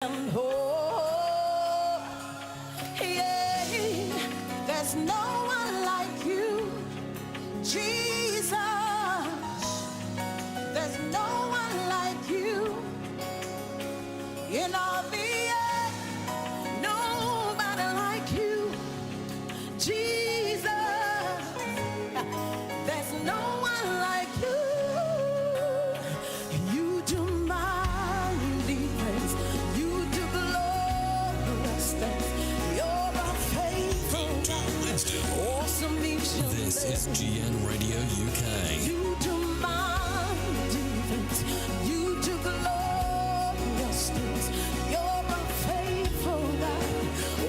And hope, yeah, there's no one like you, Jesus. There's no one like you in all the earth. Nobody like you, Jesus. There's no one like you. You do mighty things. You do glorious things. You're a faithful God. Awesome mission. This is GN Radio UK. You do mighty things. You do glorious things. You're a faithful God.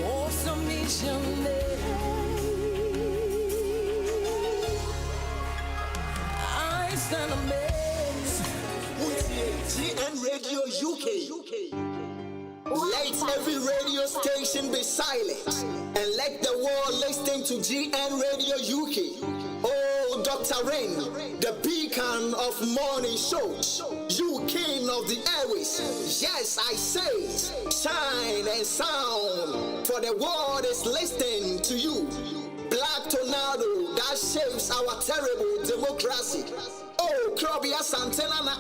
Awesome mission. I stand amazed. GN Radio UK. Let every radio station be silent and let the world listen to GN Radio UK. Oh, Dr. Rain, the beacon of morning shows, you king of the airways. Yes, I say, shine and sound, for the world is listening to you. Black tornado that shapes our terrible democracy. Oh, Krobia Santenana.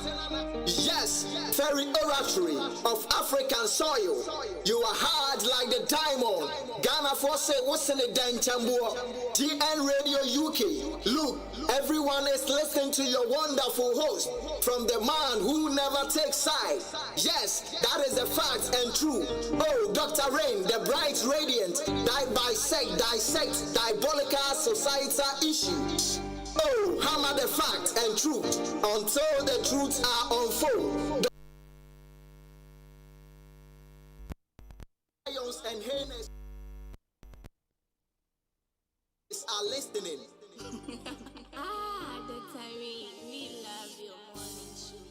Yes, very oratory of African soil. You are hard like the diamond. Ghana for say what's in the Denchambua. GN Radio UK. Look, everyone is listening to your wonderful host. From the man who never takes side. Yes, that is the fact and true. Oh, Dr. Rain, the bright radiant, dissect diabolical societal issues. Oh, hammer the fact and truth until the truths are unfold. The lions and hyenas are listening. Dr. Rain, we love your morning show.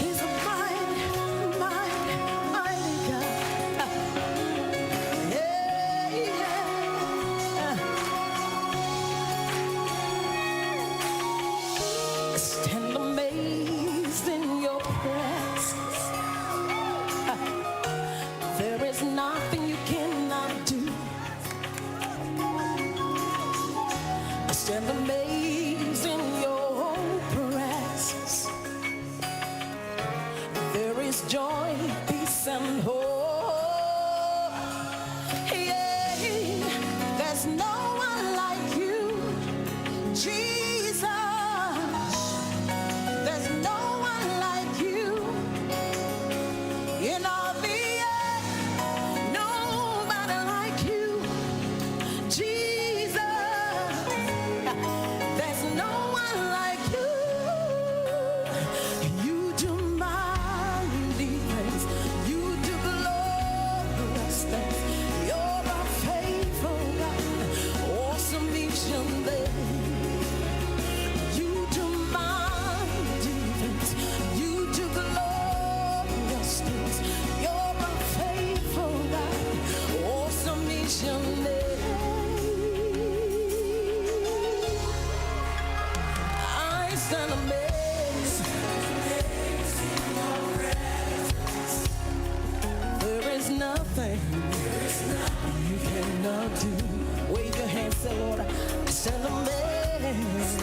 He's a mighty God. Yeah, yeah. Stand amazed in your presence. There is nothing you cannot do. Stand amazed in your presence. There is joy, peace, and hope. Yeah, there's no one like you, Jesus. There's no one like you in all the earth. Nobody like you, Jesus. There's no one like you. You do mighty things. You do glorious things. You're a faithful God. Awesome mission there. You do mighty things. You do glorious things. You're a faithful God. Awesome mission there. I stand amazed. There is nothing you cannot do. Wave your hands, say, Lord, I stand amazed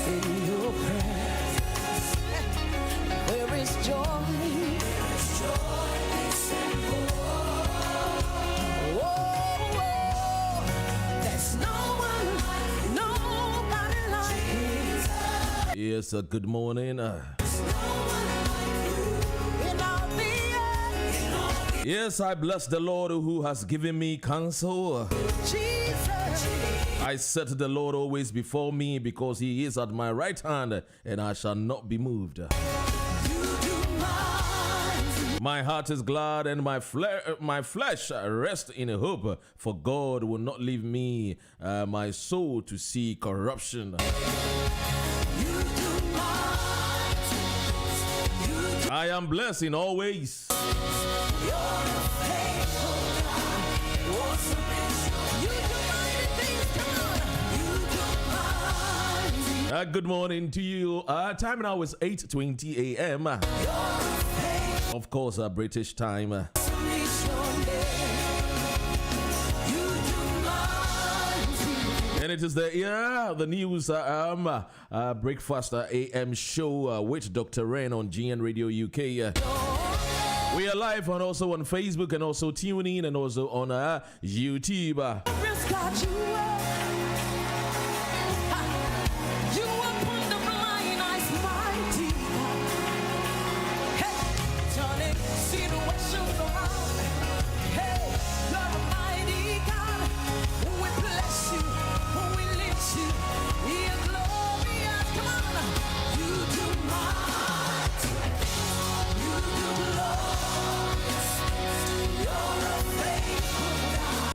in your presence. There is joy. Whoa, there's no one, nobody like you. Yes, good morning. In all the earth, Yes, I bless the Lord who has given me counsel. Jesus. I set the Lord always before me because he is at my right hand and I shall not be moved. You do mighty. My heart is glad and my flesh rests in hope, for God will not leave me, my soul, to see corruption. You do mighty. I am blessed in all ways. Good morning to you. Time now is 8:20 a.m. Of course, British time. And it is the news breakfast AM show with Dr. Ren on GN Radio UK. We are live and also on Facebook and also tuning and also on YouTube.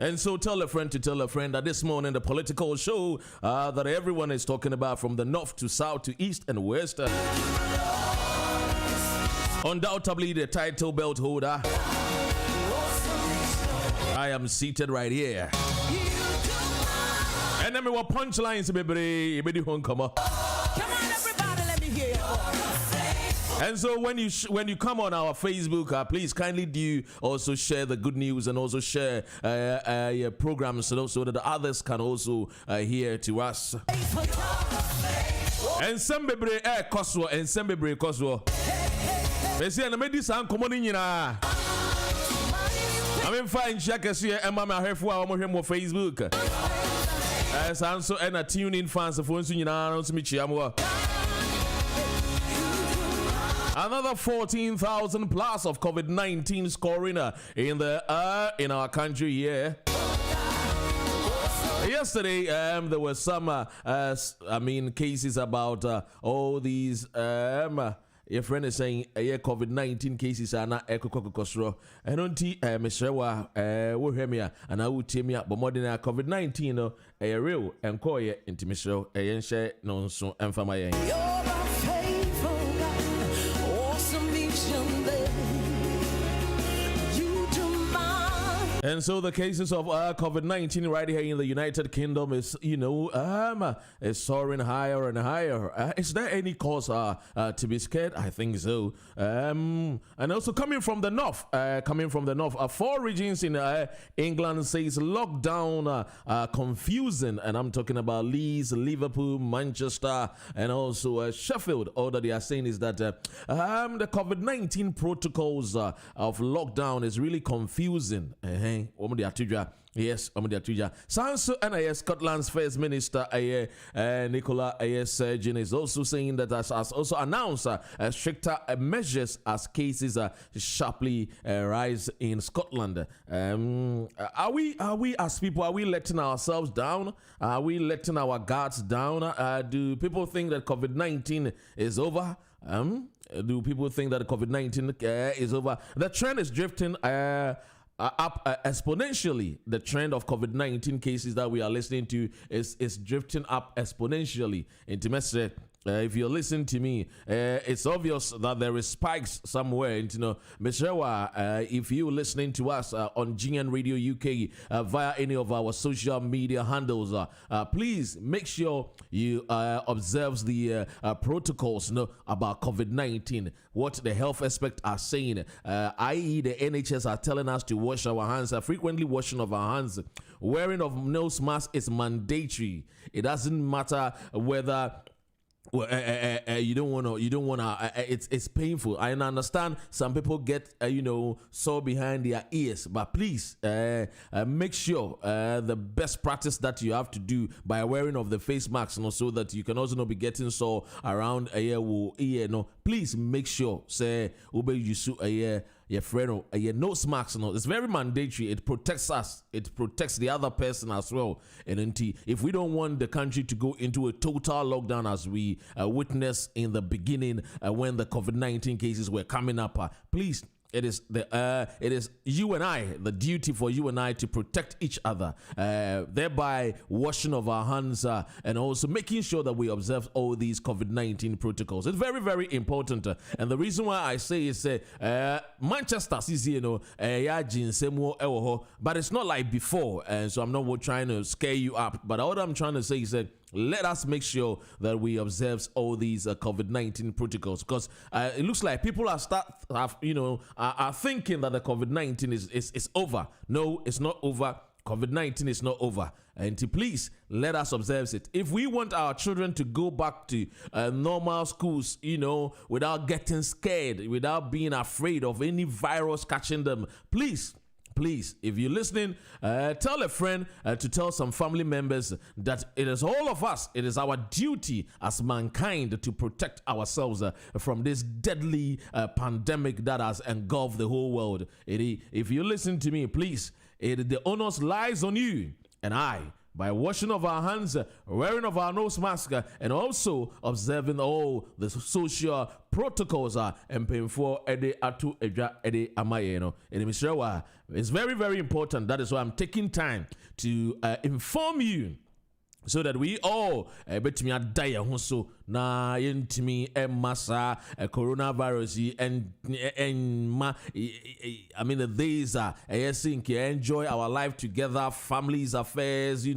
And so tell a friend to tell a friend that this morning the political show that everyone is talking about from the north to south to east and west. Undoubtedly the title belt holder. I am seated right here. And then we were punchlines, baby. Come on, everybody, let me hear. And so when you come on our Facebook, please kindly do also share the good news and also share your programs so that the others can also hear to us. And some baby Koswo and some baby Koswo. They say, "I made this uncommon in I mean, fine, check us here, and Mama have for Facebook. As also and a tune in fans of once you know, another 14,000 plus of COVID-19 scoring in our country here. Yesterday, there were some cases about all these your friend is saying COVID-19 cases are not ekokokosro. And on Mr. Wo hemia and I would tell me but more than COVID-19 a real and call ye into Mr. Share no so and for my And so the cases of COVID-19 right here in the United Kingdom is, is soaring higher and higher. Is there any cause to be scared? I think so. And also coming from the north, 4 regions in England says lockdown confusing, and I'm talking about Leeds, Liverpool, Manchester, and also Sheffield. All that they are saying is that the COVID-19 protocols of lockdown is really confusing. Yes, Sanso and Scotland's First Minister Nicola Sturgeon is also saying that has also announced stricter measures as cases sharply rise in Scotland. Are we as people, are we letting ourselves down? Are we letting our guards down? Do people think that COVID-19 is over? Do people think that COVID-19 is over? The trend is drifting up exponentially. The trend of COVID-19 cases that we are listening to is drifting up exponentially. Intimacy. If you're listening to me, it's obvious that there is spikes somewhere. And, if you're listening to us on GN Radio UK via any of our social media handles, please make sure you observe the protocols about COVID-19, what the health experts are saying, i.e. the NHS are telling us to wash our hands, frequently washing of our hands. Wearing of nose mask is mandatory. It doesn't matter whether you don't want to it's painful. I understand some people get sore behind their ears, but please make sure the best practice that you have to do by wearing of the face mask, so that you can also not be getting sore around ear. Please make sure say your friend your nose mask. It's very mandatory. It protects us. It protects the other person as well. And if we don't want the country to go into a total lockdown as we witnessed in the beginning when the COVID-19 cases were coming up, please It is you and I, the duty for you and I to protect each other, thereby washing of our hands and also making sure that we observe all these COVID-19 protocols. It's very, very important. And the reason why I say is Manchester is, but it's not like before. And so I'm not trying to scare you up. But all I'm trying to say is that let us make sure that we observe all these COVID-19 protocols, because it looks like people are thinking that the COVID-19 is over. No, it's not over. COVID-19 is not over. And please let us observe it. If we want our children to go back to normal schools, without getting scared, without being afraid of any virus catching them, please, if you're listening, tell a friend to tell some family members that it is all of us. It is our duty as mankind to protect ourselves from this deadly pandemic that has engulfed the whole world. If you listen to me, please, the onus lies on you and I, by washing of our hands, wearing of our nose mask, and also observing all the social protocols and paying for it's very, very important. That is why I'm taking time to inform you, so that we all betumi adaya so na yentimi masa coronavirus and I mean the days enjoy our life together, families, affairs,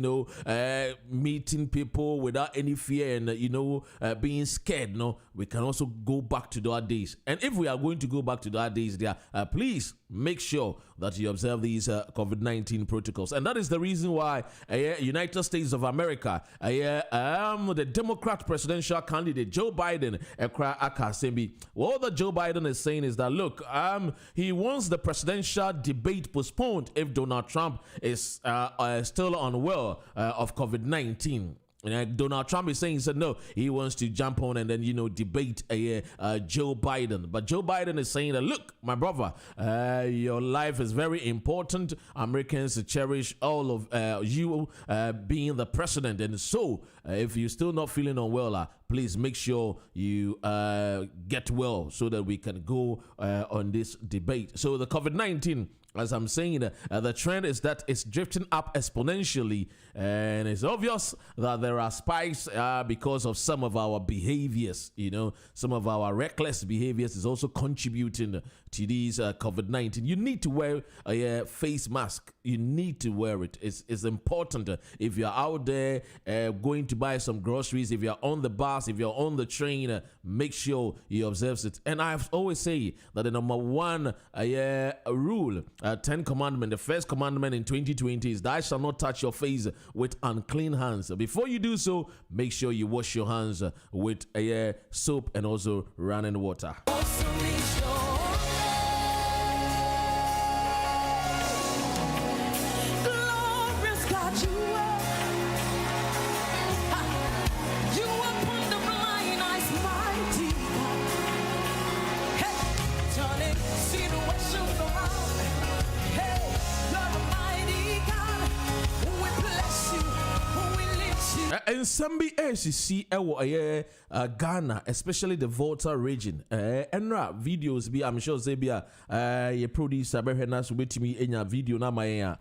meeting people without any fear and being scared. We can also go back to those days. And if we are going to go back to those days there, please make sure that you observe these COVID-19 protocols. And that is the reason why United States of America, the Democrat presidential candidate Joe Biden, what the Joe Biden is saying is that, look, he wants the presidential debate postponed if Donald Trump is still unwell of COVID-19. And Donald Trump is saying, he said, no, he wants to jump on and then, debate Joe Biden. But Joe Biden is saying that, look, my brother, your life is very important. Americans cherish all of you being the president. And so, if you're still not feeling unwell, please make sure you get well so that we can go on this debate. So the COVID-19, as I'm saying, the trend is that it's drifting up exponentially, and it's obvious that there are spikes because of some of our behaviors. Some of our reckless behaviors is also contributing to these COVID-19. You need to wear a face mask. You need to wear it. It's important. If you're out there going to buy some groceries, if you're on the bus, if you're on the train, make sure you observe it. And I always say that the number one rule, 10 commandment, the first commandment in 2020 is, thou shalt not touch your face with unclean hands. Before you do so, make sure you wash your hands with soap and also running water. And some BSC Ghana, especially the Volta region. Enra videos be, I'm sure they be a producer with me in a video na my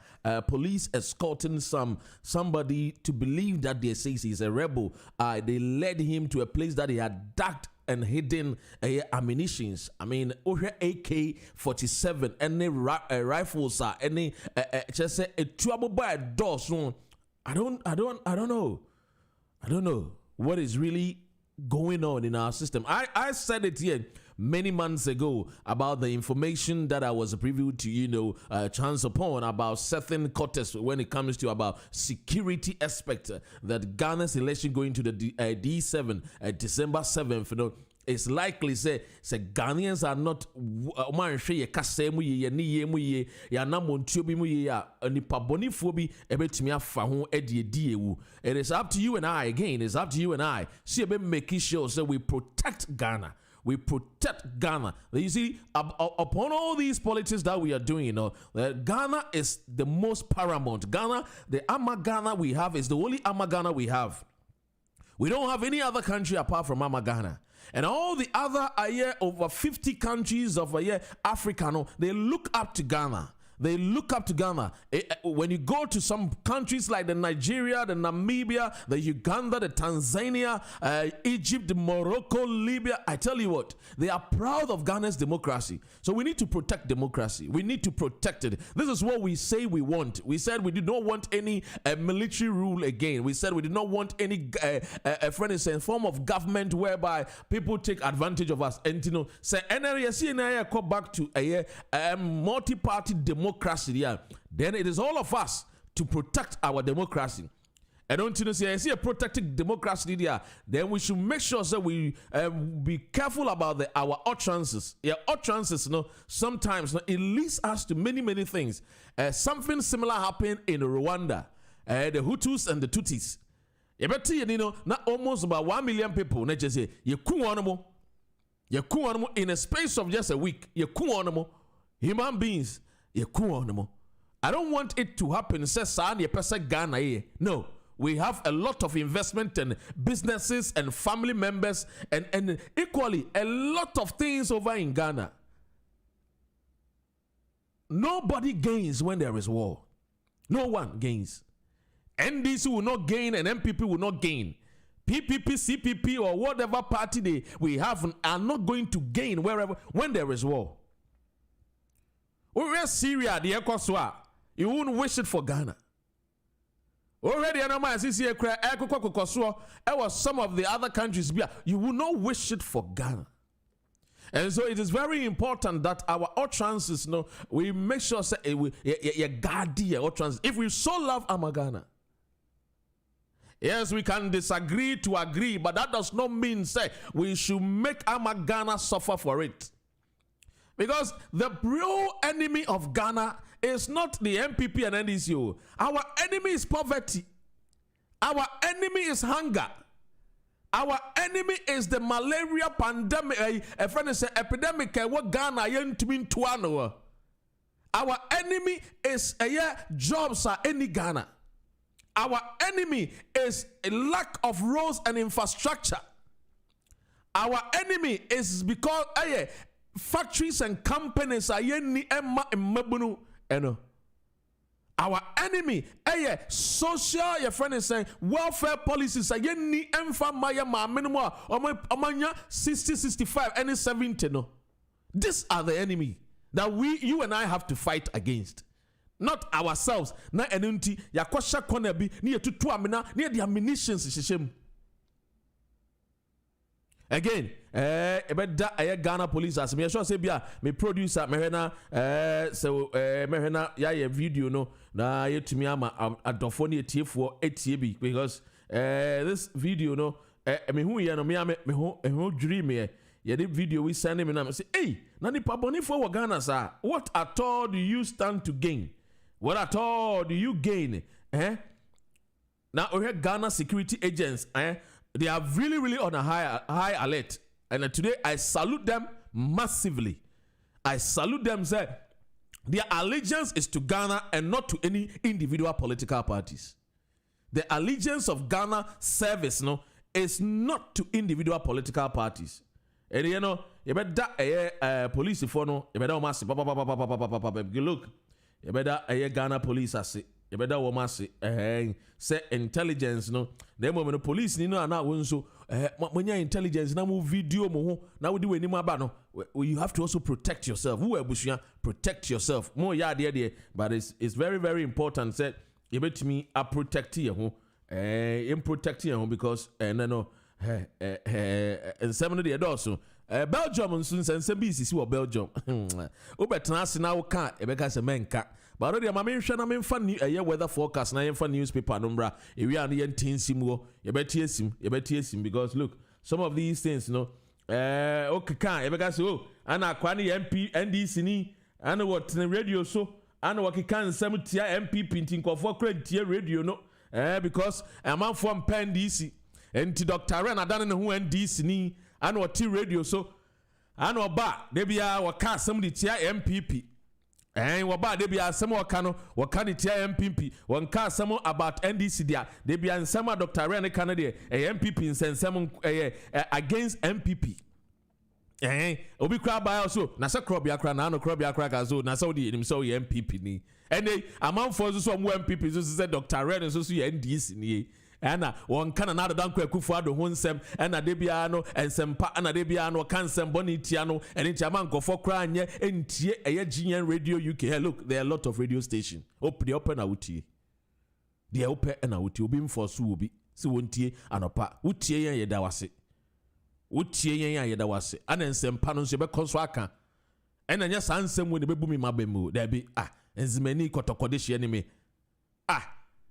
police escorting somebody to believe that they say he's a rebel. They led him to a place that he had ducked and hidden ammunitions. I mean, AK-47, any rifles, any just say a trouble by a door. So I don't know what is really going on in our system. I said it here many months ago about the information that I was previewed to, chance upon about certain quarters when it comes to about security aspect, that Ghana's election going to the D7, December 7th, it's likely say Ghanaians are not it is up to you and I again. It's up to you and I. See, making sure so we protect Ghana. We protect Ghana. You see, upon all these politics that we are doing, Ghana is the most paramount. Ghana, the Ama Ghana we have is the only Ama Ghana we have. We don't have any other country apart from Ama Ghana. And all the other over 50 countries of Africa, no, they look up to Ghana. They look up to Ghana. When you go to some countries like the Nigeria, the Namibia, the Uganda, the Tanzania, Egypt, Morocco, Libya, I tell you what, they are proud of Ghana's democracy. So we need to protect democracy. We need to protect it. This is what we say we want. We said we did not want any military rule again. We said we did not want any form of government whereby people take advantage of us. And you know, say NRC and I go back to a multi-party democracy. Then it is all of us to protect our democracy. And don't you know, say I see a protecting democracy there, then we should make sure that we be careful about our utterances. Yeah, utterances, you know, sometimes it leads us to many things. Something similar happened in Rwanda. The Hutus and the Tutsis. You know, not almost about 1 million people. Not just say you in a space of just a week. You human beings. I don't want it to happen. No, we have a lot of investment and businesses and family members and equally a lot of things over in Ghana. Nobody gains when there is war. No one gains. NDC will not gain and MPP will not gain. PPP, CPP, or whatever party we have are not going to gain when there is war. We're Syria, the Ekoswa. You wouldn't wish it for Ghana. Already, I see was some of the other countries. You will not wish it for Ghana. And so it is very important that our utterances, we make sure we guard the utterances. If we so love Ghana, yes, we can disagree to agree, but that does not mean we should make Ghana suffer for it. Because the real enemy of Ghana is not the MPP and NDC. Our enemy is poverty. Our enemy is hunger. Our enemy is the malaria pandemic. A friend said epidemic. What Ghana to our enemy is jobs are any Ghana. Our enemy is a lack of roads and infrastructure. Our enemy is because factories and companies are our enemy social your friend is saying welfare policies are minimum 60 65 and 70 no. These are the enemy that you and I have to fight against, not ourselves. Na enunti yakosha kona bi ni etutu amina ni the ammunitions sheshem. Again, Ghana police as me sure say bia me producer mehena mehena ya video no na yetumi ama adofo na etiefo etie bi because this video no me hu ye no me hu dwiri me ye the video we send me na say hey na ni paboni for Ghana sa what at all do you stand to gain? What at all do you gain? Now we have Ghana security agents they are really on a high alert. And today I salute them massively. I salute them, say their allegiance is to Ghana and not to any individual political parties. The allegiance of Ghana service is not to individual political parties. And you know, you better police for no, you better almost look, you better Ghana police as it. You better almost say intelligence the moment the police are not when so when your intelligence now move video now we do any more no you have to also protect yourself. Protect yourself more there but it's very important say you bet me a protect you in protect you because and some of the also Belgium and soon and some BCC or Belgium Ubetrans now can't because a man can't. But already, I'm in funny a weather forecast. Now, I'm for newspaper numbra. If we are the intensive, you better him because look, some of these things, okay, can't because and I quani MP NDC and what the radio so and what can some tia MP pinting for credit radio because I'm out from Pen DC and to Dr. Ren I don't know who NDC and what T radio so and what ba they be our car somebody tia MPP. And waba de bia asem wakano wakani tia MPP wanka asem about NDC dia de bia nsema Dr. Ren kana de MPP nsensem against MPP obi kra ba also na se kro bia kra na no kro bia kra ka so na so de nim so MPP ni ene amanfo so mo MPP so say Dr. Ren so NDC ni ana won kana na danko Akufo-Addo ho nsem ana de bia no ensempa ana de bia no kan nsem boni tia no eni tia man kofo kra anye entie GN Radio UK. Hey, look, there are a lot of radio stations open na wutie de open na wutie obi mfo so obi si wontie anopa wutie yen yeda wase wutie yen yeda wase ana ensempa no so be konso aka ena nya san nsem wo ne bebu mi mabemu da bi enzimani kotokode hye ne me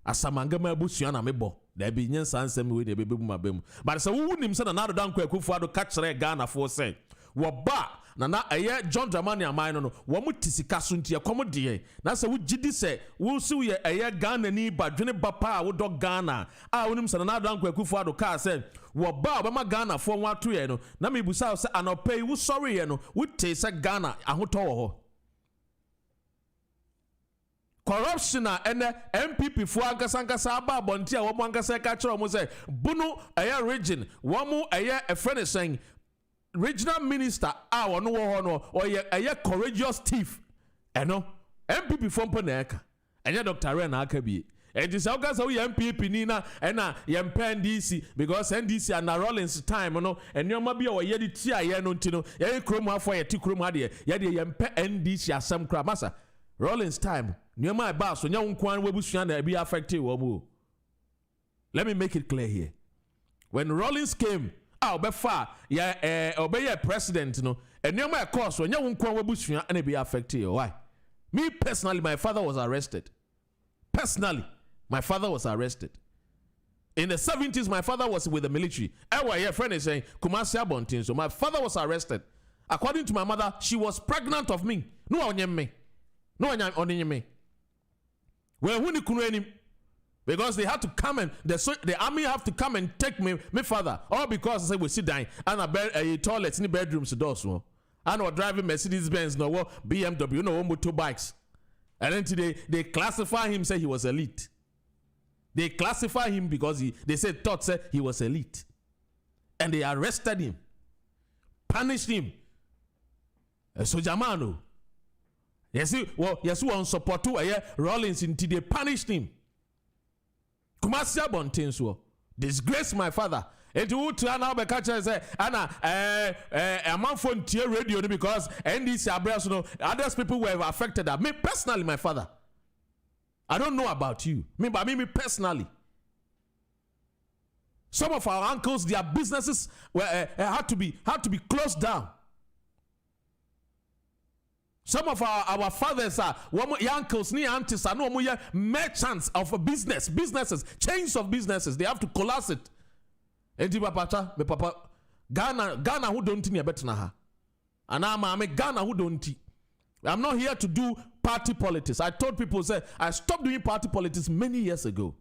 asamangama abusua na mebo da bi nyensa ansem we de bebu mabem but say wo nim say na nado danko Akufo-Addo ka kire Ghana for say wo ba na eye John Dramani amai no wo mu tisika so ntie kom de na say wo gidi say wo si ye eye Ghana ni badwene bapa wo do Ghana wo nim say na nado danko Akufo-Addo ka say wo ba obama Ghana for wo ato ye no na me busa say anopai wo sorry ye no wo te say Ghana ahoto wo ho corruption and MPP for Ankasankasa aba bonti a womo Ankasa ka kire omo say bunu aya region womo aya a friend saying regional minister wono wo ho no or aya courageous thief eno MPP for mpo na eka enya Dr. Ren aka bi and this August we MPP ni na ena yempa NDC because NDC and Rollins time no enyoma bi o ye di tia ye no ntino ye krom afọ ye ti krom ade ye de yempa NDC asem kra masa Rollins time Nyoma ba so nya nkwan wabusua na be affected wo mu. Let me make it clear here. When Rollins came, obefa ya obey president no, nyoma e course so nya nkwan wabusua na be affected. Why? Me personally, my father was arrested. Personally, my father was arrested. In the 70s, my father was with the military. Your friend is saying, Kumasi Abontin. So my father was arrested. According to my mother, she was pregnant of me. No one me. No one me. Well, who because they had to come and the army have to come and take me father, all because I say we sit down and a toilet in the bedrooms doors no, and or driving Mercedes Benz no BMW no motorbikes, and then today they classify him say he was elite. They classify him because they said he was elite, and they arrested him, punished him. So Jamano. Yes, one support to Rollins until they punished him. Kumasi Abontin so disgrace my father. And to turn out the catcher say, Anna, a man phone tier radio because NDC Abras, no others people were affected. That me personally, my father. I don't know about you. Me personally. Some of our uncles, their businesses were had to be closed down. Some of our fathers are uncles, ni aunties are no more merchants of businesses, chains of businesses. They have to collapse it. Enti papa, me papa, Ghana who don't need better na ha. And I'm Ghana who don't. I'm not here to do party politics. I told people say I stopped doing party politics many years ago.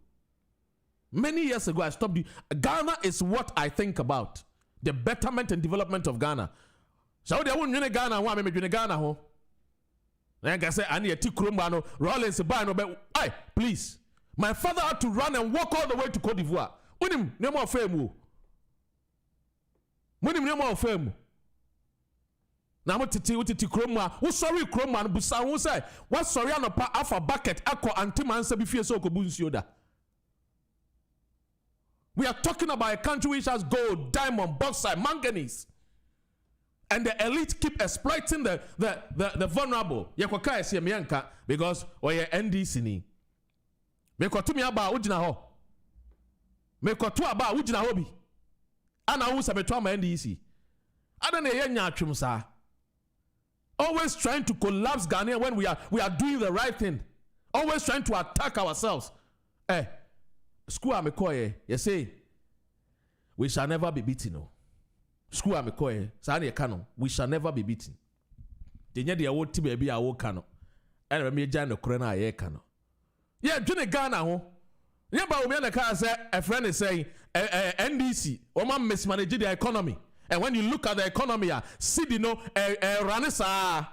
Many years ago I stopped doing. Ghana is what I think about. The betterment and development of Ghana. So they won't win Ghana. Why me Ghana ho? Like I say, I need a tikrumano, Rollins, hey, please. My father had to run and walk all the way to Cote d'Ivoire. With him, no more fame. With him, no more fame. Now, what to tikruma? Who sorry, Kroma, and Busa, who say, what sorry, and a alpha bucket, Ako, and Timan Sabifia Soko Bunsioda. We are talking about a country which has gold, diamond, bauxite, manganese. And the elite keep exploiting the vulnerable. Yakwaka is mianka because oye NDC ni. Me kotu mi aba ujina ho. Me kotu aba ujina ho bi. Ana usa betwa ma NDC. Ada na ye nya atwem sa. Always trying to collapse Ghana when we are doing the right thing. Always trying to attack ourselves. School amekoye, you say we shall never be beaten. No. School amekoye, sani ekano, we shall never be beaten. Denye de awo ti baby awo kano. Ene me gya no korona aye kano. Yeah, dwene Ghana ho. Yeah, ba omi na ka say a friend is saying NDC, oma mismanage the economy. And when you look at the economy, see no run sa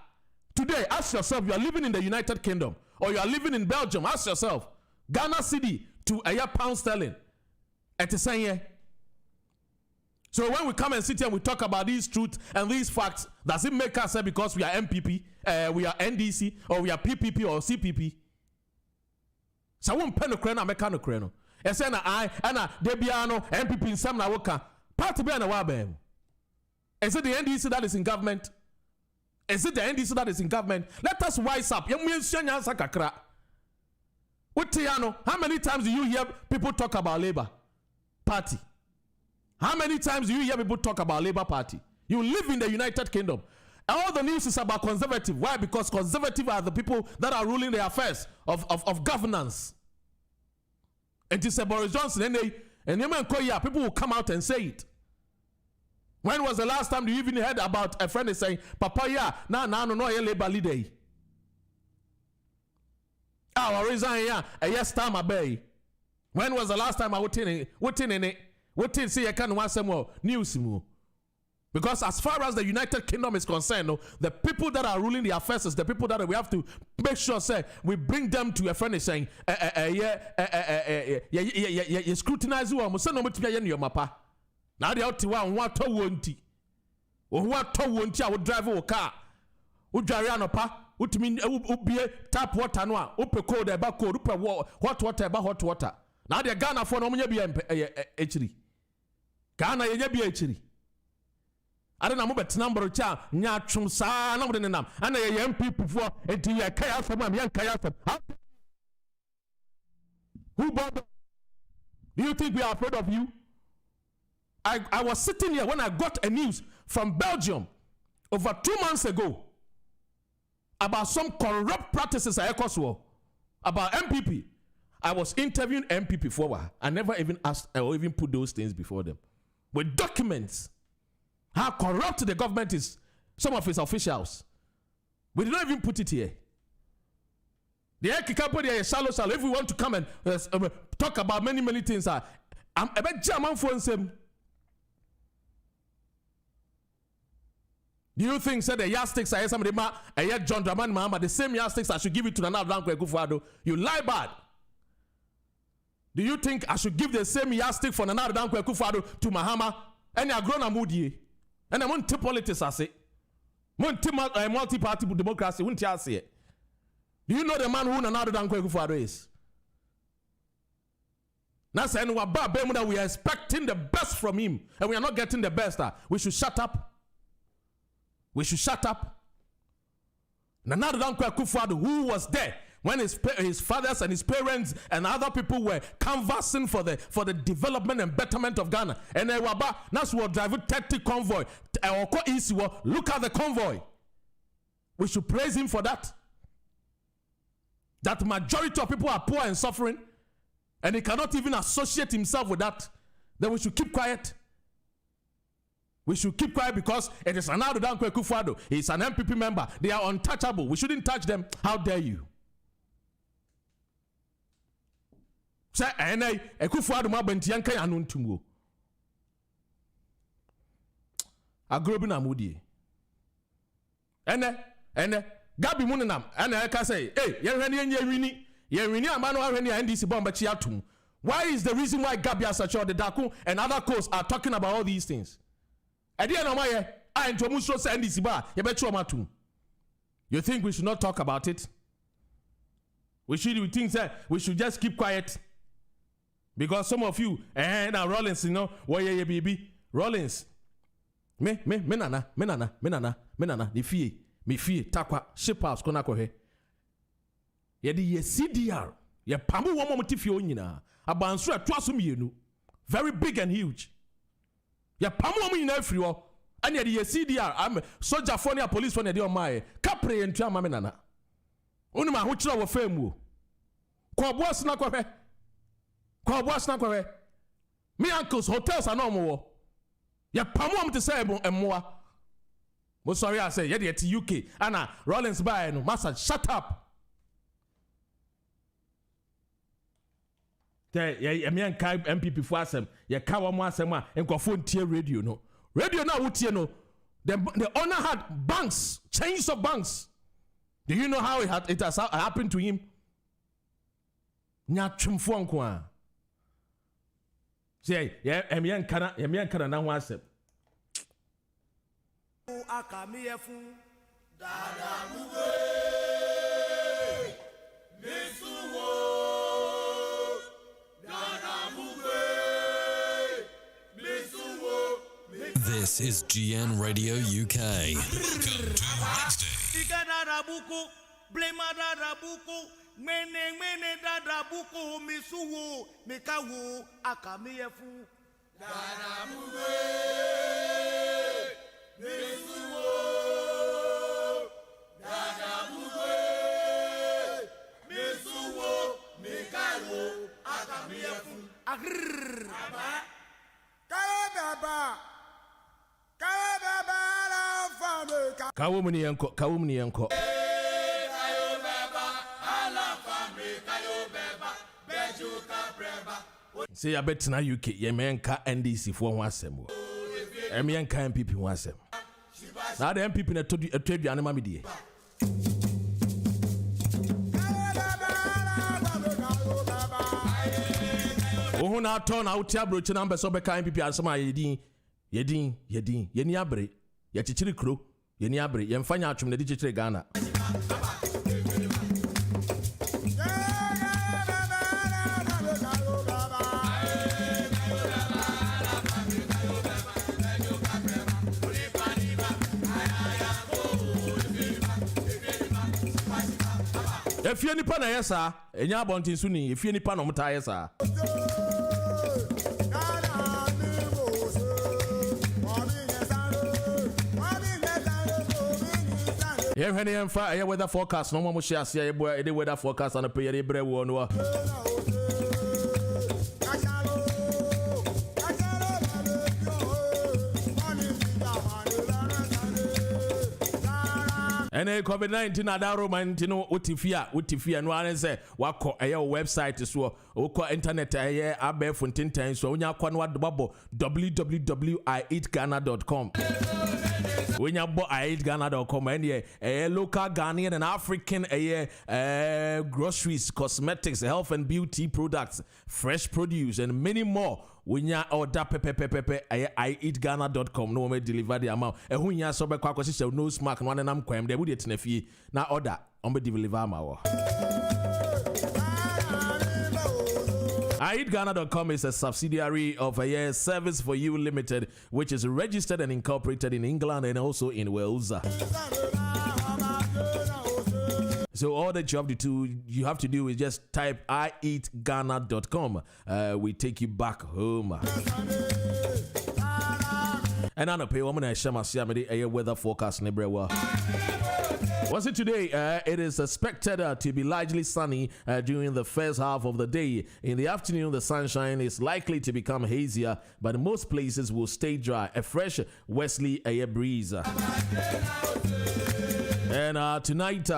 Today, ask yourself, you are living in the United Kingdom or you are living in Belgium. Ask yourself, Ghana cedi to a pound sterling. At the same year. So when we come and sit here and we talk about these truths and these facts, does it make us say because we are MPP, we are NDC, or we are PPP or CPP? So I won't pen no crano, make no crano. And say na I, and Debiano, MPP in some na woka. Party be na wabe. Is it the NDC that is in government? Is it the NDC that is in government? Let us wise up. How many times do you hear people talk about Labour Party? How many times do you hear people talk about Labour Party? You live in the United Kingdom. All the news is about conservative. Why? Because conservative are the people that are ruling the affairs of governance. And it's a Boris Johnson and people will come out and say it. When was the last time you even heard about a friend saying, Papa, yeah, no, Labour leader. Our reason, yeah, a yes time a bay. When was the last time I would in it? What in say I can't want some more news more? Because as far as the United Kingdom is concerned, no, the people that are ruling the affairs is the people that we have to make sure say we bring them to a friend saying, scrutinize you almost no much in your mappa. Now they out to one to won't or what to won't I would drive a car. Would drive pa? Would mean would be a tap water no up cold about cold up hot water about hot water. Now they're Ghana for no be actually. Ghana ye be actually. I don't know about number cha nya twum sa na mo de nam ana ye MPP for enti ye kaya fam am yan kaya fam. Who bother? Do you think we are afraid of you? I was sitting here when I got a news from Belgium over 2 months ago about some corrupt practices at Ecoswo about MPP. I was interviewing MPP for a while. I never even asked or even put those things before them. With documents, how corrupt the government is, some of its officials. We did not even put it here. The shallow. If we want to come and talk about many things, I'm a bit German for them. Do you think the yardsticks are somebody John Dramani Mahama, the same yardsticks I should give it to another Akufo-Addo? You lie bad. Do you think I should give the same yardstick for another Akufo-Addo to Mahama? And you're grown a moody. And I want to politics, I say. Multi-party democracy, wouldn't you say it? Do you know the man who another Akufo-Addo is? Now saying we are expecting the best from him, and we are not getting the best. We should shut up. We should shut up. Nana Akufo-Addo, who was there when his fathers and his parents and other people were canvassing for the development and betterment of Ghana. And that's what drive 30 convoy. Look at the convoy. We should praise him for that. That majority of people are poor and suffering, and he cannot even associate himself with that. Then we should keep quiet. We should keep quiet because it is another Akufo-Addo. He's an MPP member. They are untouchable. We shouldn't touch them. How dare you? Say, Akufo-Addo ma benti yanka ya no ntumo. Agrobi na mudie. Gabi munenam. Eka say, hey, yenwini amano ahweni NDC bomba chi atum. Why is the reason why Gabi Asacho, the Daku, and other coasts are talking about all these things? You think we should not talk about it? We think that we should just keep quiet? Because some of you, now Rollins, you know, why baby? Rollins. Me nana, the fee, me fee, takwa, ship house, kona kohe. Ye CDR, ye pamu wamo motifio nyina, abansu ya tuasum yenu, very big and huge. Ya pamu in every war, and yet ye CDR, I'm soldier phone, police phone, dear my capre and tia mamenana. Unima huchra wa femu. Kwa boss na kwa me uncles, hotels are no more. Ya pamu to say and more. Mo sorry I say, yet UK, Anna, Rollins by no massage, shut up. MPP for asem ye kawa mo asem enko phone tie radio now would no the owner had banks, chains of banks Do you know how it has happened to him? Nyatwemfo nko a. Say, emyen kana na ho asem. Akamiyefu dada mugwe misuwo dada mugwe misuwo. This is GN Radio UK. Welcome to Wednesday. Dada buku blema dada buku mene dada buku misuwo mikawo akamiyefu dada mugwe. Kawumni yanko. Say I bet na UK ye menka NDC for ho asem wo. Menka MPP ho asem. Na the MPP na todu anema me die. Ohu na to na uti abrochi na mbe so be ka MPP asem a yedin yeni abre ye chichiri kro yeni abre ye mfanya atwem na di chichiri Ghana. If you nipa na yesa, enya abontin su ni, if you nipa na omta yesa. Ye hwene yemfa ye weather forecast no mo share ase ye boy e weather forecast na pe ye bre wo no. And COVID-19 adaro man tino utifia no ane se wako eye website so wako internet eye abe fontintan so onya kwa no adobabo www.ieatghana.com onya bo ieatghana.com and eye local Ghanaian and African eye groceries, cosmetics, health and beauty products, fresh produce and many more. Winya order pepe ieatghana.com no me deliver the amount ehu nya so be kwa kwese no smack no anam kwam de bude tenafie na order on be deliver amawo. Ieatghana.com is a subsidiary of a Service for You Limited, which is registered and incorporated in England and also in Wales. So all that you have to do is just type ieatghana.com. We take you back home. And I know pay woman I share my weather forecast nebrewa. Was it today? It is expected to be largely sunny during the first half of the day. In the afternoon, the sunshine is likely to become hazier, but most places will stay dry. A fresh westerly air breeze. And tonight,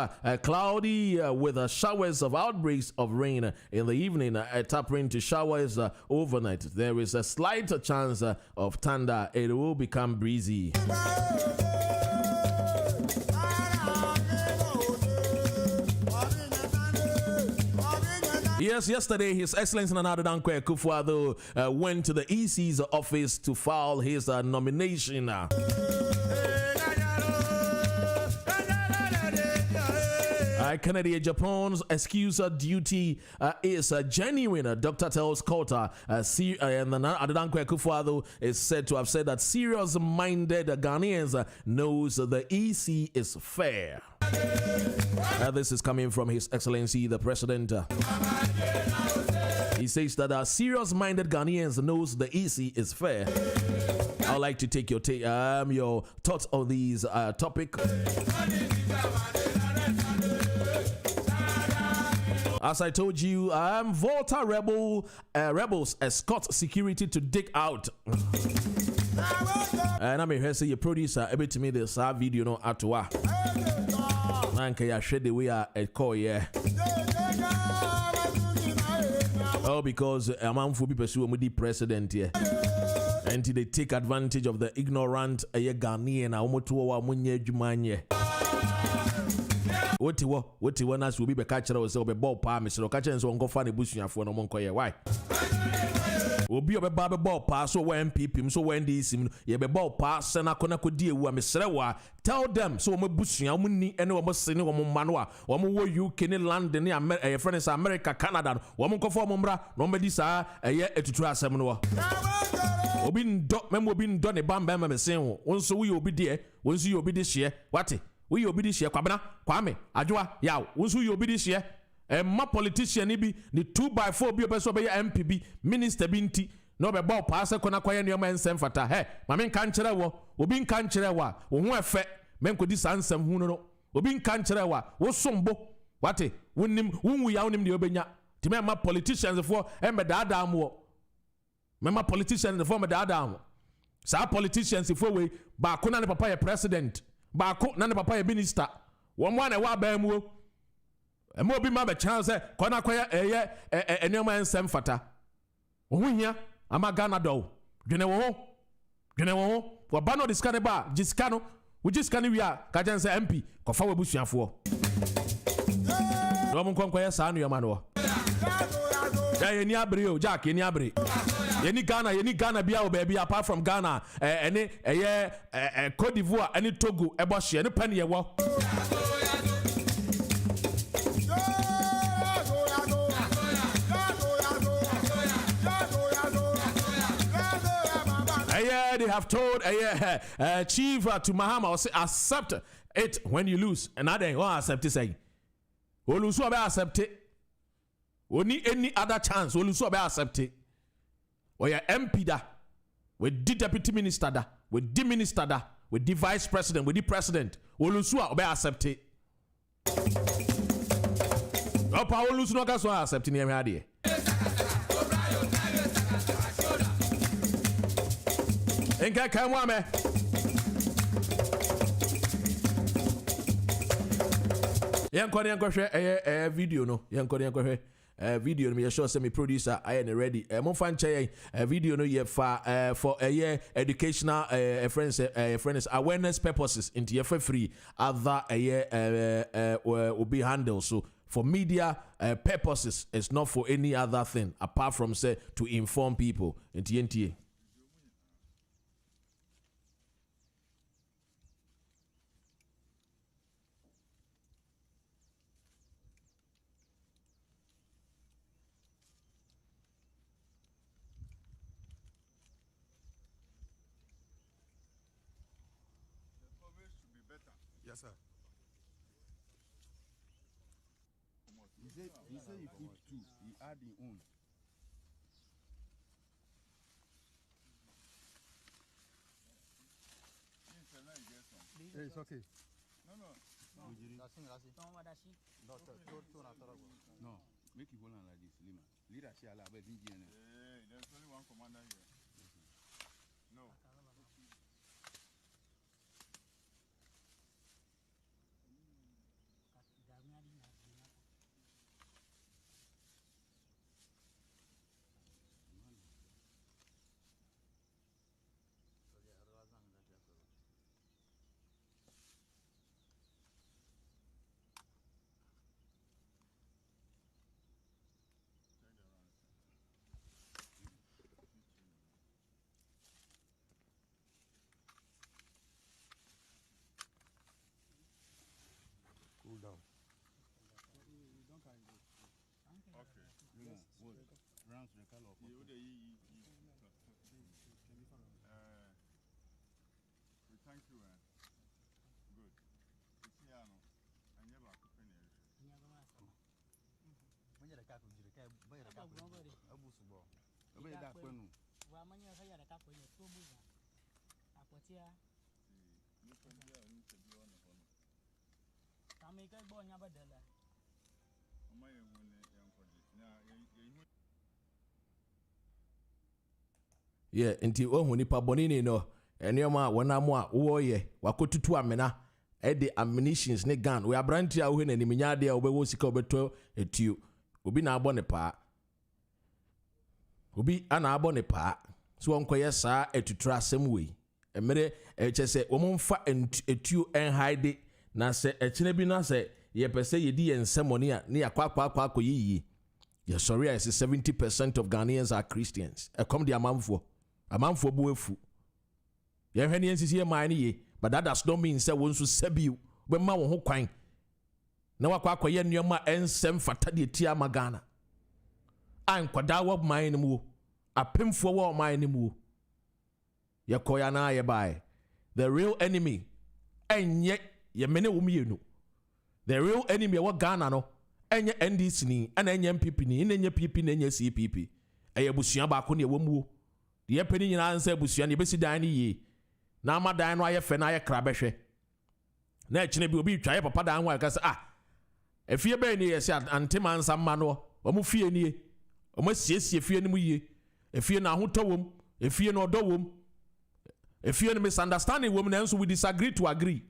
cloudy with showers of outbreaks of rain in the evening, tap rain to showers overnight. There is a slight chance of thunder. It will become breezy. Yes, yesterday, His Excellency Akufo-Addo went to the EC's office to file his nomination. Canada Japan's excuse duty is genuine. Dr. tells Kota, and Adanko Akufo-Addo is said to have said that serious-minded Ghanaians knows the EC is fair. This is coming from His Excellency the President. He says that serious-minded Ghanaians knows the EC is fair. I'd like to take your thoughts on these topic. As I told you, Volta Rebels escort security to dig out. And I'm here say your producer able to me this video no atwa. Nanka ya share the way I call yeah. Oh, because a man for people pursue the president here. And they take advantage of the ignorant Ghanaian. What you nas will be catcher or so be ball palm, Mr. Catchers won't go find a bushia no monko. Why? Will be a barber ball pass so when peeping so when this ye be ball pass and I could deal with Mr. Tell them so my bushia money and almost sing one manua, one more you can land in a friend America, Canada, one more for Mumbra, nobody sa a year to try some more. Obin dot memo been done a bam bam saying, once we will be there, once you will be this year, what? We will be this year, Kwame, Ajwa, Yaw, once we will be this year. My politician be the 2x4 be a person by MPB minister binti no be ball pass kona kwaya nneoma ensem fata he ma men kan kire wo obi nkan kire wa wo ho efe men kodi sansem hu no obi nkan kire wa wo sombo wate wonnim wonwu ya wonim de obenya ti me ma politicians for e me daada mo me ma politicians for me daada mo sa politicians for we ba ko na ne papa ye president ba ko na ne papa ye minister wo mo na wa ba mu Emo bi ma be chance say kona kwaya enema ensem fata. Ohun ama Ghana do. Dwene wo. Wa ba no diskane ba, jiskano. Wo jiskane wi a ka jan say MP ko fa wabusuafo. No mo kwaya sa anu yama no. Ya yeni abre o, Jack yeni abre. Yeni Ghana bia o baby apart from Ghana, Cote d'Ivoire, any Togo, eboshi, any penny wo. They have told Chief to Mahama, say, accept it when you lose. And I don't accept it. Say, we lose, we accept it. We need any other chance. We lose, we accept it. We are MP da, we the deputy minister da, we the minister da, we the vice president, we the president. We lose, we accept it. Opa, we lose, no gas, we accept it. Niye hadi. Enka kamwa me yankoni hwe video no yankoni hwe video no me sure say me producer I am ready mo fan che video no ye fa for educational friends awareness purposes into ye free other will be handled so for media purposes it's not for any other thing apart from say to inform people into NTA. Yes, sir. He said you put two, he add the own. Hey, it's okay. No. No, make it hold on like this, Lima. Leader, she allow there's only one commander here. No. Cool down. Okay. Rounds the color of we thank you. Good. It's here no. I never could penny. When you're a cap, you're a cap. Abusubo. Obey that one. Ramanya say a cap when you're two buza. Apotia. You can be on the phone. I make a boy never done that. Yeah, nti ohun nipa bonini no enema wona mo a wo ye wakotutu amena e de ammunitions ne gun we abranti a wo na niminya de a obewo sika obeto etuo obi na abɔ ne pa obi ana abɔ ne pa so onkoye saa etutura asem we emere eche se wo mfa etuo en hide na se echine bi na se ye pese ye di ensem ne ya kwa yi. Yes, sorry, I say 70% of Ghanaians are Christians. I come the amanfo buefu. Ye hwani ensisi ye man ye, but that does not mean say won so sabiu. Be ma wo ho kwan. Na wakwa ye nneoma ensem fata de tia magana. An kwada wo man mu. Apemfo wo man mu. Ye koya na ye bai. The real enemy enye ye mene wo mienu. The real enemy wo Ghana no enye NDC ni ana enye MPP ni enye PP na enye CPP. Eye busua ba ko ne wo mu. Ye pani nyina ansa busua ne besi dan ni ye. Na amadan no aye fe na aye kra behwe. Na ekine bi obi twa ye papa dan ho aka se efie be ni ye se antema ansa ma no omu fie ni omu siesie fie ni mu ye. Efie na ahotɔ wom, efie na ɔdɔ wom. Efie na misunderstanding wom na so we disagree to agree.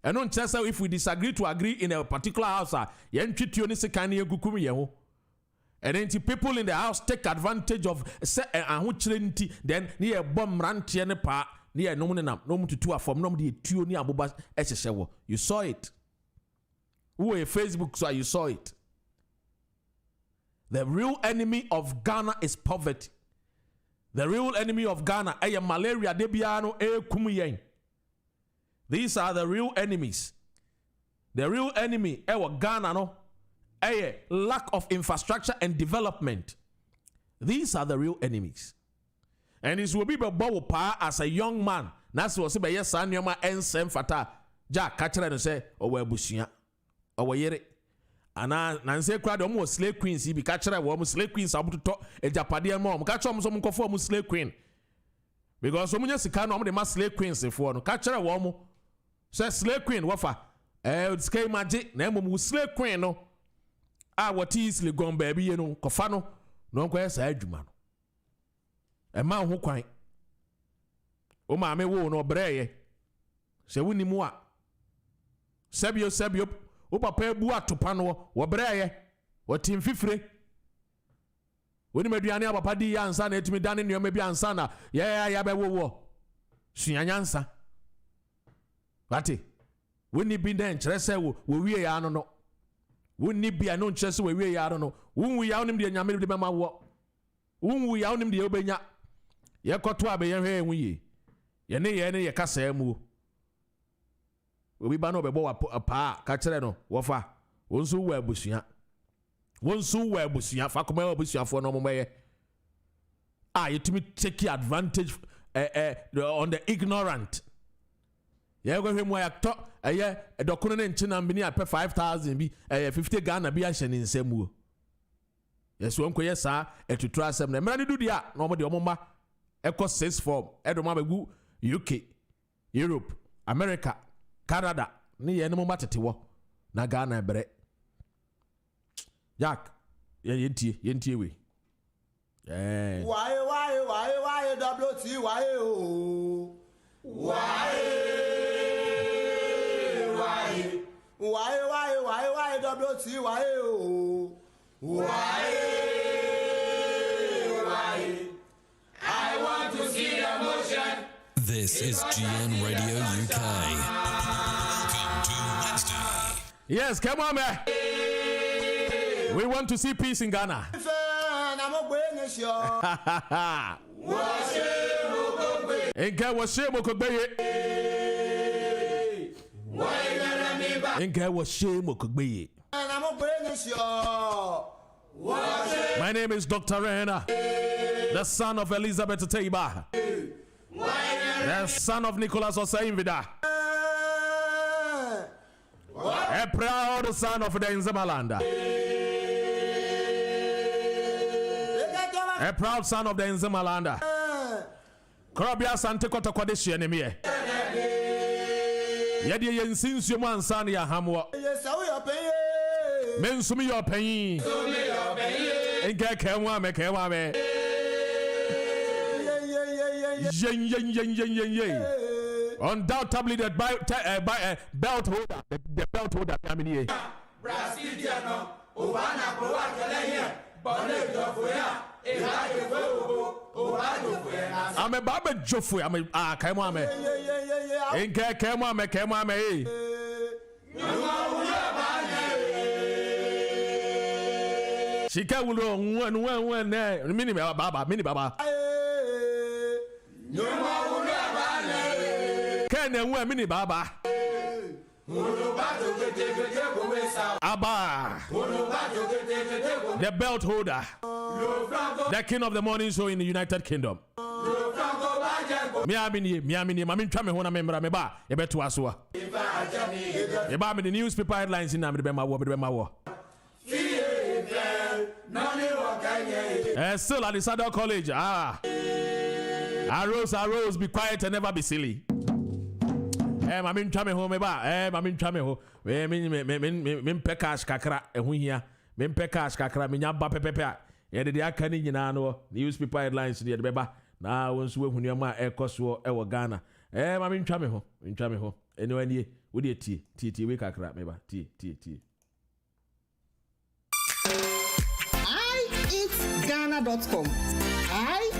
And on chess, if we disagree to agree in a particular house, yen twitio ni sekani egukum ye ho. And then people in the house take advantage of ahochrenti, then near bomb rantie ne pa, near no nam, no to afom, no de tuo ni aboba ehyewo. You saw it. Who a Facebook so you saw it. The real enemy of Ghana is poverty. The real enemy of Ghana is malaria debiano kum yen. These are the real enemies. The real enemy of Ghana no a lack of infrastructure and development. These are the real enemies. And this will be pa as a young man. That's what say yes anyoma ensem fata. Ja kachira no say owo abusua. Owo yere. Ana nanse kra de omo slave queens bi kachira wo omo slave queens abuto Agyapade mo omo kachira omo so nkofo omo slave queen. Because omo nya sika no omo de ma slave queens for no kachira wo omo say slave queen wafa sky magic na emo slave queen no what is le gon baby ye no kofa no no nko esa adwuma no e ma ho kwan o ma me wo no breye se woni mu a sebio o papa ebu atopa no wo breye wo tim fifire woni maduane papa di ya ansa na etimi dane ne ma bi ansa na ya be wo suanyansa Bati, woni bi den kyerɛ sɛ wo wie ya no no. Woni bia no kyerɛ sɛ wo wie ya no no. Wonwu ya onim de nyame de bema wo. Wonwu ya onim de obenya. Ye kɔto abɛyɛ hwɛ enwu ye. Ye ne ye kasa mu. Obi ba no bɛbɔ wa pa ka kyerɛ no wo fa. Wonsu wo abusua. Wonsu wo abusua fa kɔma abusuafo no momɛyɛ. Yetumi take advantage on the ignorant. Yeah, go him why talk. Yeah, a document in China bini at 5,000 be 50 Ghana be ashen in same. Yes, one yes, sir, and to try some. Many do the normally omoma. Echo says form. Edoma go UK, Europe, America, Canada. Ni enemo matatiwo. Na Ghana bre. Jack, yenti we. Why, WT, why, WT, why, I want to see the motion. This is GN Radio UK. Welcome to Wednesday. Yes, come on, man. We want to see peace in Ghana. Enke washemo kogbeye. Enke washemo kogbeye. My name is Dr. Rena, the son of Elizabeth Teiba, the son of Nicholas Osainvida, a proud son of the Nzemalanda, a proud son of the Nzemalanda. Korobia Sante Kota Kwadeshi enemy. Yedi yensinsu mu ansa ya hamwo. Mensumi your pain. Enke kenwa me. Yen. Undoubtedly the belt holder, the belt holder family. Brasiliano, Obana Proa Bonedofoya, I'm a Baba Joffrey. I'm a Kamame. Enke Kamame. Shika wulo one mini baba. Kene one mini baba. Abba, the belt holder, the king of the morning show in the United Kingdom. Miamini, Mamin Trame Hona member Meba, a bet to Asua. About the newspaper headlines in Amidema War. Still at the Saddle College. Arose, be quiet and never be silly. Mamin Trame home Meba, Mamin Trame ho. Min pekash kakra, and here, Min pekash kakra, Minyamba pepe. Yet the Akani Yanano, newspaper headlines near the Beba. Now, once we when your ma Ecoswo, Ewa Ghana. Mamin Trame ho. Anyway, would you tea, we kakra, Meba, tea. IEatGhana.com.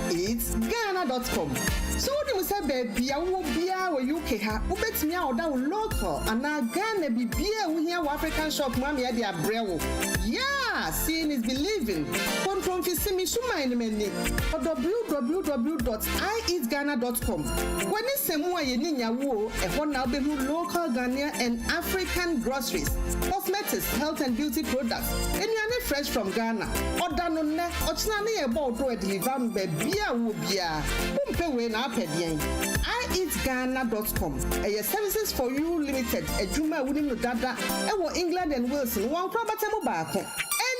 IEatGhana.com. So when you say baby, I will be our UK ha. Ubet me out down local and now Ghana be beer we hear African shop mommy at their brew. Yeah, seeing is believing. Come from Fisimi Suma in a minute. Or www.IEatGhana.com. When it's a more yeninya wo, a one now be local Ghanaian and African groceries, cosmetics, health and beauty products. And you are fresh from Ghana. Or done on net, or snanny about to deliver me beer wo beer. Pumpe we na pedian. IEatGhana.com. A services for you limited. A juma wouldn't know dada. England and Wales in one property mobile.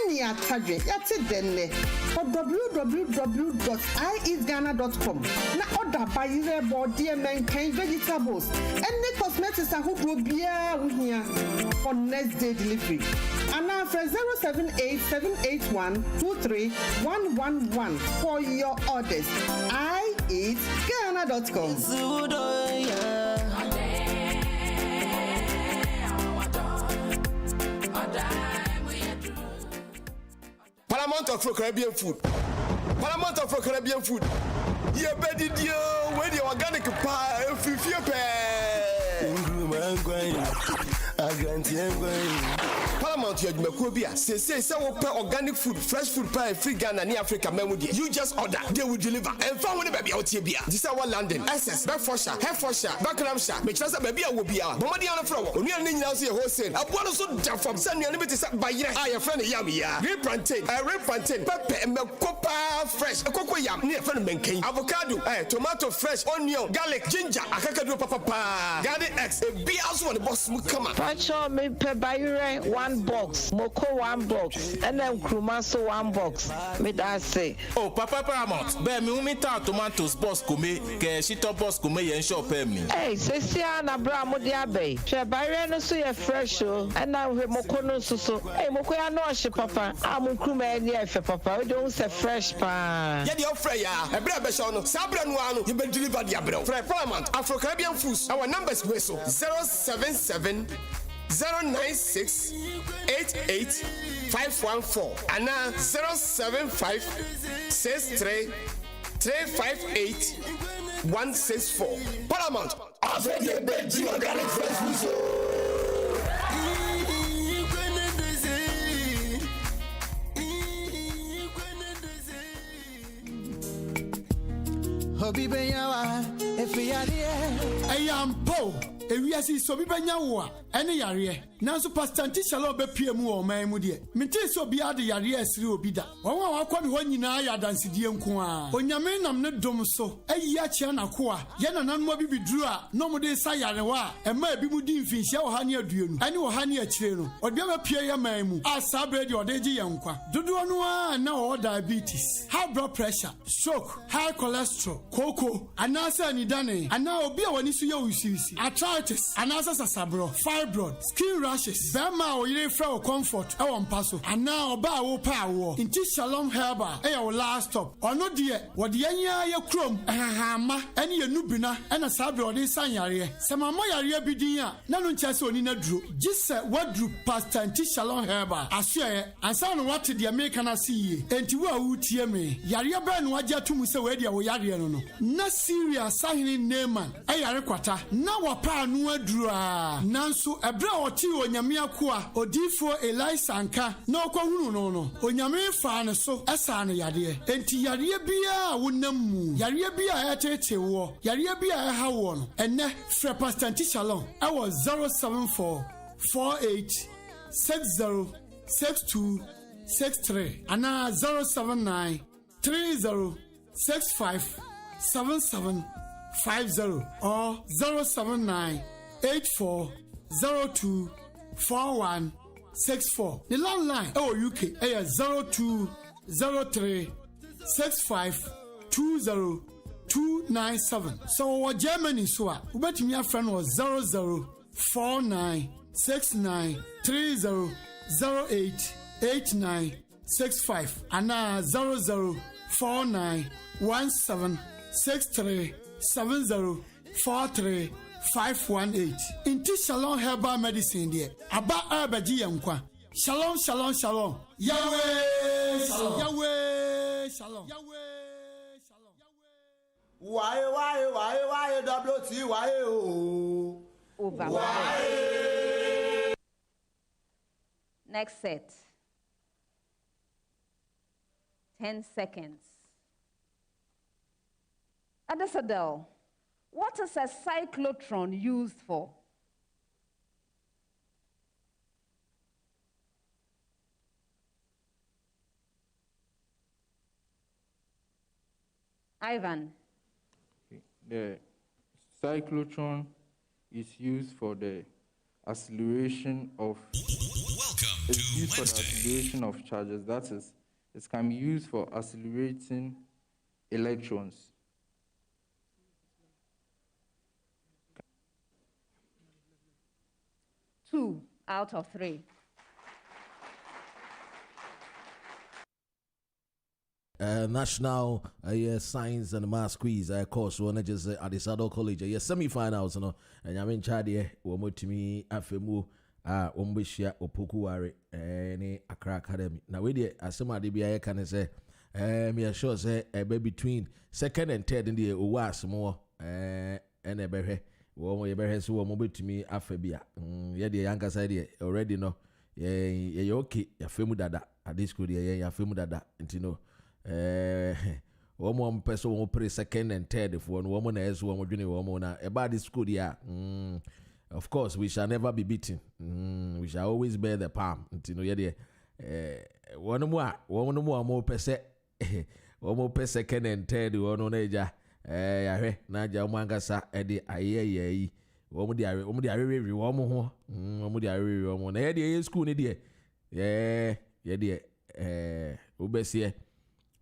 Any attachment, that's it then. For www.IEatGhana.com. Now order by your body and kind vegetables. Any cosmetics and who will be here for next day delivery. And now for 078-781-23111 for your orders. IEatGhana.com. Parliament of Caribbean food. Parliament of Caribbean food. Yeah, Betty dear, where the organic pie, if you pay. Paramount Yagmakobia say organic food, fresh food pie, free Ghana, near Africa, Memodia. You just order, they will deliver. And found baby out here. This is our London, SS, Bedfordshire, Hertfordshire, Buckinghamshire, Manchester, baby, I will be out. Bomadiana Flower, only a ninja here wholesale. I want to so from Sunday limited by your friend Yamia. Red plantain, pepper, and copa fresh, a cocoa yam near friend Menking, avocado, tomato fresh, onion, garlic, ginger, a cacado papa, garden eggs, a beer also on the boss come on. Pacho me pe bayure 1 box, moko 1 box, and then krumaso 1 box. Me that say. Oh, Papa Paramount, be me umita tomatoes boss kume, ke shito boss kume yen shop me. Hey, sesia na bra mo dia be. She bayure no so ye fresh o, and now we moko no so. Hey, moko ya no she papa. Am kruma e dia fe papa. We don't say fresh pa. Yeah, the offer ya. E bra be show no. Sabra no anu, you be deliver dia bra. For Paramount, Afro Caribbean Foods. Our numbers we so 077 096 88 514 and now 075 63 358 164. Paramount. Organic fresh food. Hobi benyawa efiade ayampo ewiasi so bi benyawo a ene yare nanso pastor Shalom be pie mu o man mu de menti so bi ade yare asiri obi da won wa akwa ne ho nyina ya dansedie nko a onyame nam ne dom so ayi a chia na ko a ye nanan mo bi biduru a no mo de sa yare wa e ma bi mu di mfinhia wo ha ne aduonu ane wo ha ne akire no ode be pie ye man mu a sabre de ode gi ye nkwa dodo no a na o diabetes, high blood pressure, stroke, high cholesterol, cocoa, anasa ni dane ana obi a wani so ye usisi arthritis, anasa sasabro, fibroid, skin rashes, bema o yire fra o comfort e won paso ana oba wo pa wo inti Shalom Herbal e your last stop ono de wo de anya ye krom ahama ene ye nubina ena sabre ode sanyare se mama yare bidin a na no ncha se oni na duro gise wadru pastor Shalom Herbal asoe ansa no wate de America na see enti wo a wutie me yare ba no agya tumu se we de wo yare no na serious sahini Neman e yare kwata na wapa anu aduru a nanso nanso ebra oti onyame akoa odifo Elisa anka na okwahunu no onyame fa ne so esa ne yade enti yade bia wonam mu yade bia etete wo yade bia ha wo no enne frɛ Pastor Shalom I was 074 48 60 6263 ana 079 30 65 7750 or 079 84 02 4164. The landline UK is 0203 65 20 297. So what Germany so bet me a friend was 0049 69 30 08 8965 and 0049 17 63 70 43 518. Inti Shalom Herbal Medicine there. Aba Abaji Yankwa. Shalom, shalom, shalom. Yahweh, shalom. Yahweh, shalom. Yahweh, shalom. Why, WT, why, Over. why? Next set. 10 seconds. Adesadel, what is a cyclotron used for? Ivan. The cyclotron is used for the acceleration of acceleration of charges. That is, it can be used for accelerating electrons. 2 out of 3. National Science and Maths quiz course one just at the Saddle College semi-finals no and I'm in Chad one to me afemu ombeshia opokuware ni Accra Academy na we dey asema de bia can say me sure say between second and third in the owas mo and ebehwe wo ye behwe so wo betumi afa bia ye de yanka side already no ye okay ya femu dada at this school ye ya femu dada ntino woman person won pre second and third for no woman na eso woman dwene woman na about this school here of course we shall never be beaten we shall always bear the palm you know ye one more mo pese woman per second and third one na eja yahwe na ja mo angasa e de ayeyi woman de arewe woman ho woman de arewe woman na ye de school ni de ye de obesie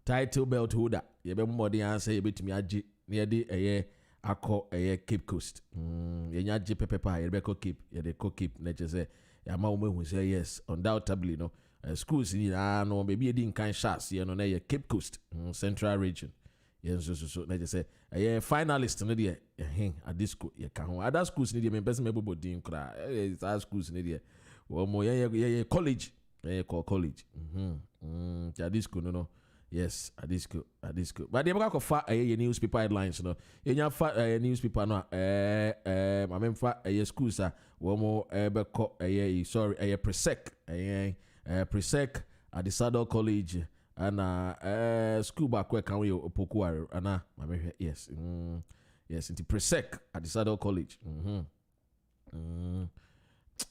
title belt holder ye be more than answer ye betimi agi na ye de akọ Cape Coast ye nya agi pepepa ye be ko Cape ye de ko Cape na je say ya ma wo hu say yes undoubtedly no schools ni no be e di nkan shots ye no na ye Cape Coast Central region ye so na je say ye finalist no de at this school ye kan ho other schools ni de me person me bobo din kra other schools ni de wo mo ye college ye call college ja this school no yes, at this school. But they have got a newspaper headlines, you know. You have a newspaper no. I mean, a school sir. One more sorry, a presec, presec at the Saddle College and school back where can we opokuare and I mean yes, yes, into presec at the Saddle College.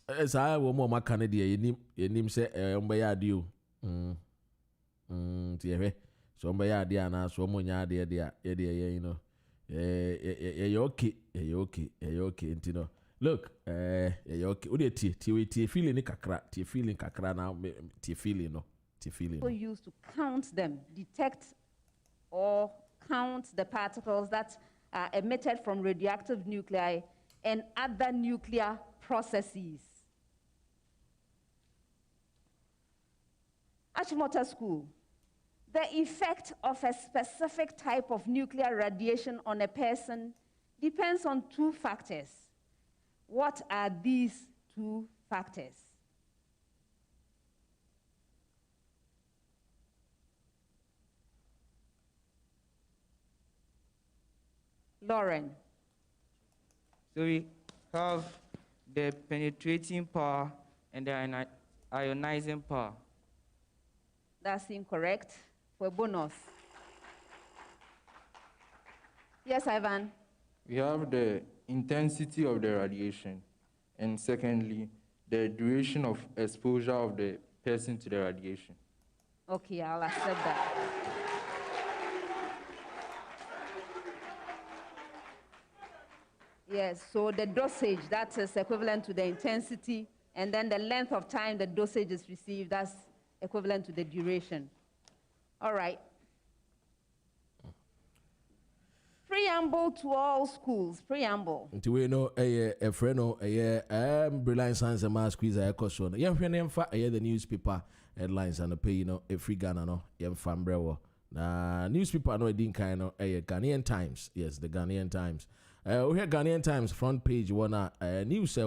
As I one more my Canadian, your name say umbayadu. So mbaya dia na so monya dia you know okay ntino look okay we tie feeling ni kakra tie feeling kakra na tie feeling no tie feeling So used to count them, detect or count the particles that are emitted from radioactive nuclei and other nuclear processes. Achimota School. The effect of a specific type of nuclear radiation on a person depends on 2 factors. What are these 2 factors? Lauren. So we have the penetrating power and the ionizing power. That's incorrect. For a bonus. Yes, Ivan. We have the intensity of the radiation, and secondly, the duration of exposure of the person to the radiation. Okay, I'll accept that. Yes, so the dosage, that is equivalent to the intensity, and then the length of time the dosage is received, that's equivalent to the duration. All right. Preamble to all schools. Preamble. Do we know a friend or a Brilliant Science and Mass Quiz? I question. Yeah, the newspaper headlines and the pay, you know, a free Ghana, no, yeah, Fambrewo. Newspaper, no, I didn't kind of a Ghanaian Times. Yes, the Ghanaian Times. We hear Ghanaian Times front page one news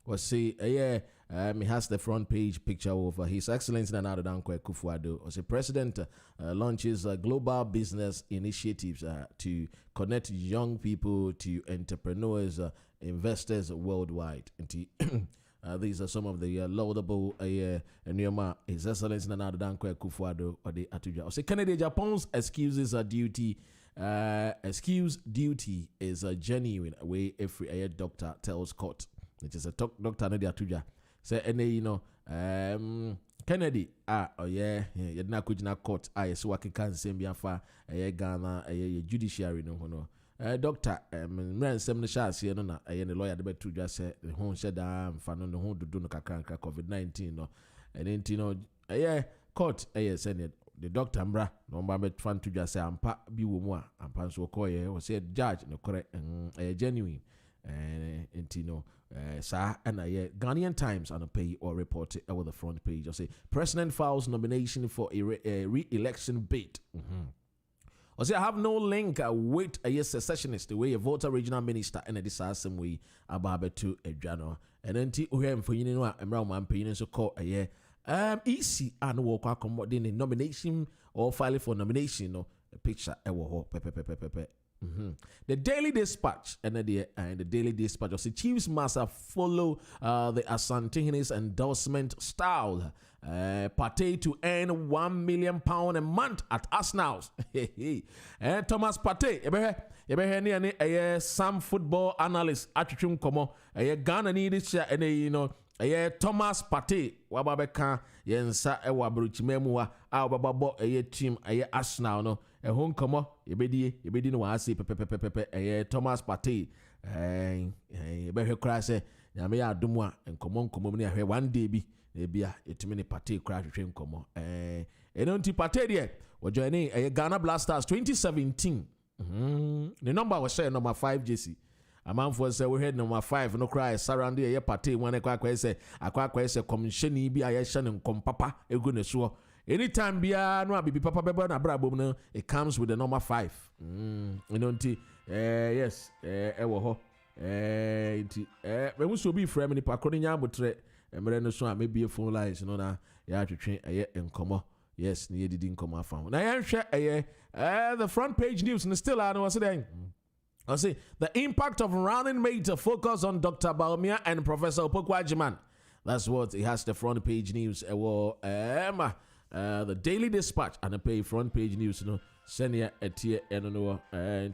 was say he has the front page picture of His Excellency Nana Akufo-Addo. The president launches global business initiatives to connect young people to entrepreneurs, investors worldwide. These are some of the laudable His Excellency Nana Akufo-Addo or the Atuja. Say Canada Japan's excuses are duty. Excuse duty is a genuine way every doctor tells court. It is a doctor no dia tuja. Say any you know Kennedy you na kujina court so wakeka nsem bia fa Ghana judiciary no doctor mransem no sha ase no na ne lawyer de betu dwa say the ho hye da mfa no ho dudu no kakranka COVID-19 no enti no court send the doctor mbra no mba met fan to just say ampa bi wo mu a ampa so koye o say judge no correct genuine enti sa and Ghanaian Times on a pay or report it over the front page. I say President files nomination for a re-election bid. I say I have no link with a secessionist the way a Volta regional minister and this same way about to Adriano and then for you know I'm man paying so call easy and walk out the nomination or filing for nomination no picture The Daily Dispatch and the Daily Dispatch of the Chiefs must follow the Asanteh's endorsement style. Partey to earn £1 million a month at Arsenal. Thomas Partey, some football analyst at Ghana need this and Thomas Partey wababeka yensa ewa bruchimemu a bababo team Arsenal no ehon komo yebedi no ase pepepepepe Thomas Partey behwe kra se nyame ya adomu a nkomo ni ahwe one day bi ebia etimi ni Partey kra hwehwe nkomo enonti Partey de wo join Ghana Blasters 2017 the number was say number 5 JC a man for say we had number 5 no cry surround the Partey one akwa say commission bi aye hye nkompapa egu ne so anytime bia no abibi papa beba na brabom no it comes with the number 5 you know nti yes wo ho nti we muso bi frame ni pakro nya abotre emre no so a maybe phone lines no na ya twetwe nkomo yes ni yedidi nkomo afa na ya hwe the front page news and still I know what's then I see the impact of running mate to focus on Dr. Baumia and Professor Opoku-Agyeman. That's what he has the front page news. The Daily Dispatch and the pay front page news. No, senior etie and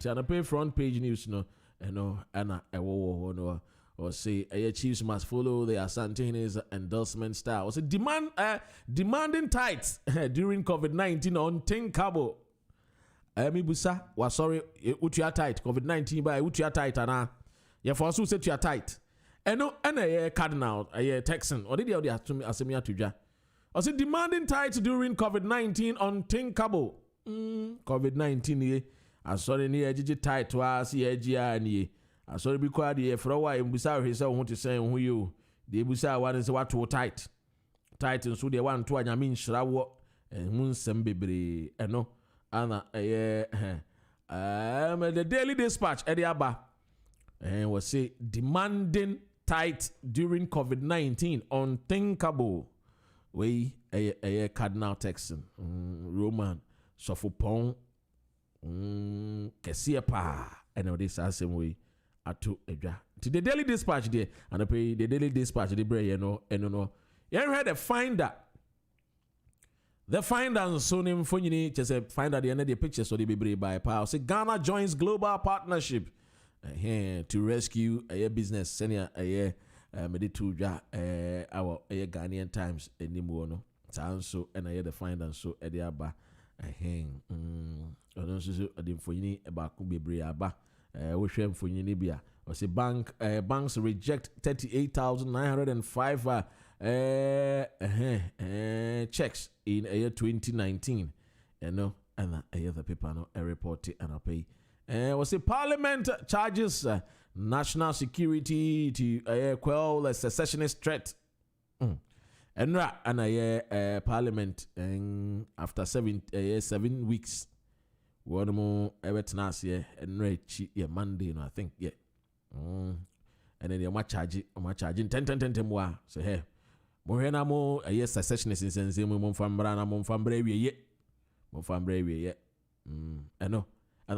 the pay front page news. No, Anna no. Or say chiefs must follow the Asanteh's endorsement style. Or say demanding tithes during COVID-19 unthinkable. Busa was sorry, utia tight, COVID-19 by utia tight, and ya for us who said you are tight. And a Cardinal, a Texan, or did you have to me as a mere tuja? I said demanding tight during COVID-19 unthinkable. COVID-19, I saw the near digit tight to us, ye, I saw it be quiet for a while, and Busa himself want to say who you. The Busa one is what too tight. Tight and so they want to, I mean, shrawo, and moon some baby, and no. Anna, the Daily Dispatch, Ediaba, and was say demanding tight during COVID-19 unthinkable. We a Cardinal Turkon, Roman, Sofopon, Kesiepa, and all this same way. Atu Eja To the Daily Dispatch there, and the Daily Dispatch the bray no. You heard the finder. The finder and so name for you just a finder the end of the picture so they be brave by power. Say Ghana joins global partnership to rescue a business senior a year medituja our Ghanaian Times anymore no. So and I hear the finder so at the aba I don't see the for you about could be brave aba we share for you Nibia or say banks reject 38,905 checks in a year 2019 and a year the paper no a report and a pay was a parliament charges national security to quell a secessionist threat and a year parliament after 7 weeks one more everton's year and Monday no I think and then you're charging 10 more so hey Mohena mo a yes secessionist in sense mo fambra na mo fambre wie and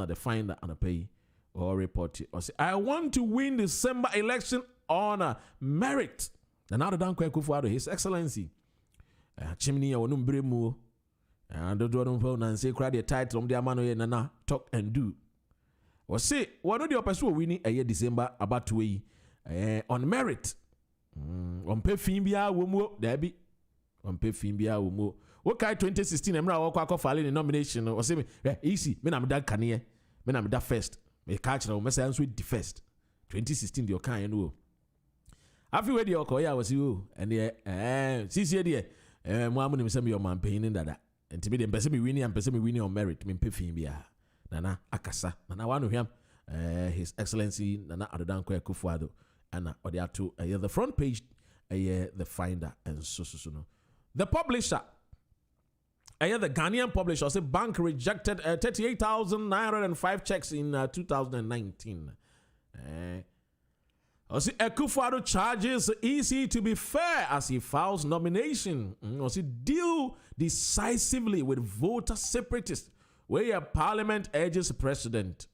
the finder and a pay or report or say I want to win December election on merit. And now the Dan Akufo-Addo, His Excellency chimney or numbre mu and the don't and say cry the title on the amano nana talk and do or say one of the person winning a year December about to we on merit. On pay Fimbia Wumo, Debbie. On pay Fimbia Wumo. Okay, 2016, I'm not filing a nomination or say, easy, men I'm that canny, men I'm that first. May catch no message with the first. 2016, the kind of I feel the Okoya was you, and the since year, Mamma send me your man paying that. And to be the person winning and person winning on merit, mean pay Fimbia. Nana Akasa, Nana one of him, His Excellency Nana Adan Akufo-Addo. And or the two the front page the finder and so no. The publisher the Ghanaian publisher say bank rejected 38,905 checks in 2019. Also Akufo-Addo charges EC to be fair as he files nomination. Also deal decisively with voter separatists where parliament urges president.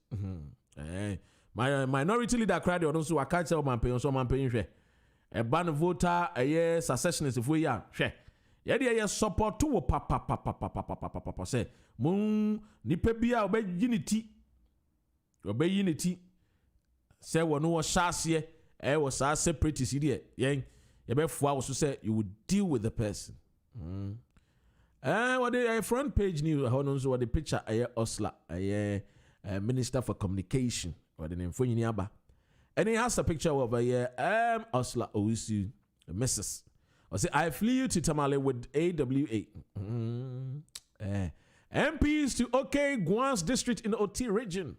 My minority leader cried on so I can't tell my paying so man paying share. A ban voter a year secessionist if we are share. Yeah, support to papa say moon nipebia obey unity. Say one no shas was our separatist idiot. Yang Yabefwa was to say you would deal with the person. What the front page news what the picture Osla Minister for Communication. Or the name for Yaba. And he has a picture of a Osla Owusu, Mrs. I say, I flew to Tamale with AWA. MPs to Guan's district in the OT region.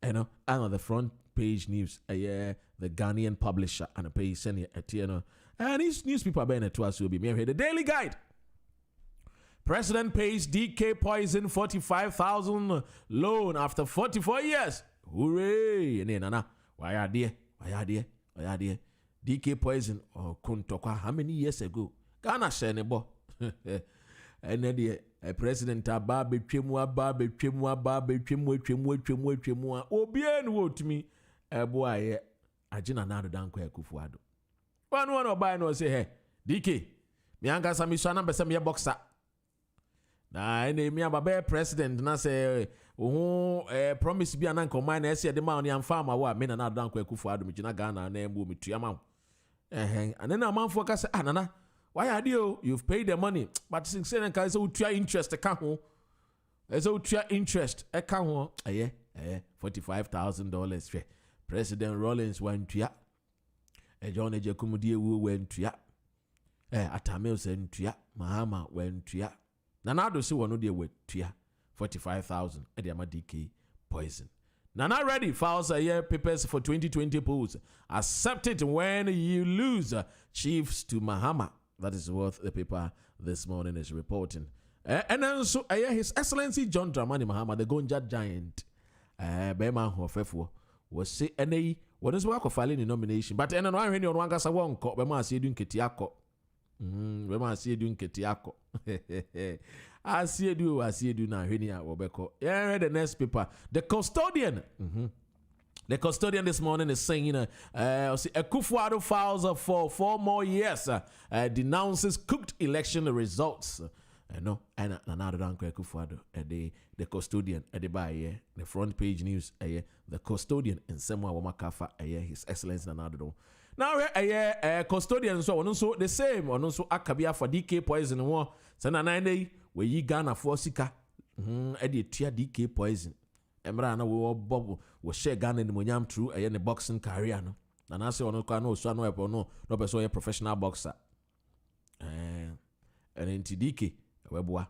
And another front page news, the Ghanaian publisher and a page sending a TNO. And these newspaper banner to us will be here. The Daily Guide. President pays DK Poison 45,000 loan after 44 years. Hooray! And then, why are there? DK Poison or Kuntokwa, how many years ago? Ghana Shenebo. And then the President Ababe Chimwa, Obien wrote me, a boy, Ajina Nado Danko Akufo-Addo. One or buy no say, hey, DK, me anga Samisana Bessamia boxer. Na me ababe president na say promise bi anan command na ese de ma on farmer wa me na dan kwa Akufo-Addo me gina Ghana na embu metua ma and then amanfo ka say nana why are you've paid the money but since then can say utua interest ka ho utua interest e ka ho $45,000 hwe President Rollins wantua John Ejekumudi ewu wantua Atamel se ntua Mahama wantua Nana see one day with 45,000 at the DK Poison. Nana ready files a year papers for 2020 polls. Accept it when you lose chiefs to Mahama. That is what the paper this morning is reporting. And also His Excellency John Dramani Mahama, the Gonja giant, Bema Hofefo, was say any what is work of filing a nomination. But and I on one gas I won't call Bema see doing Ketiako. Bema see doing Ketiako. I see you now. Here, Wobeko. Yeah, the next paper. The custodian The custodian this morning is saying, Akufo-Addo files for 4 more years, denounces cooked election results. No, and another Uncle Akufo-Addo, the custodian, the front page news, the custodian in Semwa Wamakafa, His Excellency Nanado. Now, custodian, so on, so the same, on also Akabia for DK poison war, Sana 9 day, where ye Ghana for Sika, Tia DK poison. Emra na we bob we share Ghana in Munyam through a boxing career no. And I say no so no person a professional boxer. And in TDK webwa.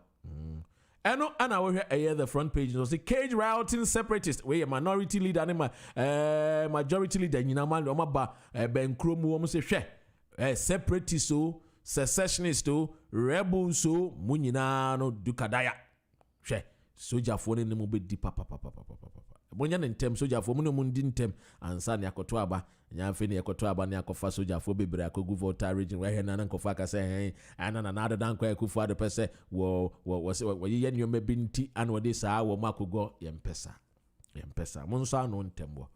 And I will hear the front page was the cage routing separatist where a minority leader and majority leader in man ba Ben Kromu almost say share separatist so secessionist so rebel so munyina no dukadaya share Soja phone in the mobile deep papa. Bonyan in tem soja for Mundi tem and San Yakotuaba, Yafini Yakotuaba, Yakofa soja for Bibra, Volta region where Hanan Kofaka say, and another Danko Kufa the Pese, was yen you may binti and what this hour Marco go Yempesa. Monsa non tembo.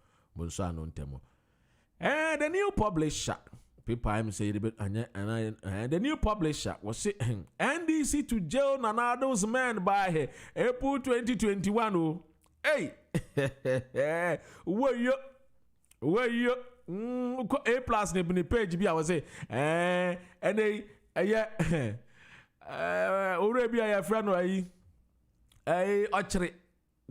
And the new publisher. People I'm saying a bit and the new publisher was saying NDC to jail Nanado's man by April 2021. Oh, hey, where you A plus in the page be I was say and they already a friend actually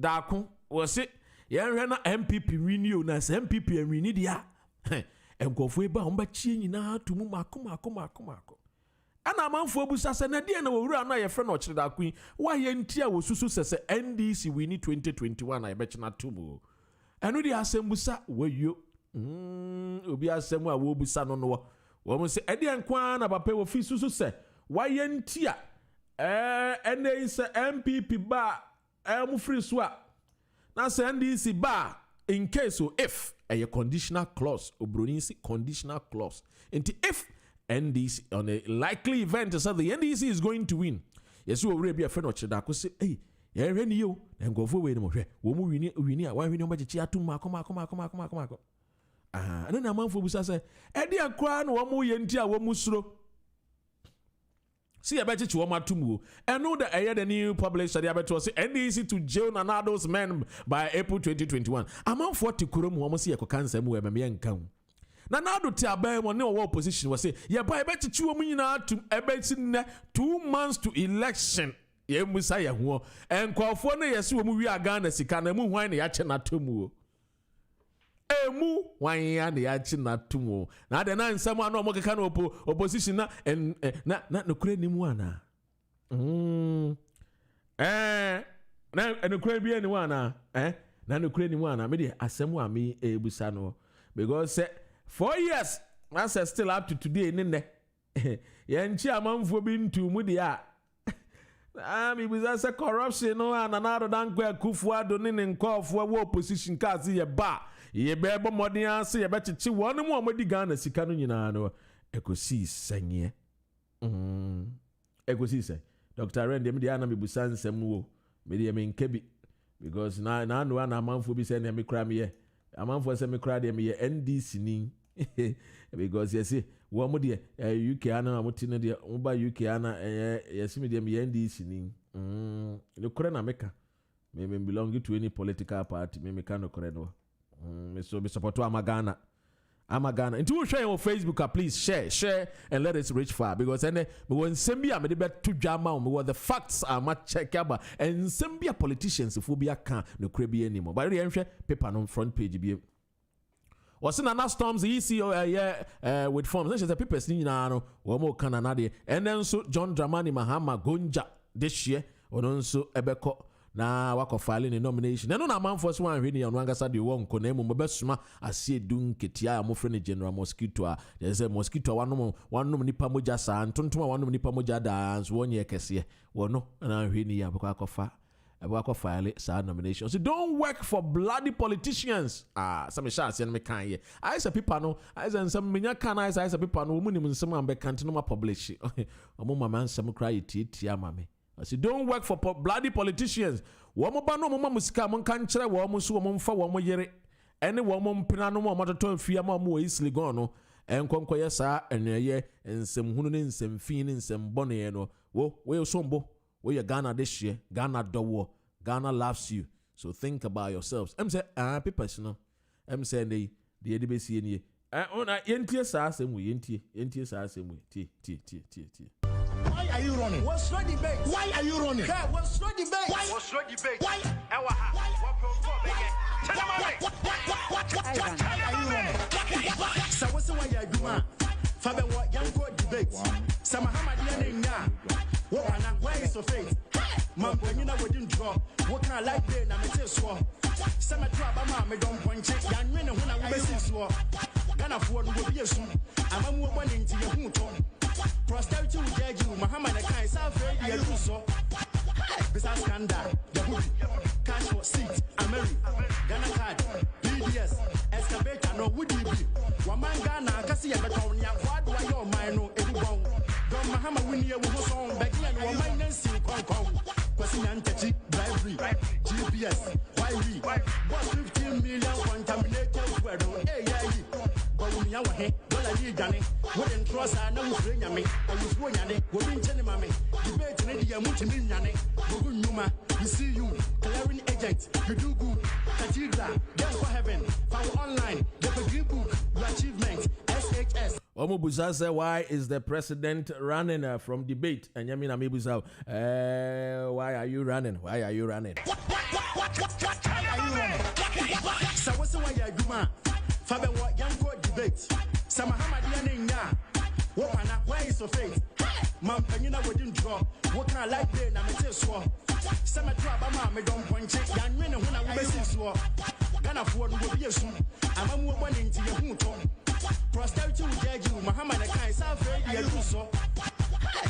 Daku was it MPP renew nas MPP and renew ya. And go for ba umba chi na to mu mako. Ana amanfo busa se na de na wura na ye frɛ no kyerɛ da kwin wa ye ntia wo susu sɛ NDC we need 2021 na ye bɛkye na to mu ɛno de asɛm busa wayo obi asɛm a wo busa no no wo mo se ɛde nkwa na papa wo fi susu sɛ wa ye ntia ɛnɛ sɛ MPP ba mu free so a na sɛ NDC ba in case so if a conditional clause obronisi conditional clause into if NDC on a likely event so the NDC is going to win yes we will be a friend of Chida ko say hey yeah when you and go for we no hwe wo mu wini a wa wini obachi atum mako and na manfo busa say e dia kra na wo mu ye nti a wo mu suro see about it, and know that I had a new publisher. The was NDC to jail Nanado's men by April 2021. Among 40 Kurum, almost see a cancer, who am young count. Nanado Tiabe, one no opposition was say, yeah, by bet to 2 months to election. Ye Messiah, and call for no yes, we are Ghana, Sikanamu, wine, Yachana Tumu. Emu wanya de achi na tumo na de na nsam ano mo keka na opposition na na no kure ni mu ana na no kure bi ni mu ana na no kure ni mu ana me de asem a me ebusa no because 4 years na say still up to today ni ne ye nchi amanfo bi ntu mu de a me busa say corruption no ana na do dan kwa Akufo-Addo ni nkofo wo opposition ka se ye ba ye bebo modern ase ye bechichi wonu mu omodi Ghana sika no nyina no ekosi sanye ekosi say Dr. Rende me dia na me busa nsem wo me dia me nkebi because na no na amanfo bi say na me kra me ye amanfo say me kra de me ye NDC ni because you see wo mo de UK ana amoti no de wo ba UK ana yes me de me ye NDC ni no kra na meka me belong to any political party me can no kra no so be support to Amagana. Into we share on Facebook, please share and let us reach far because then when Sembia me bet to jama me the facts are much checkable and Sembia politicians if we be can no crebi anymore. But the paper on front page be was in another storms EC with forms. There's a paper seen now one more Canada and then so John Dramani Mahama Gonja this year or also Ebeko na wako filing a nomination. Neno na man first one really on wanga sadi won ko na mu mobesuma asie dun ketia a mo frene General Mosquito. There's a mosquito one no nipa moja sa ntontoma one no nipa moja dance one ye kese wono na hwini ya wako file sa nomination. So don't work for bloody politicians. Some shots and me kan ye. I say people no, I say some menya kan I say people no mu ni mu some ambe kan no ma publish. Omo mama some cry tia mame. I say don't work for bloody politicians. Womo ba no mo musika mon kan kire wo mo so mo mfa wo mo yere Any woman pinano mo matoto fia mo easily gone no. Enkonko ye sa enye ensem hunu ne nsem fin ne nsem bone no. Wo we sombo. We ya Ghana this year. Ghana do. Ghana loves you. So think about yourselves. Say people no. Say the edibesi ni. Ona yentie sa asem we yentie sa asem we. Tie. Why are you running? What's not debate? Why are you running? What's not debate? What's not debate? Why? Why are you running? So what's the way you do, man? Fabe what young go debate? Some Mahama diana. What why is so faith? Man, you know we didn't draw. What kind of life there? Na me tell so. Some trouble, man, me don't point check. Young men when I was so. Ghana for will be a soon. I'm more one into your home. Prosperity will judge you. Mahama the kind of fair you do so. Besides scandal, the hood, cash for seats, America, Ghana card, BDS, excavator, no would you be? One man Ghana, Cassia, Batonia, what do I your mind? No, everyone. Don't Mahama win here with his own back and one mind and see Kong Kong. Question anti bribery, GPS, why we? What's 15 million contaminated word? Hey, yeah, but we are here, $1 Danny. Wouldn't trust I know who's bringing me. I was going at it, we're being telling mammy. Debate in India, Mutiminiani, Bugun Numa, we see you, clearing agent, you do good. Cathedral, get for heaven, found online, get a good book, your achievement, SHS. Omobuza said, why is the president running from debate? And Yamina Mibuza, why are you running? Why are you running? Why are you running? So what's the way you do, man? Fabe what young go debate? Some Mahama diana. What why is so faith? Man, you know we didn't draw. What kind of life there? Na me tell so. Some trouble, man, me don't point check. Young men when I was so. Ghana for will be a soon. I'm more one into your home. Prosperity will judge you. Mahama the kind of fair you do so.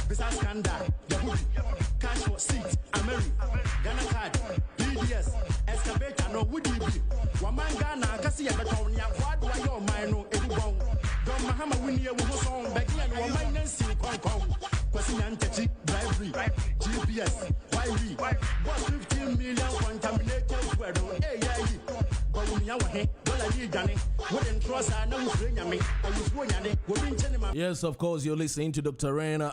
Besides scandal, the hood, cash for seats, America, Ghana card, BDS, excavator, no would you be? One man Ghana, Cassia, Batonia, what do I your mind? No, everyone. Don't Mahama win here with his own back and one mind and see Kong Kong. Question anti bribery, GPS, why we? What's 15 million contaminated word? Hey, yeah, but we are here, $1 Danny. Wouldn't trust I know who's bringing me. I was going at it, we're being telling my. Yes, of course, you're listening to Dr. Rena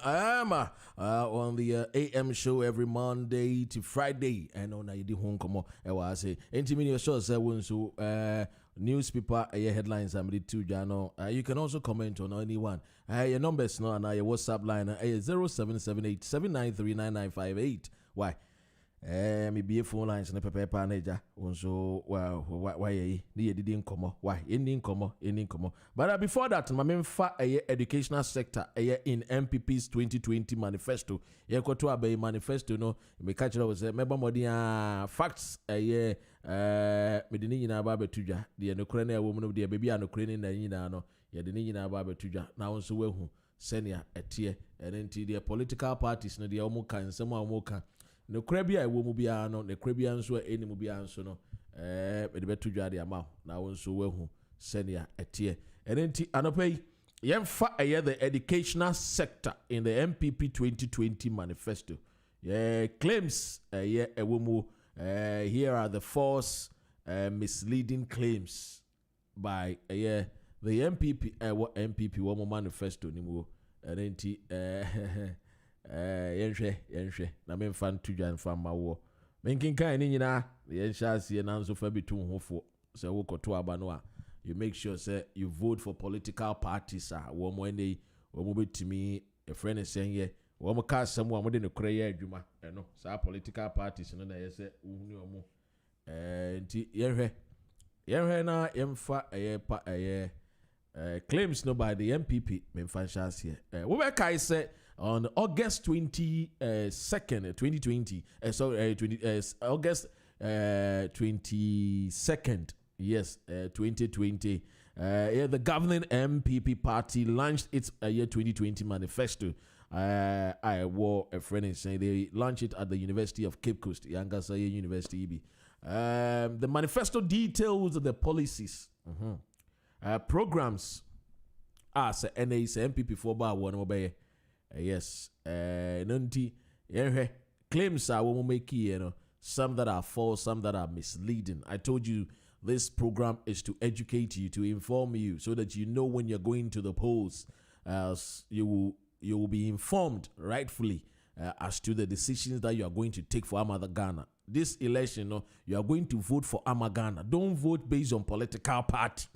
on the AM show every Monday to Friday. And on the home come on, I say, intimate show, so newspaper headlines I'm ready to Jano. You can also comment on anyone. Your numbers no and your WhatsApp line 0778 7939958. Why? Maybe a phone lines and a paper manager. So, why didn't come? Why? Ending come. But before that, my main educational sector in MPP's 2020 manifesto. You go to a manifesto, no, me catch it was member modia facts medini na baba tuja. The Ukrainian woman of the baby and Ukrainian na no. Ya the na baba tuja. Now so we senior etie and then the political parties no the omo kan some omo kan. No Caribbean I will be no the Caribbean so any will be answer no the better judge amount now so well senior etie and then anope yemfa the educational sector in the MPP 2020 manifesto claims here are the false misleading claims by the MPP MPP one manifesto ni mu and then yenhwe na me fan tuja nfa mawo menkin kan ni nyina yenhyase na nso fa bitu hofo se wo koto aba no a you make sure say you vote for political parties wo mo ene wo mo betimi a friend saying ye wo mo ka asem wo mo de ne kore ye adwuma no sa political parties no na ye se uhuni wo mo nti yenhwe na yemfa pa claims no by the MPP me fan hyase wo be kai say on August 22nd, 2020, August 22nd, yes, 2020, the governing MPP party launched its year 2020 manifesto. I wore a friend and saying they launched it at the University of Cape Coast, Yangasa University. The manifesto details the policies, programs, NA's MPP 4 bar 1 obey. Yes, nunti claims are we make some that are false, some that are misleading. I told you This program is to educate you, to inform you, so that you know when you're going to the polls, you will be informed rightfully as to the decisions that you are going to take for Amada Ghana. This election, you are going to vote for Ama Ghana. Don't vote based on political party.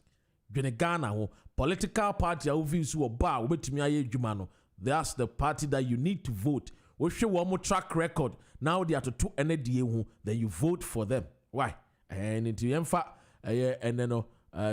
Ghana, political party, that's the party that you need to vote. We show one more track record. Now they are to 2 NDA, then you vote for them. Why? And into Yemfa, and then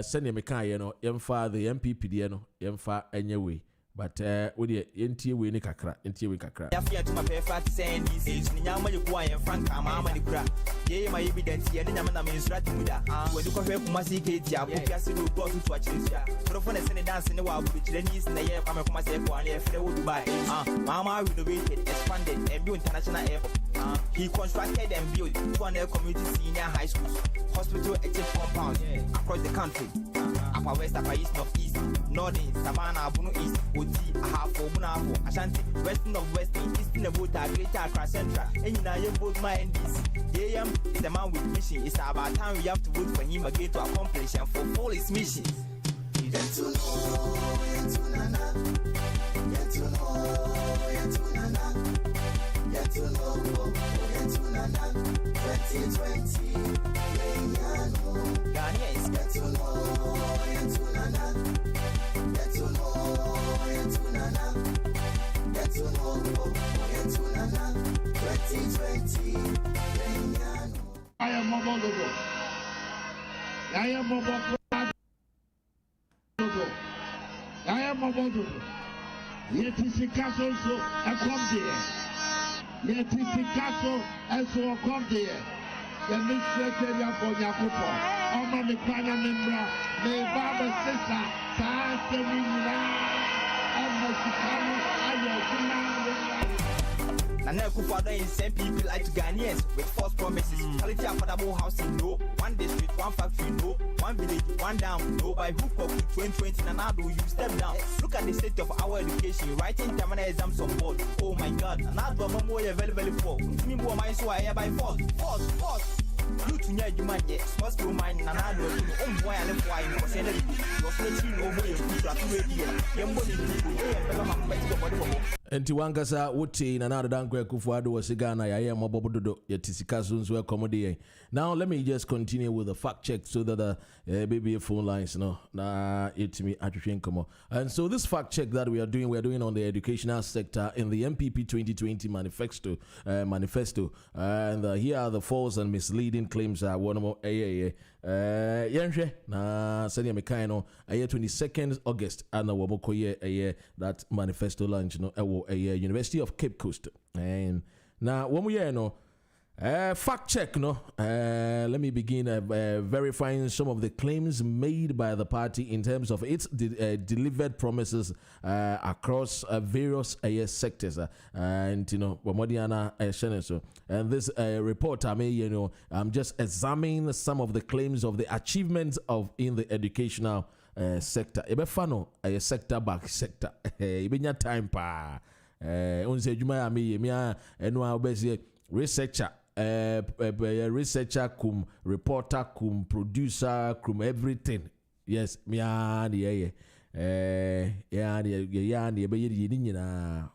send your mechanic, Yemfa, the MPP, Yemfa, anyway. But with the NTA we need kakra, NTA we kakra. I fear to my perfect saying this is Nyama you go and Frank Mahama the crack. Yea, my evidence here, and I'm instructing with that. When you compare Kumasi Katia, Pukas will go to watch this year. Prophone and dance in the wild, which then is in the air from a Kumasi one year for the wood buy. Mama renovated, expanded, and built international airport. He constructed and built 200 community senior high schools, hospital, active compounds across the country. Upper West, Upper East, Northeast, Northern, Savannah, Bunu East, Oti, Ahafo, Bunafo, Ashanti, Western of Western, Eastern of Volta, Greater Accra Central, and you know you both my NDC. Akyem is a man with mission. It's about time we have to vote for him again to accomplish and fulfill his mission. Get to know, get to nana, get to know, get to nana, get to know, get to nana, 2020, Ghanaians, get to know, get to nana, get to know, get to nana, get to know, get to nana, 2020. I am Mobodogo. I am Mobodogo. I am Mobodogo. Yet is a castle, so I come there. Yet is a castle, and so I come there. The Secretary of Yakupo, Oma Mikana Membra, may Baba Sister, Sasemina, and Mexican, And Akufo-Addo send people like to Ghanaians with false promises. Quality affordable housing, no. One district, one factory, no. One village, one down, no. By hook or 2020, Nanado, you step down. Look at the state of our education. Writing terminal exams on board. Oh my God, Nanado, I'm more very poor. Me more my so I by force. You to know you might get must be mine. Nanado, why I live why you say that you're stretching over your future to radio. You're money, Enti wankasa wote na nada dankwe Akufo-Addo was Ghana ya mabobododo ya tisika sunzu accommodate. Now let me just continue with the fact check so that the baby phone lines na it's me attrition come on. And so this fact check that we are doing on the educational sector in the MPP 2020 manifesto and here are the false and misleading claims are one more yenhwe na senior mekaino 22nd August and wabokoye that manifesto launch University of Cape Coast. And now when we fact check let me begin verifying some of the claims made by the party in terms of its delivered promises across various sectors and and this report I'm just examining some of the claims of the achievements of in the educational sector. Ebefano a sector back sector. Ibenya time pa. Unse juma ya mi enwa obese researcher cum reporter cum producer cum everything. Yes,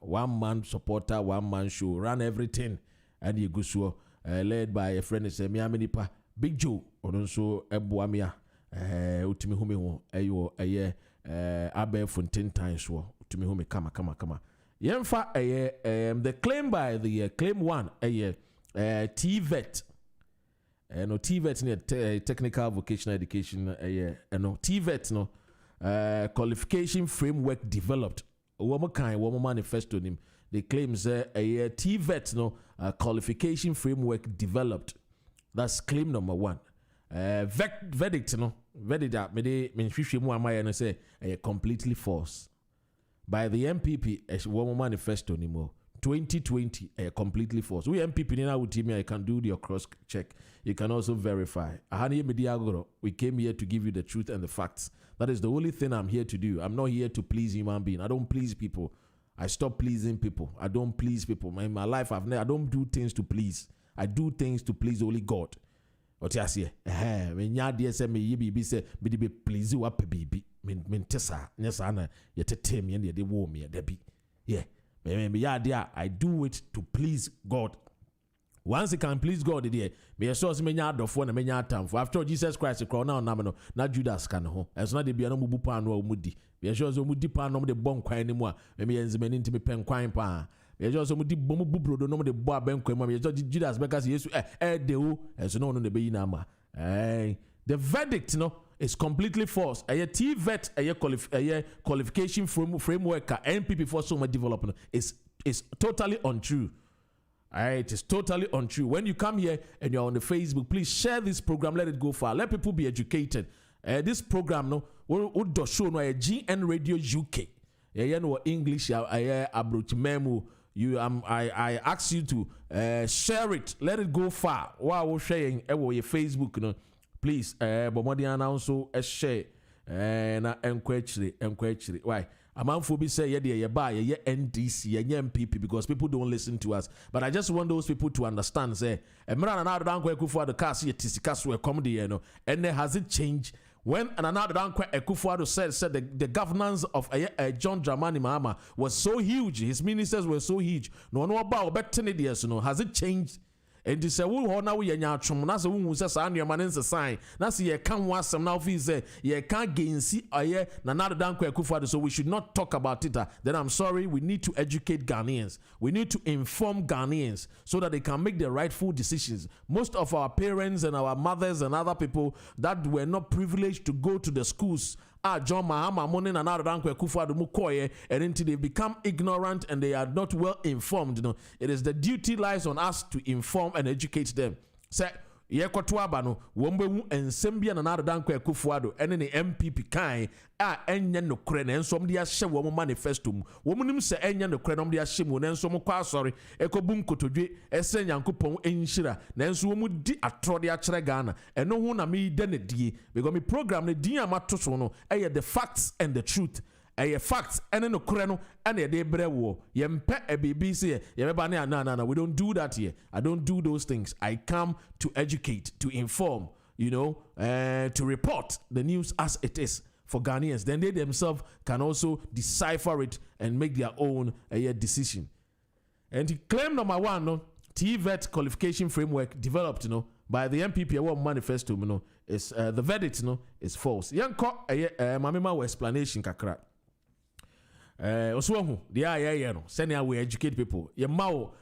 one man supporter, one man show, run everything, and you go so led by a friend is Miaminipa Big Joe, or also Ebuamia, Utimi Hume, Abe Fontaine times, Utimi Hume, kama. Yemfa the claim by the claim one TVET. No TVET near technical vocational education no TVET no qualification framework developed. Woman manifesto him. The claims TVET no qualification framework developed. That's claim number one. Verdict no verdict me say completely false. By the MPP, woman manifesto anymore. 2020, completely false. We MPP now with me, I can do your cross check. You can also verify. We came here to give you the truth and the facts. That is the only thing I'm here to do. I'm not here to please human being. I don't please people. I stop pleasing people. I don't please people. In my life, I don't do things to please. I do things to please only God. Otiasie, me nya de se me yi bibi se me de be please wa pe bibi. Me tesa, nyesa na ye tete me ne de wo me da bi. Yeah. Me ya there, I do it to please God. Once it can please God, there, me sure me nya adofo na me nya atamfo. After Jesus Christ crown now na me no, na Judas kan ho. Enso na de bia no mubu pa no mudi. Me sure so mudi pa no me de bon kwan ni mu a, me yenzi me nti me pen kwan pa. Me sure so mudi bom bubrodo no me de bo aben kwan mu. Me sure Judas because Yesu de o, enso no de be yi na ma. The verdict is completely false. A TVET, a qualification framework, NPP for so much development is totally untrue. It is totally untrue. When you come here and you're on the Facebook, please share this program. Let it go far. Let people be educated. This program, would show no a GN Radio UK. No English. Abroach memo. I ask you to share it. Let it go far. While we're sharing, your Facebook, please, Bomodiana also share na encourage. Why? Amanfobi say ye buy ye NDC ye MPP because people don't listen to us. But I just want those people to understand say Emra na dan kwa Akufo-Addo cast ye tisika so comedy and has it changed when another dan kwa Akufo-Addo said the governance of John Dramani Mahama was so huge, his ministers were so huge. No about has it changed? And this a wool now we are trum, that's a woman who says, I'm your man in the sign. That's ye can't want some now. If say ye can't gain see a year, another down Akufo-Addo, so we should not talk about it. Then I'm sorry, we need to educate Ghanaians. We need to inform Ghanaians so that they can make the rightful decisions. Most of our parents and our mothers and other people that were not privileged to go to the schools. John Mahama money and another Akufo-Addo mukoye, and until they become ignorant and they are not well informed. It is the duty lies on us to inform and educate them. Say ye kwatwaba no wombe ensembia na another Akufo-Addo and the MPP kind enya no kre na enso mde ahye wo manifesto mu wo munim se enya no kre na mde ahye mu na enso mo kwa sorry ekobum kotodwe ese nyankopon enhyira na enso wo mu di atrode a kire Ghana eno ho na me de ne die because me program ne din amato so no the facts and the truth facts and no kre no and de bre wo ye mpe e bibi se ye beba na na we don't do that here. I don't do those things. I come to educate, to inform, to report the news as it is for Ghanaians. Then they themselves can also decipher it and make their own decision. And the claim number one, TVET qualification framework developed, by the MPP manifesto, is the verdict, is false. Yanko mamima explanation kakra. Oswohu the send we educate people. Ye mao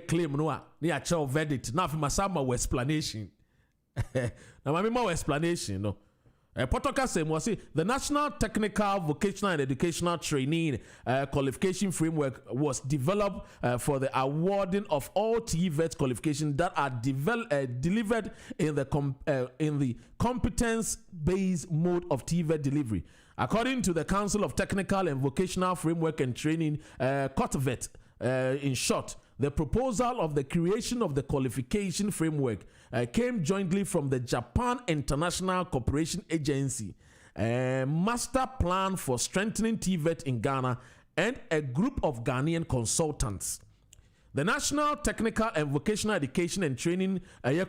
claim no ni a child verdict. Na fi masama explanation. Na mamima explanation Potoka say the National Technical Vocational and Educational Training Qualification Framework was developed for the awarding of all TVET qualifications that are delivered in the competence-based mode of TVET delivery. According to the Council of Technical and Vocational Framework and Training, COTVET, in short, the proposal of the creation of the qualification framework came jointly from the Japan International Cooperation Agency, a master plan for strengthening TVET in Ghana, and a group of Ghanaian consultants. The National Technical and Vocational Education and Training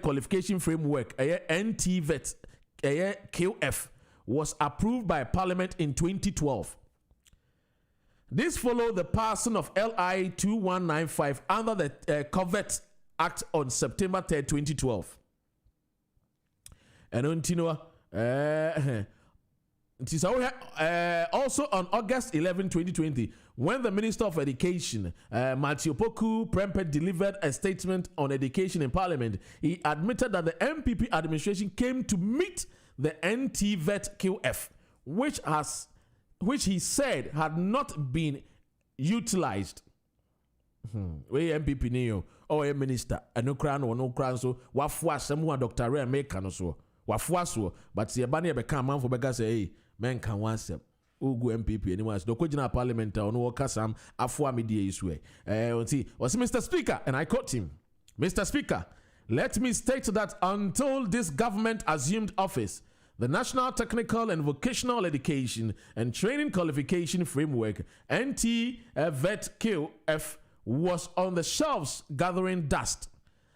Qualification Framework, NTVET, QF, was approved by Parliament in 2012. This followed the passing of LI 2195 under the Covet Act on September 3, 2012. And also on August 11, 2020, when the Minister of Education, Matthew Poku Prempeh, delivered a statement on education in Parliament, he admitted that the MPP administration came to meet the NTVET QF, which he said had not been utilized. We MPP neo or a minister and no crown or no crown so wafwa someone Dr. Ray American so wafwa so but see a banner become man for beggar say hey men can want them ugu MPP anyways no kojina parliament or no kasam afwa media iswe was Mr. Speaker, and I quote him, Mr. Speaker, let me state that until this government assumed office, the National Technical and Vocational Education and Training Qualification Framework, NTVET QF, was on the shelves gathering dust.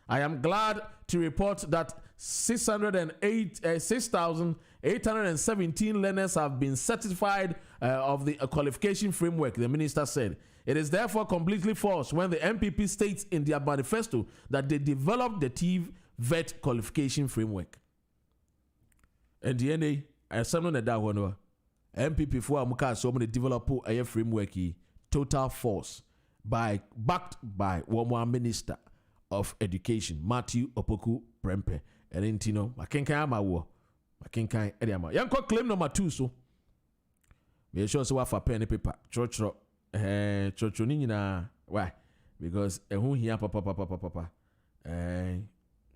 I am glad to report that 6,817 learners have been certified of the qualification framework, the minister said. It is therefore completely false when the MPP states in their manifesto that they developed the TVET qualification framework. And the NA, I said no that one. MPP for Amuka so many develop a framework total force backed by one minister of education Matthew Opoku Prempeh. And intino makenkan amawo makenkan ediama yanko claim number 2 so we sure so for pen and paper church ni nyina why because ehun hia papa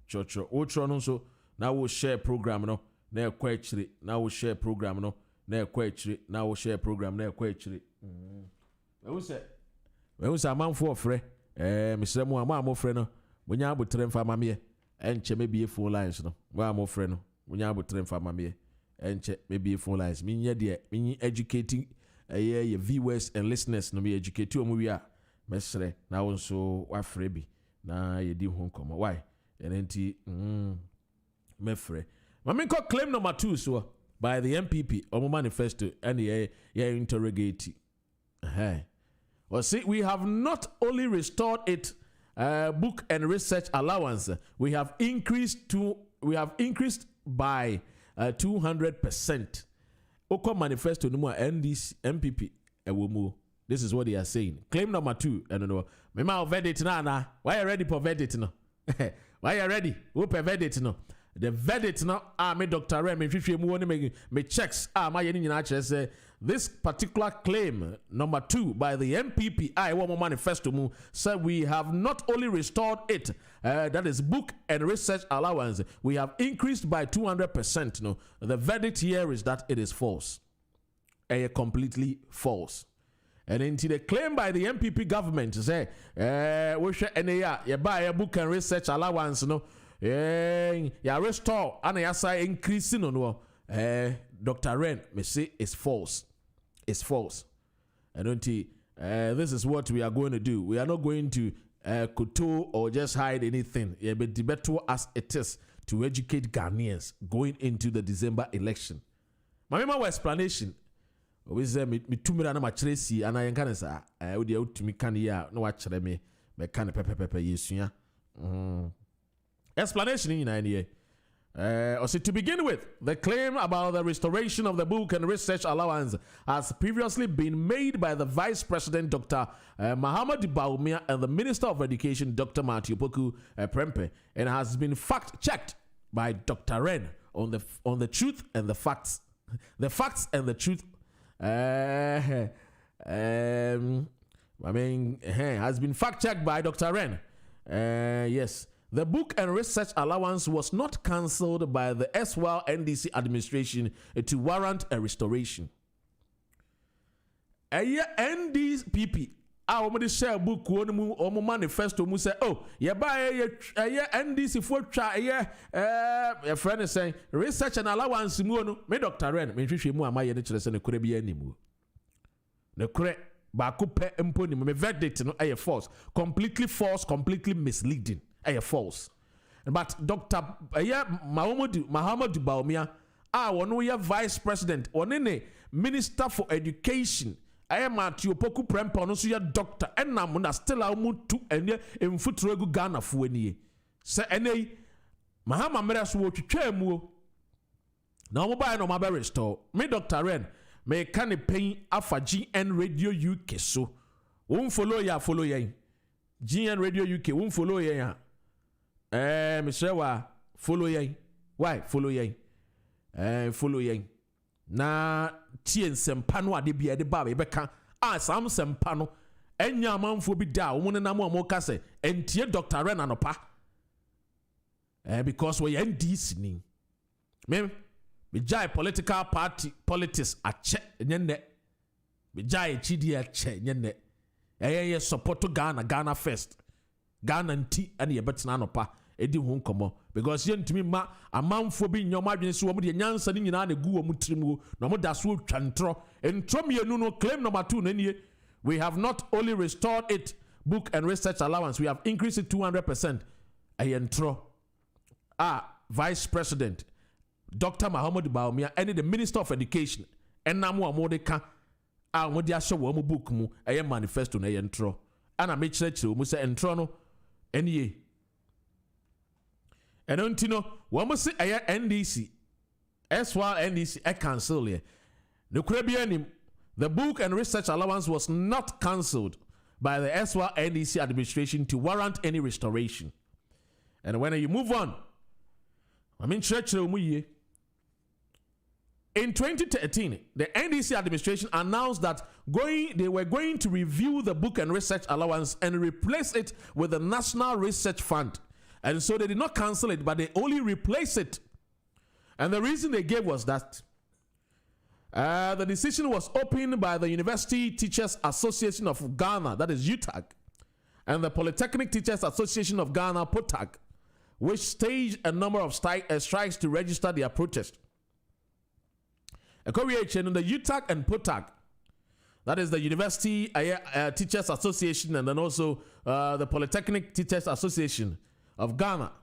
church outro no so now we share program no na ekwa now we share program no na ekwa now we share program na ekwa achire we say amanfo ofre mesrem amamo ofre no wonya abotre mfa mamie enche maybe phone lines no wa mo frɛ no wonya abotre mfa mamie enche maybe phone lines minye de minyi educating ye viewers and listeners no me educate o mu wi a mesrɛ na wo nso wa frɛ bi na ye di ho komo why enti me frɛ mame ko claim number 2 so by the MPP omo manifesto and ye interrogate well see we have not only restored it book and research allowance, we have increased by 200%. Oko manifesto no more NDC MPP ewomu. This is what they are saying. Claim number 2. I don't know. Mema verdict na. Why you ready for verdict no? Why you ready? Who per verdict no? The verdict no. Me Dr. Rem me hwehwe mu woni me checks. My yeni nyina kire say this particular claim, number 2, by the MPP, manifesto, said we have not only restored it, that is book and research allowance, we have increased by 200%. No, the verdict here is that it is false, completely false. And into the claim by the MPP government, say, we should you buy a book and research allowance, no, yeah, restore and increasing no. Dr. Ren may say it's false. It's false. And this is what we are going to do. We are not going to kowtow or just hide anything. Yeah, but debate as it is to educate Ghanaians going into the December election. My mama explanation. We say me 2 million na machiresi and I can say we dey out to me can ya no wachire me can pepe yesua. Explanation in here. To begin with, the claim about the restoration of the book and research allowance has previously been made by the Vice President Dr. Mahama and the Minister of Education Dr. Matthew Opoku Prempeh, and has been fact-checked by Dr. Ren on the truth and the facts. The facts and the truth has been fact-checked by Dr. Ren. Yes. The book and research allowance was not cancelled by the SWAL NDC administration to warrant a restoration. NDPP, our share book or manifesto mu say, oh, yeah, buy NDC for try, a friend is saying research and allowance. Me Dr. Ren, me fish mu am I any chance and could be any more. The correct bakupe empony, me verdict no a false, completely misleading. False. But Dr. Mahama Dubaumia, one Vice President, one Minister for Education, I am at your Poku Prempeh, no so your doctor, and Namuna still out to any in Futregu Ghana for any. Say any Mahama Meras watch Chemu. Now mobile no maber restore. Me Dr. Ren, may can pay Alpha GN Radio UK so. Won't follow ya. GN Radio UK won't follow ya. Mr. Wa follow ye. Why follow ye? Follow ye. Na tien sempano ade bia de ba beka sam sempano enya manfo bi da wo ne nam amoka se entie Dr. Ren anopa. Because we NDC ni. Me jai political party politics ache nyenne. Me jai chidi ache nyenne. Ye support to Ghana first. Ghana nti and ye betina anopa. Edi ho nkomo because ye ntumi ma amanfo bi nyoma adwene so wo de nyansa ni nyina na gu wo mutrimu na mo da so twantro entromienu no claim number 2 na nie we have not only restored it book and research allowance we have increased it 200% ayentro Vice President Dr. Mahama Baumia and the Minister of Education and Namu Amodeka a mo dia hye wo mo book mu manifesto na entro ana me kyerɛkyerɛ mu sɛ entro no ɛne ɛno nti no wo mo se NDC NDC cancel ye no kura bi anim. The book and research allowance was not cancelled by the NDC administration to warrant any restoration. And when you move on, in 2013, the NDC administration announced that they were going to review the book and research allowance and replace it with the National Research Fund. And so they did not cancel it, but they only replaced it. And the reason they gave was that the decision was opened by the University Teachers Association of Ghana, that is UTAG, and the Polytechnic Teachers Association of Ghana, POTAG, which staged a number of strikes to register their protest. According to the UTAG and POTAG, that is the University Teachers Association and then also the Polytechnic Teachers Association of Ghana,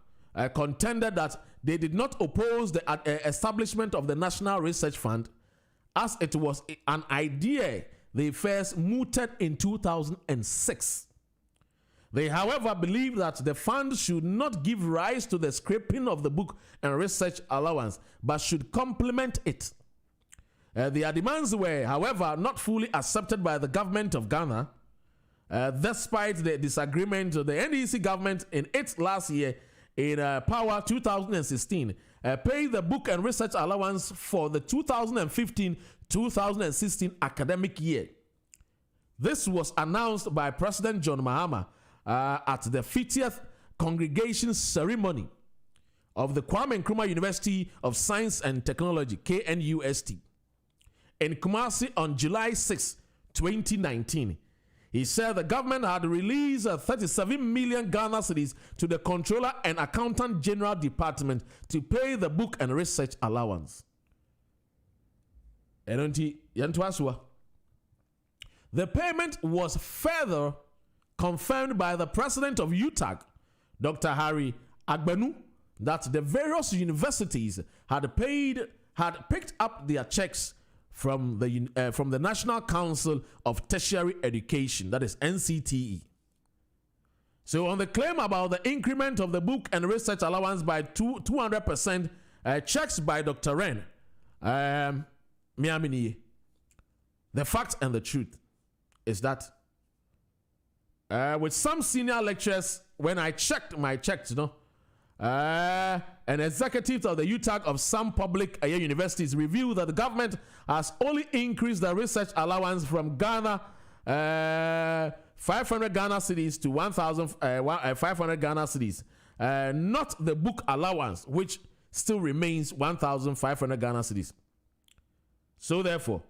contended that they did not oppose the establishment of the National Research Fund, as it was an idea they first mooted in 2006. They, however, believe that the fund should not give rise to the scrapping of the book and research allowance, but should complement it. Their demands were, however, not fully accepted by the government of Ghana, despite the disagreement. The NDC government in its last year in power 2016 paid the book and research allowance for the 2015-2016 academic year. This was announced by President John Mahama at the 50th congregation ceremony of the Kwame Nkrumah University of Science and Technology, KNUST, in Kumasi on July 6, 2019. He said the government had released 37 million Ghana cedis to the Controller and Accountant General Department to pay the book and research allowance. The payment was further confirmed by the president of UTAG, Dr. Harry Agbenu, that the various universities had picked up their checks from the National Council of Tertiary Education, that is NCTE. So on the claim about the increment of the book and research allowance by 200%, checks by Dr. Ren, Miamini, the fact and the truth is that with some senior lecturers, when I checked my checks, an executive of the UTAG of some public universities revealed that the government has only increased the research allowance from Ghana 500 Ghana cedis to 1,500 Ghana cedis, not the book allowance, which still remains 1,500 Ghana cedis. So therefore,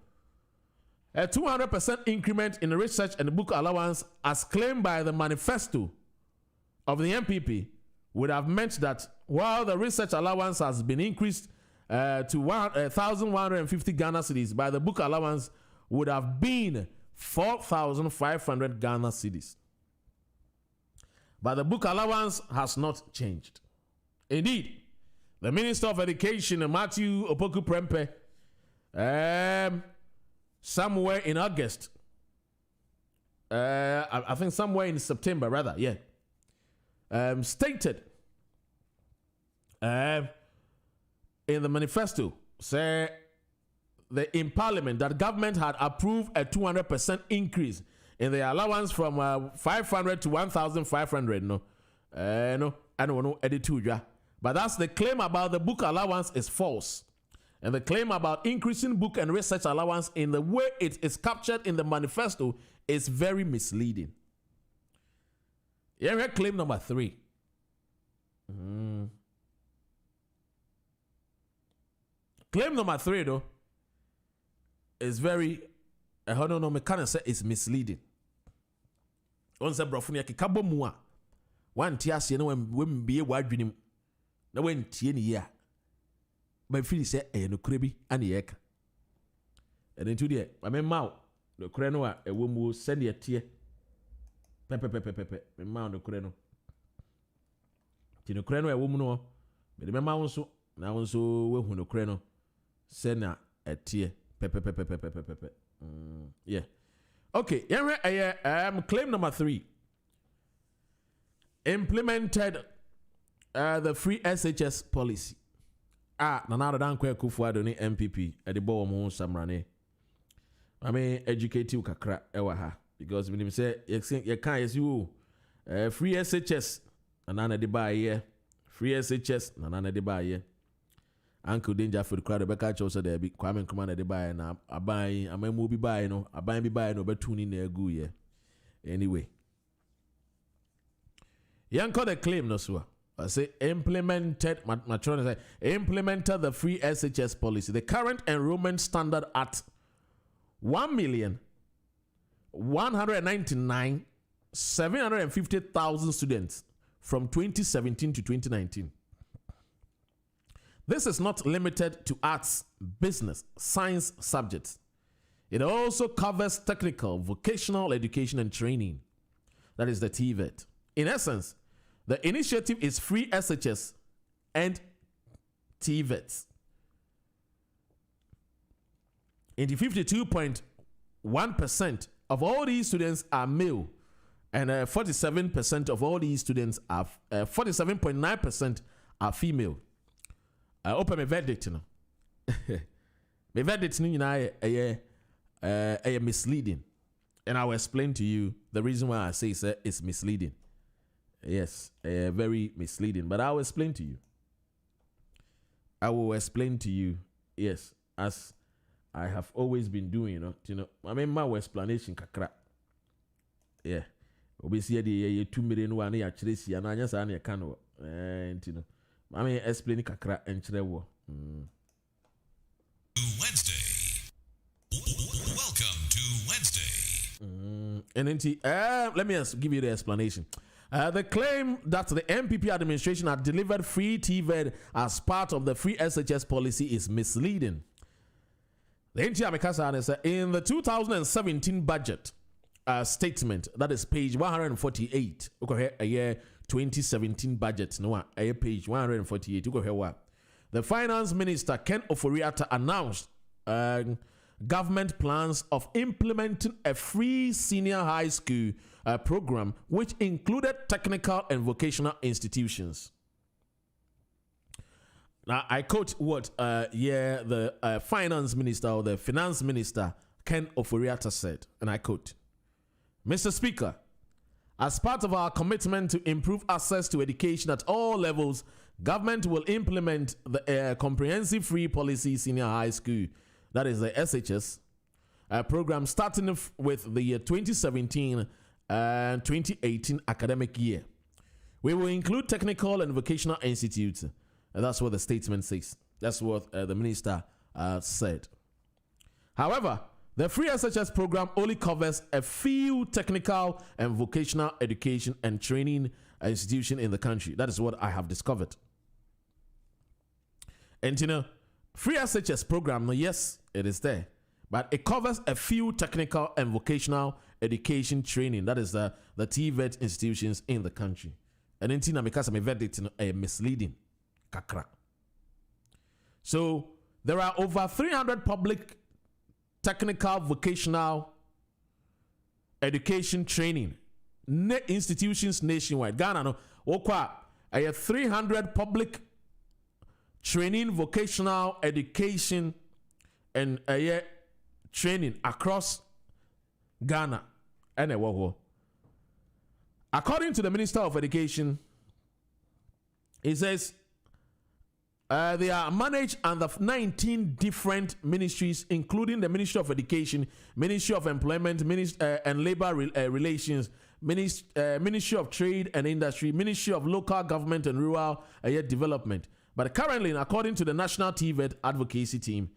a 200% increment in the research and the book allowance, as claimed by the manifesto of the MPP, would have meant that while the research allowance has been increased to 1,150 Ghana cedis, by the book allowance would have been 4,500 Ghana cedis. But the book allowance has not changed. Indeed, the Minister of Education, Matthew Opoku Prempeh, somewhere in August, I think somewhere in September, rather, stated in the manifesto, say in Parliament that government had approved a 200% increase in the allowance from 500 to 1,500. I don't know, but that's the claim about the book allowance is false. And the claim about increasing book and research allowance in the way it is captured in the manifesto is very misleading. Yeah, claim number 3. Claim number 3, though, is very, I don't know, I can't say it's misleading. On the brofunia kikabo mua, one tias, you know, when be a wide dream, no one tieni ya. But Philly said, no cribby and the ek. And then today, I mean, Mao, the crenoa, a woman will send you a tear. Pepe, Mao, the creno. Tino creno, a woman, remember also na also we hu no kre no se na etie pepe. Yeah. Okay, claim number 3. Implemented the free SHS policy. Nana dan kwa Akufo-Addo ni MPP e de bo mo samrane. I mean educate you kakra ewa ha because when say you can yes you free SHS nana de buy here. Free SHS nana de buy here. Uncle Danger for the crowd Rebecca chose there be Kwame Nkrumah de buy na aban amamu bi buy no aban bi buy no be tuni na egu ye. Anyway. Yanko the claim no so. I say implemented implemented the free SHS policy. The current enrollment standard at 1,199,750,000 students from 2017 to 2019. This is not limited to arts, business, science subjects. It also covers technical, vocational education and training. That is the TVET. In essence, the initiative is free SHS and TVETs. And 52.1% of all these students are male, and 47% of all these students are 47.9% are female. I open my verdict, you know. My verdict, you know, misleading, and I will explain to you the reason why I say it's misleading. Yes, very misleading, but I will explain to you. I will explain to you, yes, as I have always been doing, you know. I mean, my explanation kakra. Yeah, obviously the 2 million one ya chiresi and I just an yakano, and you know, I mean, explain kakra and chrewo. Wednesday. Welcome to Wednesday. And then let me give you the explanation. The claim that the MPP administration had delivered free TVET as part of the free SHS policy is misleading. The in the 2017 budget statement, that is page 148, a year 2017 budget, no, page 148, the finance minister Ken Ofori-Atta announced government plans of implementing a free senior high school program which included technical and vocational institutions. Now, I quote what the finance minister or the finance minister Ken Ofori-Atta said, and I quote, Mr. Speaker, as part of our commitment to improve access to education at all levels, government will implement the comprehensive free policy senior high school, that is the SHS, program starting with the 2017 and 2018 academic year. We will include technical and vocational institutes. And that's what the statement says. That's what the minister said. However, the free SHS program only covers a few technical and vocational education and training institutions in the country. That is what I have discovered. And you know, free SHS program, yes, it is there, but it covers a few technical and vocational education training. That is the TVET institutions in the country. And in because I'm a verdict, misleading. Kakra. So there are over 300 public technical vocational education training institutions nationwide. Ghana no okwa 300 public training vocational education and training across Ghana. According to the Minister of Education, he says they are managed under 19 different ministries, including the Ministry of Education, Ministry of Employment, and Labor Relations, Ministry of Trade and Industry, Ministry of Local Government and Rural Development. But currently, according to the National TVET Advocacy Team,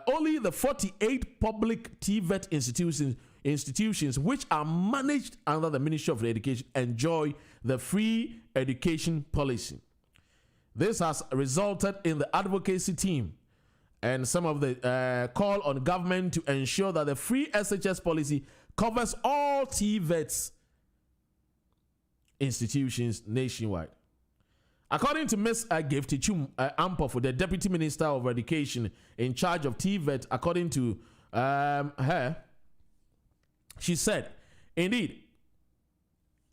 only the 48 public TVET institutions which are managed under the Ministry of Education enjoy the free education policy. This has resulted in the advocacy team and some of the call on government to ensure that the free SHS policy covers all TVETs institutions nationwide. According to Ms. Giftichum Ampofu, the Deputy Minister of Education in charge of TVET, according to her, she said, indeed,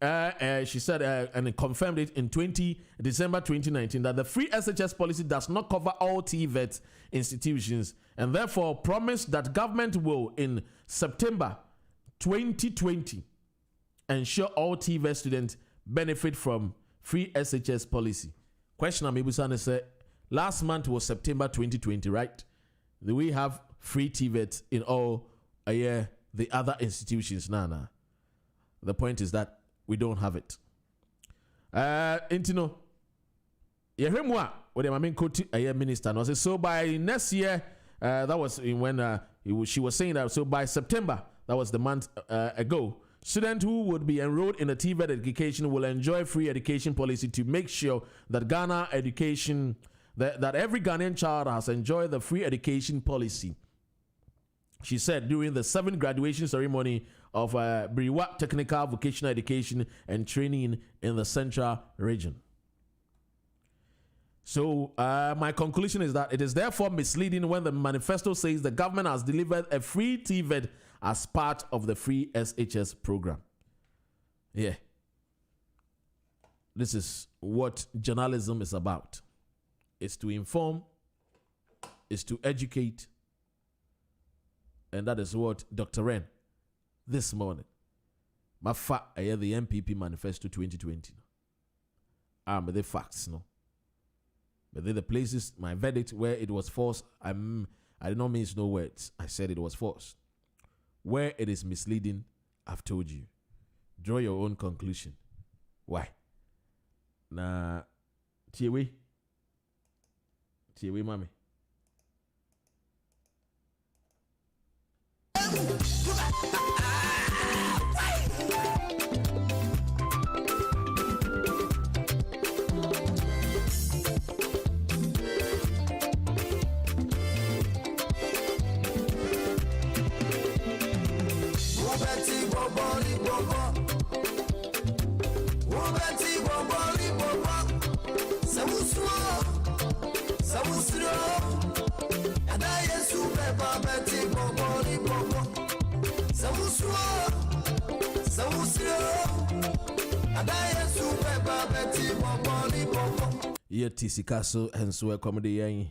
she said and confirmed it in December 2019 that the free SHS policy does not cover all TVET institutions and therefore promised that government will in September 2020 ensure all TVET students benefit from free SHS policy. Question I'm able to say, last month was September 2020, right? Do we have free TVET in all the other institutions? Nah. The point is that we don't have it. Intino, Yehemwa, what I mean, minister, no, so by next year, that was when she was saying that. So by September, that was the month ago, students who would be enrolled in a TVET education will enjoy free education policy to make sure that Ghana education, that every Ghanaian child has enjoyed the free education policy. She said during the 7th graduation ceremony of Briwa Technical Vocational Education and Training in the Central Region. So my conclusion is that it is therefore misleading when the manifesto says the government has delivered a free TVET as part of the free SHS program. Yeah. This is what journalism is about. It's to inform, it's to educate, and that is what Dr. Ren this morning, my the MPP manifesto 2020. But the facts, no. But the places, my verdict where it was false, I did not mince no words. I said it was false. Where it is misleading, I've told you. Draw your own conclusion. Why? Na Tiewe, mami. Ye tisikaso and so comedy yang.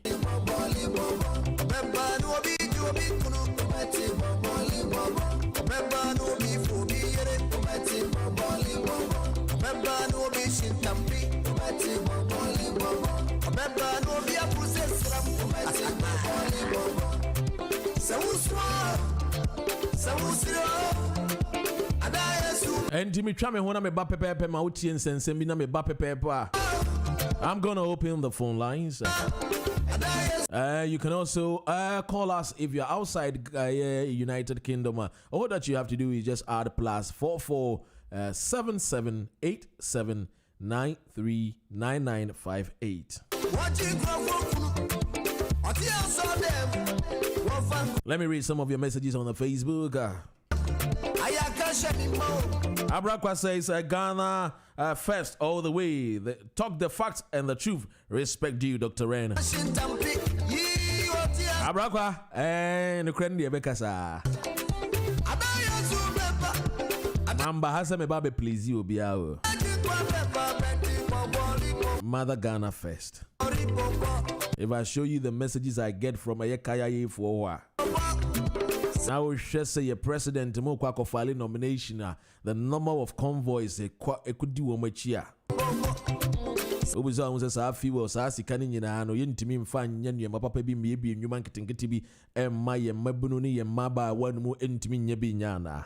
And Jimmy Trame when I'm a bapepe mauti and sense me na me bapepe. I'm gonna open the phone lines. You can also call us if you're outside United Kingdom. All that you have to do is just add +44 7787 939958. Let me read some of your messages on the Facebook. Abrakwa says Ghana first all the way. Talk the facts and the truth. Respect you, Dr. Ren. Abrakwa and the Krendi Bekasa. Mamba has me babe please you be out. Mother Ghana first. If I show you the messages I get from Ayekaya for now, just say your president to Mokwako filing nomination. The number of convoys it could do on my chair. So we saw us a few was asking Canina, no yin to me fine, and your papa be maybe and you man getting to be and my Mabununi and Maba one more intimate yabinyana.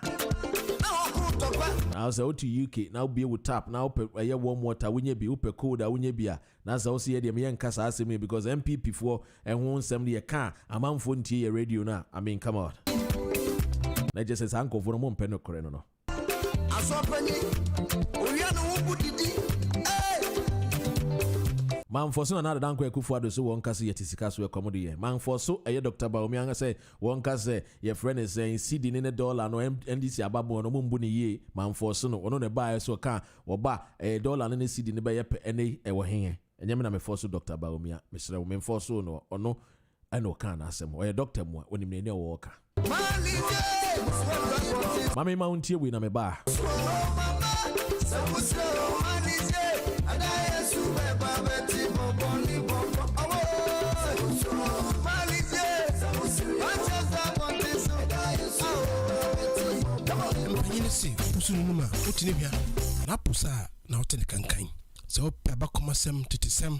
Now, so to UK now be with tap now, a year warm water when you be up a code, I wouldn't be a Nasa also the American Casa asking me because MPP for and won't send me a car, a man phone to radio now. I mean, come on. Let's just say uncle for a moment, Penno Coreno. Man for so another danko Akufo-Addo so one case yetisikaso we komodi man for so Dr. Baomianga say one case your friend is saying CD in $1 no NDC ababo no mumbu ni ye man for so no ono ne buy so kan oba $1 ne CD ne be ye pe ene e wo hen Enye me na me force Dr. Baumia, me sere wo me force no ono eno kan asem. Oye doctor mu a onim ne wo ka. Mami mountie we na me ba. Usunuma utinibia na pusa na otene kankan se opa bakomasem titesem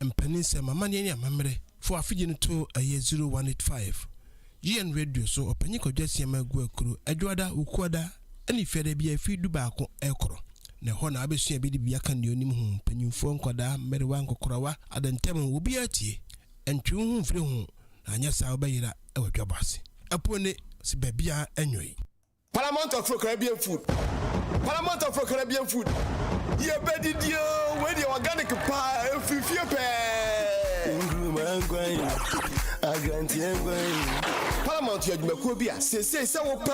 empanise mamane ani amamre for afije no to aye 0185 GN radio so opanyi kodwase magu akuru adwada ukuada ani fere bia fi du baako ekoro na ho na abesua bi de bia kan ne onim hu panyimfo nkoda mmerewa nkokorowa adentem wo bia tie entwe hu mfiri hu na anya sa obayira e wadwabase apone se babia enyoy Parliament of Caribbean food. Parliament of Caribbean food. Yeah, better deal with the organic pie and fifty Paramount Yagmekobia say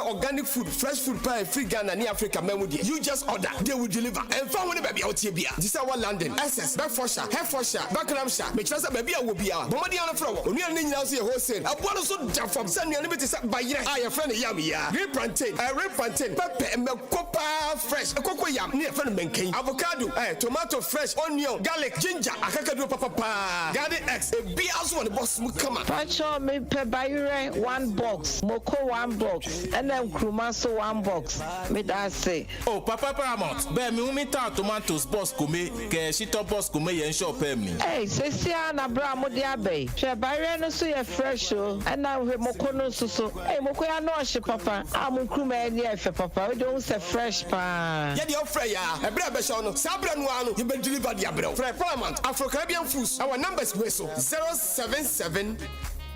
organic food, fresh food pie, free Ghana, near Africa, Memudi. You just order, they will deliver. And found the baby out here. This is our London, SS, Bedfordshire, Hertfordshire, Buckinghamshire, Manchester, baby will be our Bomadiana Flower. We are needing us here wholesale. I want to jump from Sunday Limited by year. I have friend Yami, red plantain, pepper, and copa fresh, a cocoa yam near friend Menkin, avocado, tomato fresh, onion, garlic, ginger, a cacado papa, garden eggs, a beer also on the boss will come up. Pacho me pe bayure 1 box, moko 1 box, and then krumaso 1 box. Me that say. Oh, Papa Paramount. Be me umita tomatoes boss kome, ke shito boss kome yen shop me. Hey, sesia na bra mo dia be. She bayure no so ye fresh o, and now we moko no so. Hey, moko ya no she papa. Am kruma eni efe papa. We don't say fresh pa. Yeah, the offer ya. E bra be show no. Sabra no anu, you be deliver the abro. For Paramount, Afro Caribbean Foods. Our numbers we so 077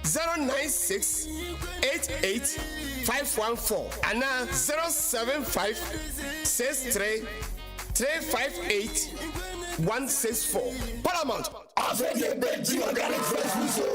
096 88 514 and now 075 63 358 164. Paramount. Organic fresh food.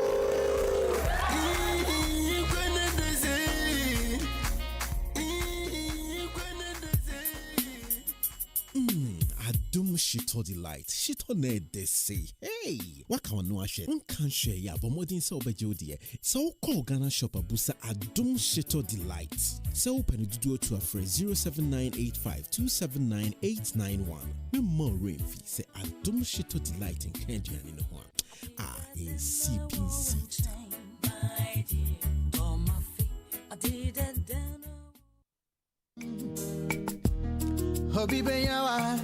Adum Shito Delight. Shito ne de say. Hey, what can no share? One can share ya, but more than so obejodi. So call Ghana shop abusa Adum Shito Delight. So open the door to a phrase 07985 279 No more rain fee. Say Adum Shito Delight in Kenya in the horn. In CPC. Hobi benyawa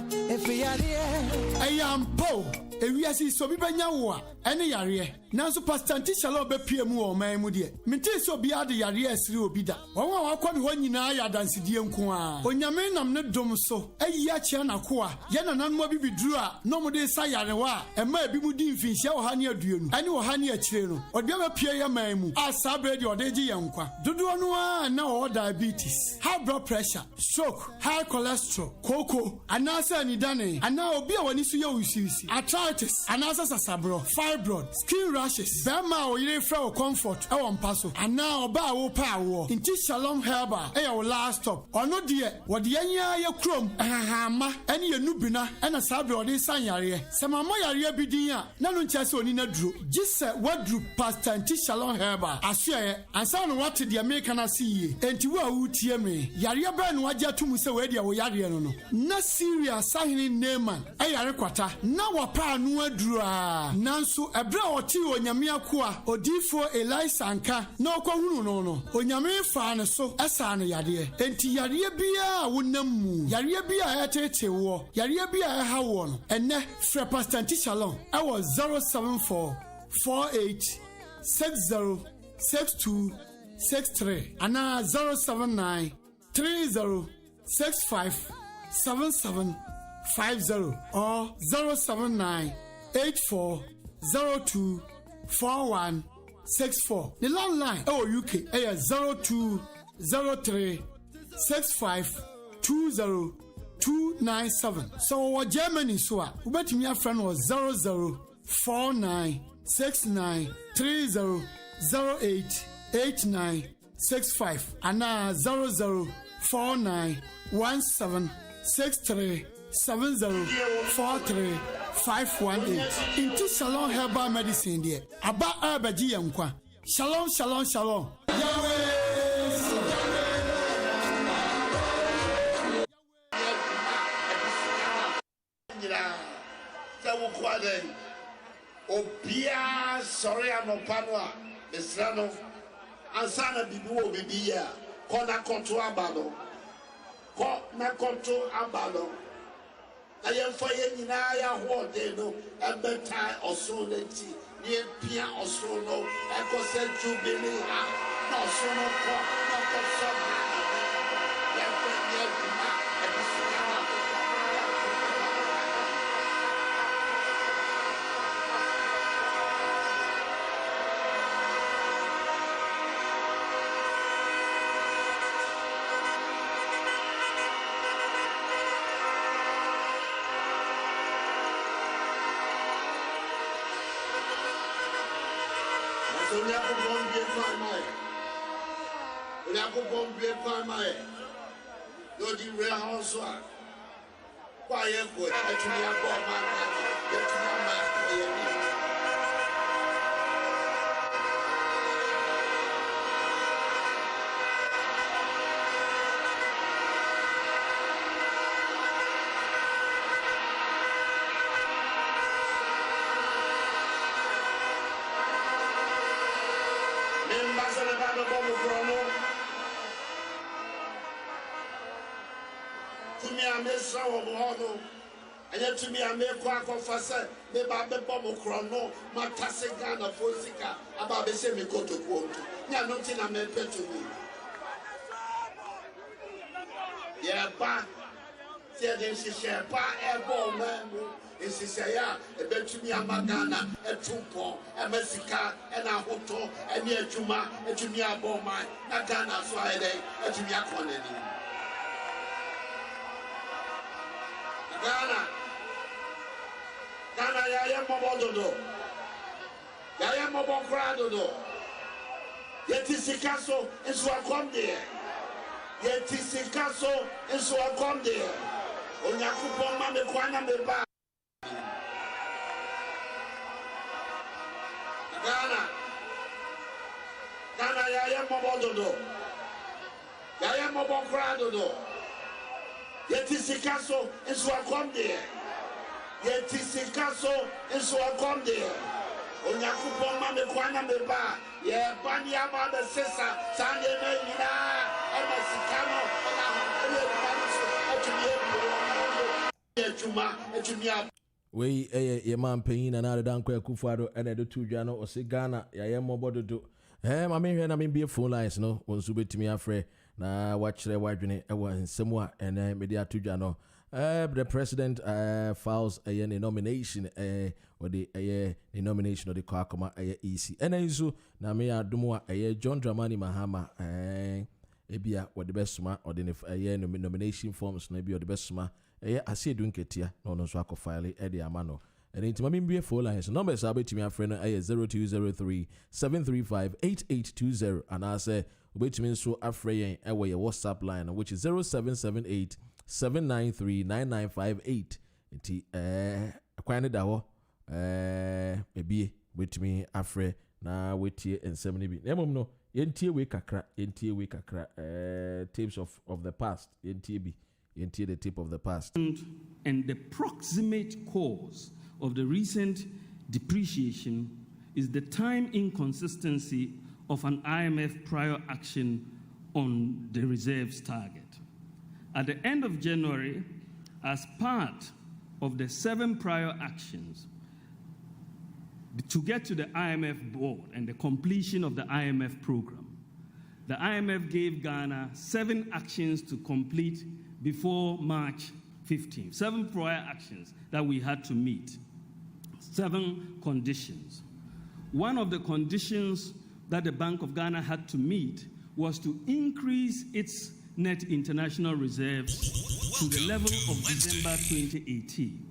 Agyapong ewiasi so bi benyawo a ene yare nanso pastor Shalom be pie mu o man mu de menti so bi ade yare asiri obi da won a wakɔ ne ho nyinaa ya dansedie nko a onyame nam ne dom so ayi a chia na ko a ye nananom bi biduru a no mu de sa yare wa e ma bi mu di mfinhia wo ha ne aduonu ane wo ha ne akire no ode be pie ye man mu a sa bre de ode gi ye nkwa dodo no a na wo diabetes, high blood pressure, stroke, high cholesterol, cocoa, anasa nidane, ana obi a wani so ye usisi, arthritis, anasa sasabro, fibroid, skin rashes, bema o yire fra o comfort e won paso, ana oba wo pa wo. Inti Shalom Herbal e your last stop. Ono de wo de anya ye krom, ahahama, ene ye nubina, ena sabre o de san yare. Se mama yare bi din a, na no ntia se oni na duro. Gise wadru pastor Inti Shalom Herbal. Asoye, ansa no what de America na see. Enti wo a wutie me. Yare ba no agya tumu se we de wo yare no no. Na Syria sahini Neman e yare kwata. Na wapa anu aduru a. Nanso ebra oti onyame akoa odifo Elisa anka na okohunu no onyame fa ne so esa ne yare enti yare bia wonam mu yare bia etete wo yare bia ha wo no enne frɛ pastor Shalom e was 074 48 60 62 63 ana 079 30 65 77 50 or 079 84 02 4164. The landline UK is 02 03 65 20 297. So what Germany so we bet me a friend was 00 49 69 30 08 89 65 and now 00 49 17 63 70 43 518 into Shalom Herbal Medicine there. Aba Abaji Yankwa. Shalom, shalom, shalom. Obia sorry anopanwa mesrano ansana bibi wo bibi ya ko na konto abalo na yemfa ye nyina ya ho de no ebeta oso leti ni pia oso no ekose jubili ha na oso no ko na ko so ya fe ye ma ebisikana no di real house wa kwa ye ko atuni abo ma na ye tuna ma ko ye ni Mesra wo no anya tumi ameko akofase me ba be bom krono matase Ghana fosika aba be se me kotoku onto nya no ti na me petumi ye ba tie den shishe pa ebo memu esise ya ebetumi amagana etumpo emasika ena hoto eni adwuma etumi aboma na Ghana so ayede etumi akonani Ghana ya mobododo. Ya mobokradodo. Yetisikaso enso akom there. Yetisikaso enso akom there. Onyakupo ma me kwana me ba. Ghana ya mobododo. Ya mobokradodo. Yetisikaso enso akom there. Yetisikaso enso akom there. Onyakupo ma me kwana me ba. Ye bani ama the sesa sande me nyina ama sikano na we ye man pain na na dan kwa Akufo-Addo ene de tu dwa no o se Ghana ya ye mobododo ma me hwe na me be phone lines no wonso betimi afre na wa kire wadwene e wa nsemu a ene me de atudwa no the president files a nomination or the nomination of the Kakoma EC and isu na me adumo a John Dramani Mahama ebia what the best ma or the nomination forms na be the best ma ase dunketia no no so akofile e de amano and it mami be phone lines numbers abetimi afre no 0203 735 8820 and I say obetimi so afre yen e wo your WhatsApp line which is 0778 7939958 nti akwane da ho ebie wetimi afre na wetie ensem ne bi nemom no yentie we kakra tapes of the past yentie the tip of the past. And the proximate cause of the recent depreciation is the time inconsistency of an IMF prior action on the reserves target. At the end of January, as part of the 7 prior actions to get to the IMF board and the completion of the IMF program, the IMF gave Ghana 7 actions to complete before March 15. 7 prior actions that we had to meet. 7 conditions. One of the conditions that the Bank of Ghana had to meet was to increase its net international reserves to the level of December 2018.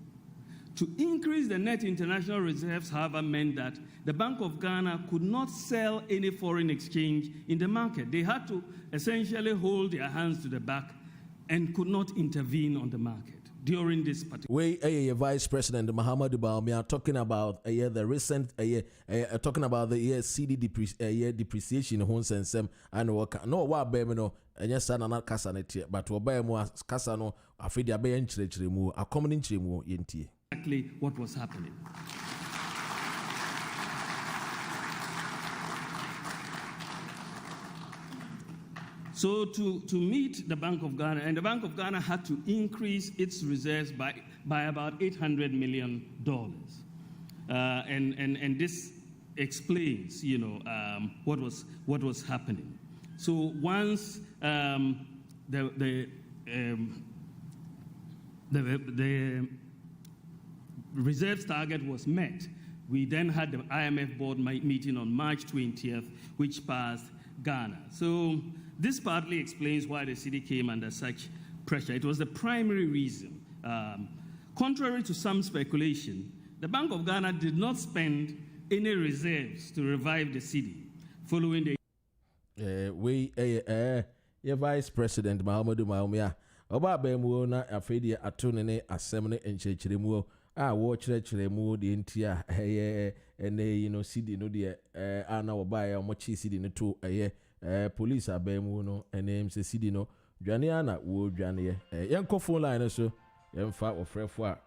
To increase the net international reserves, however, meant that the Bank of Ghana could not sell any foreign exchange in the market. They had to essentially hold their hands to the back and could not intervene on the market. during this particular. We, Vice President Mahama we are talking about the recent talking about the CD depreciation and and work. No, what baby no, and yes, I'm not casanity, but to buy more casano, I feel the bay and mu, a common in chimu yenti. Exactly what was happening. So to meet the Bank of Ghana, and the Bank of Ghana had to increase its reserves by about $800 million. And this explains, what was happening. So once the reserves target was met, we then had the IMF board meeting on March 20th, which passed Ghana. So this partly explains why the city came under such pressure. It was the primary reason. Contrary to some speculation, the Bank of Ghana did not spend any reserves to revive the city following the Vice President Mahama Oba Bemu na afedi atone ne asem ne enchechiremu a wo chirechiremu de ntia ene city no de ana oba ya omochi city no to police abemu no ene se city no dwane ana wo dwane yenko phone line so yemfa ofrefo a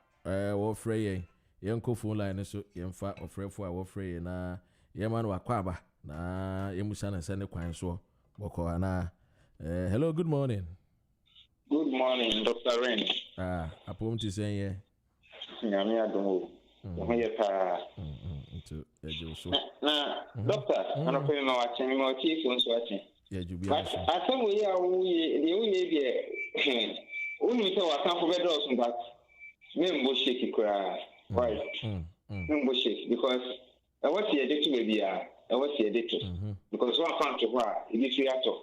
wo frey yenko phone line so yemfa ofrefo a wo frey na yema no akwaba na yemusa na sene kwan so boko ana. Hello, good morning. Good morning, Dr. Rain. Apom to say yeah. Nyame adomo. Doctor, ana ko no watching mo chief on so watching. Yeah, you be. But asem we are we unu so wasan for bedos but me mbo shake kura. Why? Me mbo shake because I was here to be I was here to because one fan to wha it is reato.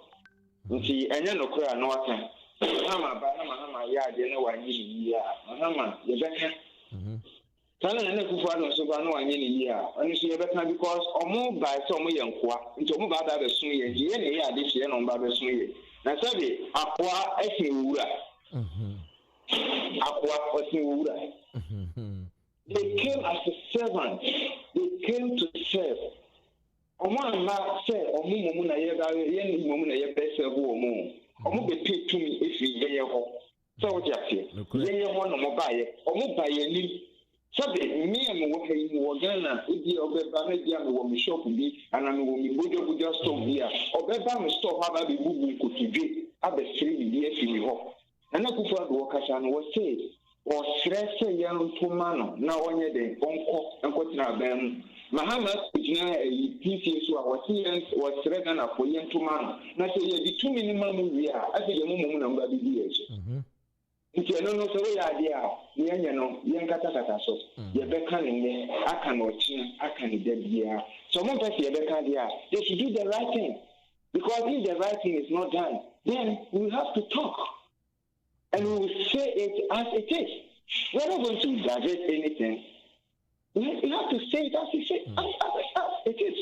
Nti enya no kura no waka. Mahama ya de na wanyi ya. Mahama ye beka. Tana na Akufo-Addo so ba no wanyi ni ya. Oni so ye beka because omo ba so omo ye nkoa. Nti omo ba da be sun ye. Ye ne ya de hye no ba be sun ye. Na sabe akwa efe wura. Akwa efe wura. They came as a servant. They came to serve. Omo ma se omo momu na ye ga ye ni momu na ye pese ho omo. Omo be pay to me if ye ho. So what you say? Ye ho no mo ba ye. Omo ba ye ni. Sabe me am wo kai wo Ghana idi obeba na dia me wo me shop bi ana me wo me bojo store bi a obeba me store ha ba be bubu nkotudwe abesiri bi afi mi ho. Na Akufo-Addo wo kasa no wo say o stress ye ntoma no na onye de onko tina ban Mahama kujina PCA so a was Ghana for Yentuman. Na say ye the 2 minimum we are as a mum number be years. If you don't know so we idea, Yankata so ye beckoning I cannot I can dead here. So one person ye becca they should do the right thing. Because if the right thing is not done, then we have to talk. And we will say it as it is. We're not going to divert anything. You have to say it as it is.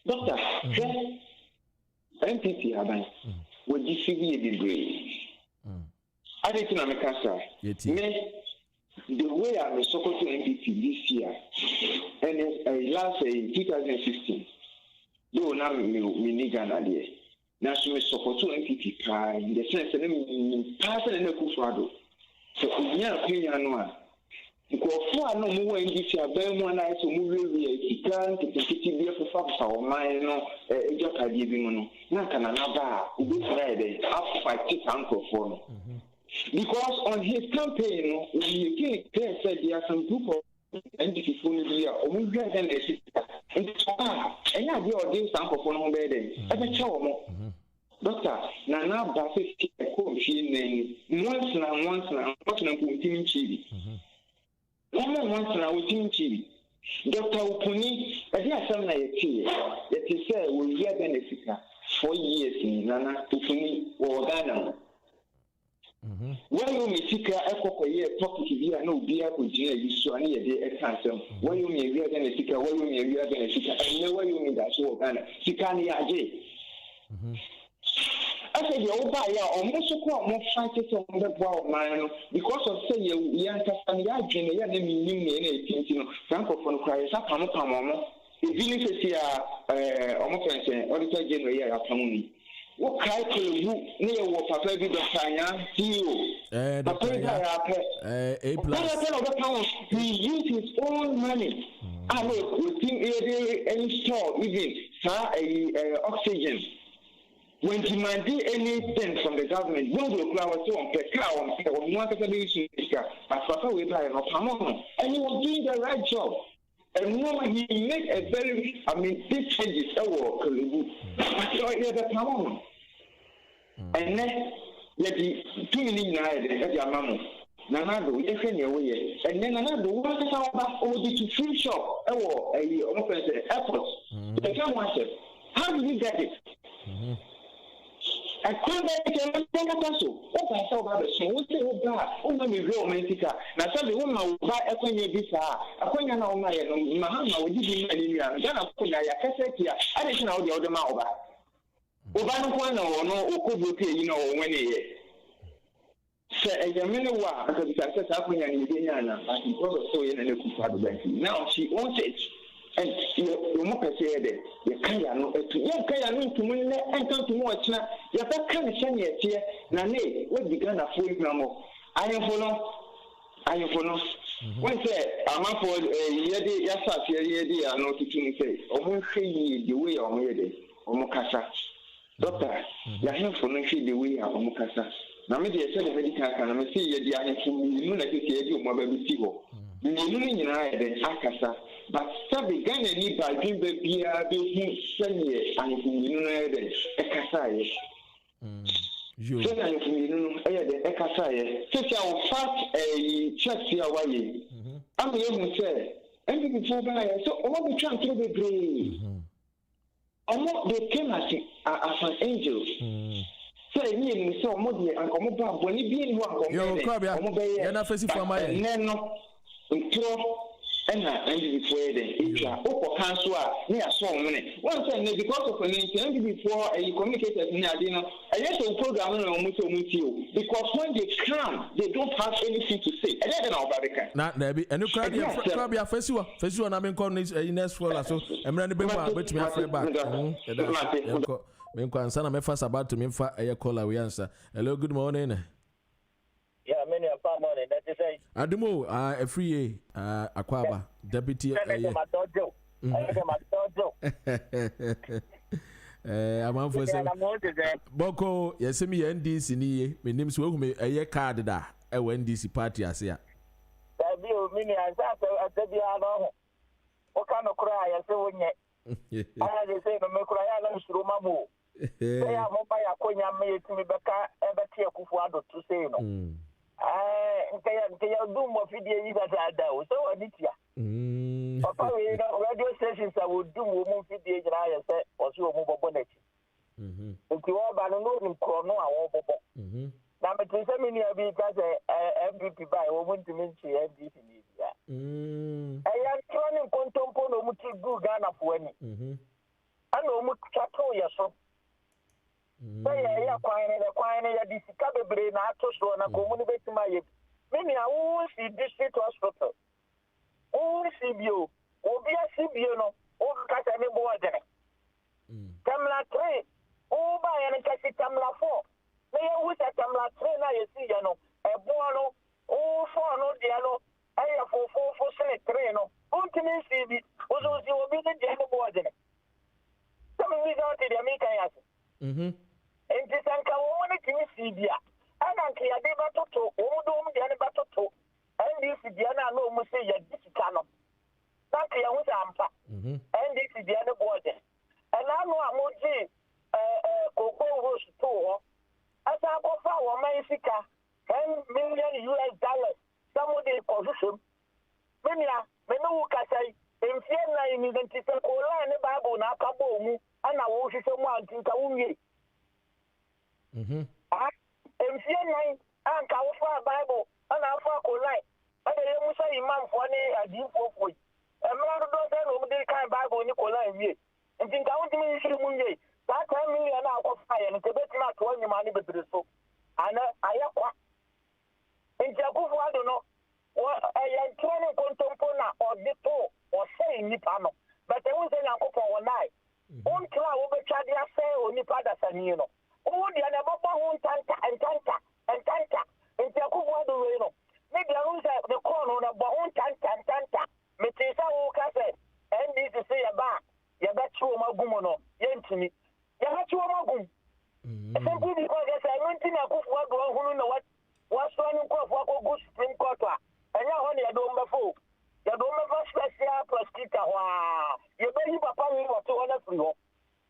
Doctor, MPP Aban, would you see the degree? I think I'm a cancer. The way I'm a Sokoto MPP this year, and last 2016, though now we Ghana there. Now she was Sokoto MPP in the sense that I'm passing in the Akufo-Addo. So, in your opinion, Nkofo no mu wan di tia ban mu na so mu wewe ikan tete bi afafa o man no ejokade bi mu no na kana na ba ubi friday up fight nkofo no because on his campaign no he said there are some group of NDP phone bi a o mu hwe den na esi and enya bi o dey nkofo no be den e be che o mo doctor na ba se ko fi nani once na ko tin chibi once na within TV. Dr. Upuni, I did some like that he said we hear benefit 4 years in Nana Upuni or Ghana. When you may seek a year topic here, no beer with you so any day at cancer. When you may hear benefit, when you may hear benefit, and know what you mean that so Ghana. Sikani Aje. said, you buy almost more fighting on the ball, man, because of say you understand the agent, you know, Francophone cries up on the Pamama. If you see almost auditor general here at Pamuni. What kind of you near what Papa did the Sanya, he used his own money. I know, within any store, even oxygen. When demanding anything from the government, no flower so on per cow on one issue, but Papa will buy and he was doing the right job. And when he made a very, big changes that were Kalibu. And then, let the 2 million at your mamma. Nanado, if any way, and then another one is over to free shop or a airport. The come how do you get it? I couldn't make a pencil. What I saw about the show, what they will buy, only real Mexica. Now, tell the woman will buy a penny visa, a penny on my Mahama, would you be many years? Then I put a cassette here. I didn't know the other mouth. Obano no Okubuke, you know, when he say a Yamina, because the success happening in Indiana, but he was so in a Kupado bank. Now she owns it. And you must say that you can't know to win and come to watch now. You can't send it here. Nane, what began a full number. I am for no. One say, I'm up for a yedi, yasas, yedi, and not to say, almost say the way on Yedi, or Mokasa. Doctor, you have for no the way on Mokasa. Now, maybe I said the medical can see Yedi, and you know, like you say, you mobile people. You know, Akasa. But Sabi Ghana need by being baby, send ye, and you know, a Kasai. So I know, the Ekasai. Such our fat a chest here, away. I'm the young say, and before by so all the chance to be brave. They came as an angel. So, you so much, and come back when you be in one. You're not facing for my and before the council near so many. One time, because of an incident before a communicated in Adina, I guess a program on you because when they come, they don't have anything to say. I don't know about the kind. Not maybe, and you can't be a festival, and I've been calling this a nest for so I'm running back, but me afraid back. When son of first about to me for a call, we answer. Hello, good morning. Yeah, many of our money, that is a Adumo, a free Aquaba, deputy. I'm on for some Boko, yes, me NDC, my name's Woman, a year card that a NDC party, I say. Mini, and that's a Biano. What kind of cry? I say, when you say, no cry, I don't through my move. They are mobile, I couldn't make me back ever tear Akufo-Addo to say no. They are doom of video either so I did ya. Papa, radio stations I would do woman video and I said, was your mobile bonnet. If you are Banano, Chrono, I won't. Now, but so many of you guys MVP by woman to mention MVP. I am trying to contemplate what you do Ghana for any. I know what chateau yourself. Say, I acquired a discovery brain after so and a community to my many I will see district hospital. Oh, CBO, or be a CBO, or cat any more than Tamla 3, oh, by any cat Tamla 4. May I wish at Tamla 3 now you see, a bono, oh, 4 no dialo, I have for 3 no. Ultimate CB, also you will be the general board. Some without the American. And this uncle wanted to see Bia. And Uncle Adebato, Odom, the Adebato, and this is the other no Musi, this cannot. Not clear with Ampa. And this is the other border. And I know I'm Moji, Coco Rose tour. As I go for Mexica, $10 million. Somebody position. Minia, Menuka say, in Fiena in the Tisacola and the Bible, Nakabo, and I will see someone to Kaungi. And CNN and Kawafa Bible and Alpha Colite. And the Musa Imam for a deep for and Mother don't tell them they can't Bible Nicola and me. And think I want to mention Munye. that 10 million out of fire and to bet not 20 money but so. And I have what in Akufo-Addo no what a young training contompona or dito or saying Nipano. But they won't say Akufo one night. One cloud will be charged say or Nipada Sanino. Oh, the other one tanta and tanta and tanta in Akufo-Addo Reno. Maybe I was the corner of Bahon tanta. Metisa Cafe and this is say about Yabachu Magumono, Yentini. Yabachu Magum. Simply because I went in Akufo-Addo who know what's running for good Supreme Court. And now only I don't before. You don't have special prosecutor. You better papa me what to honor for you.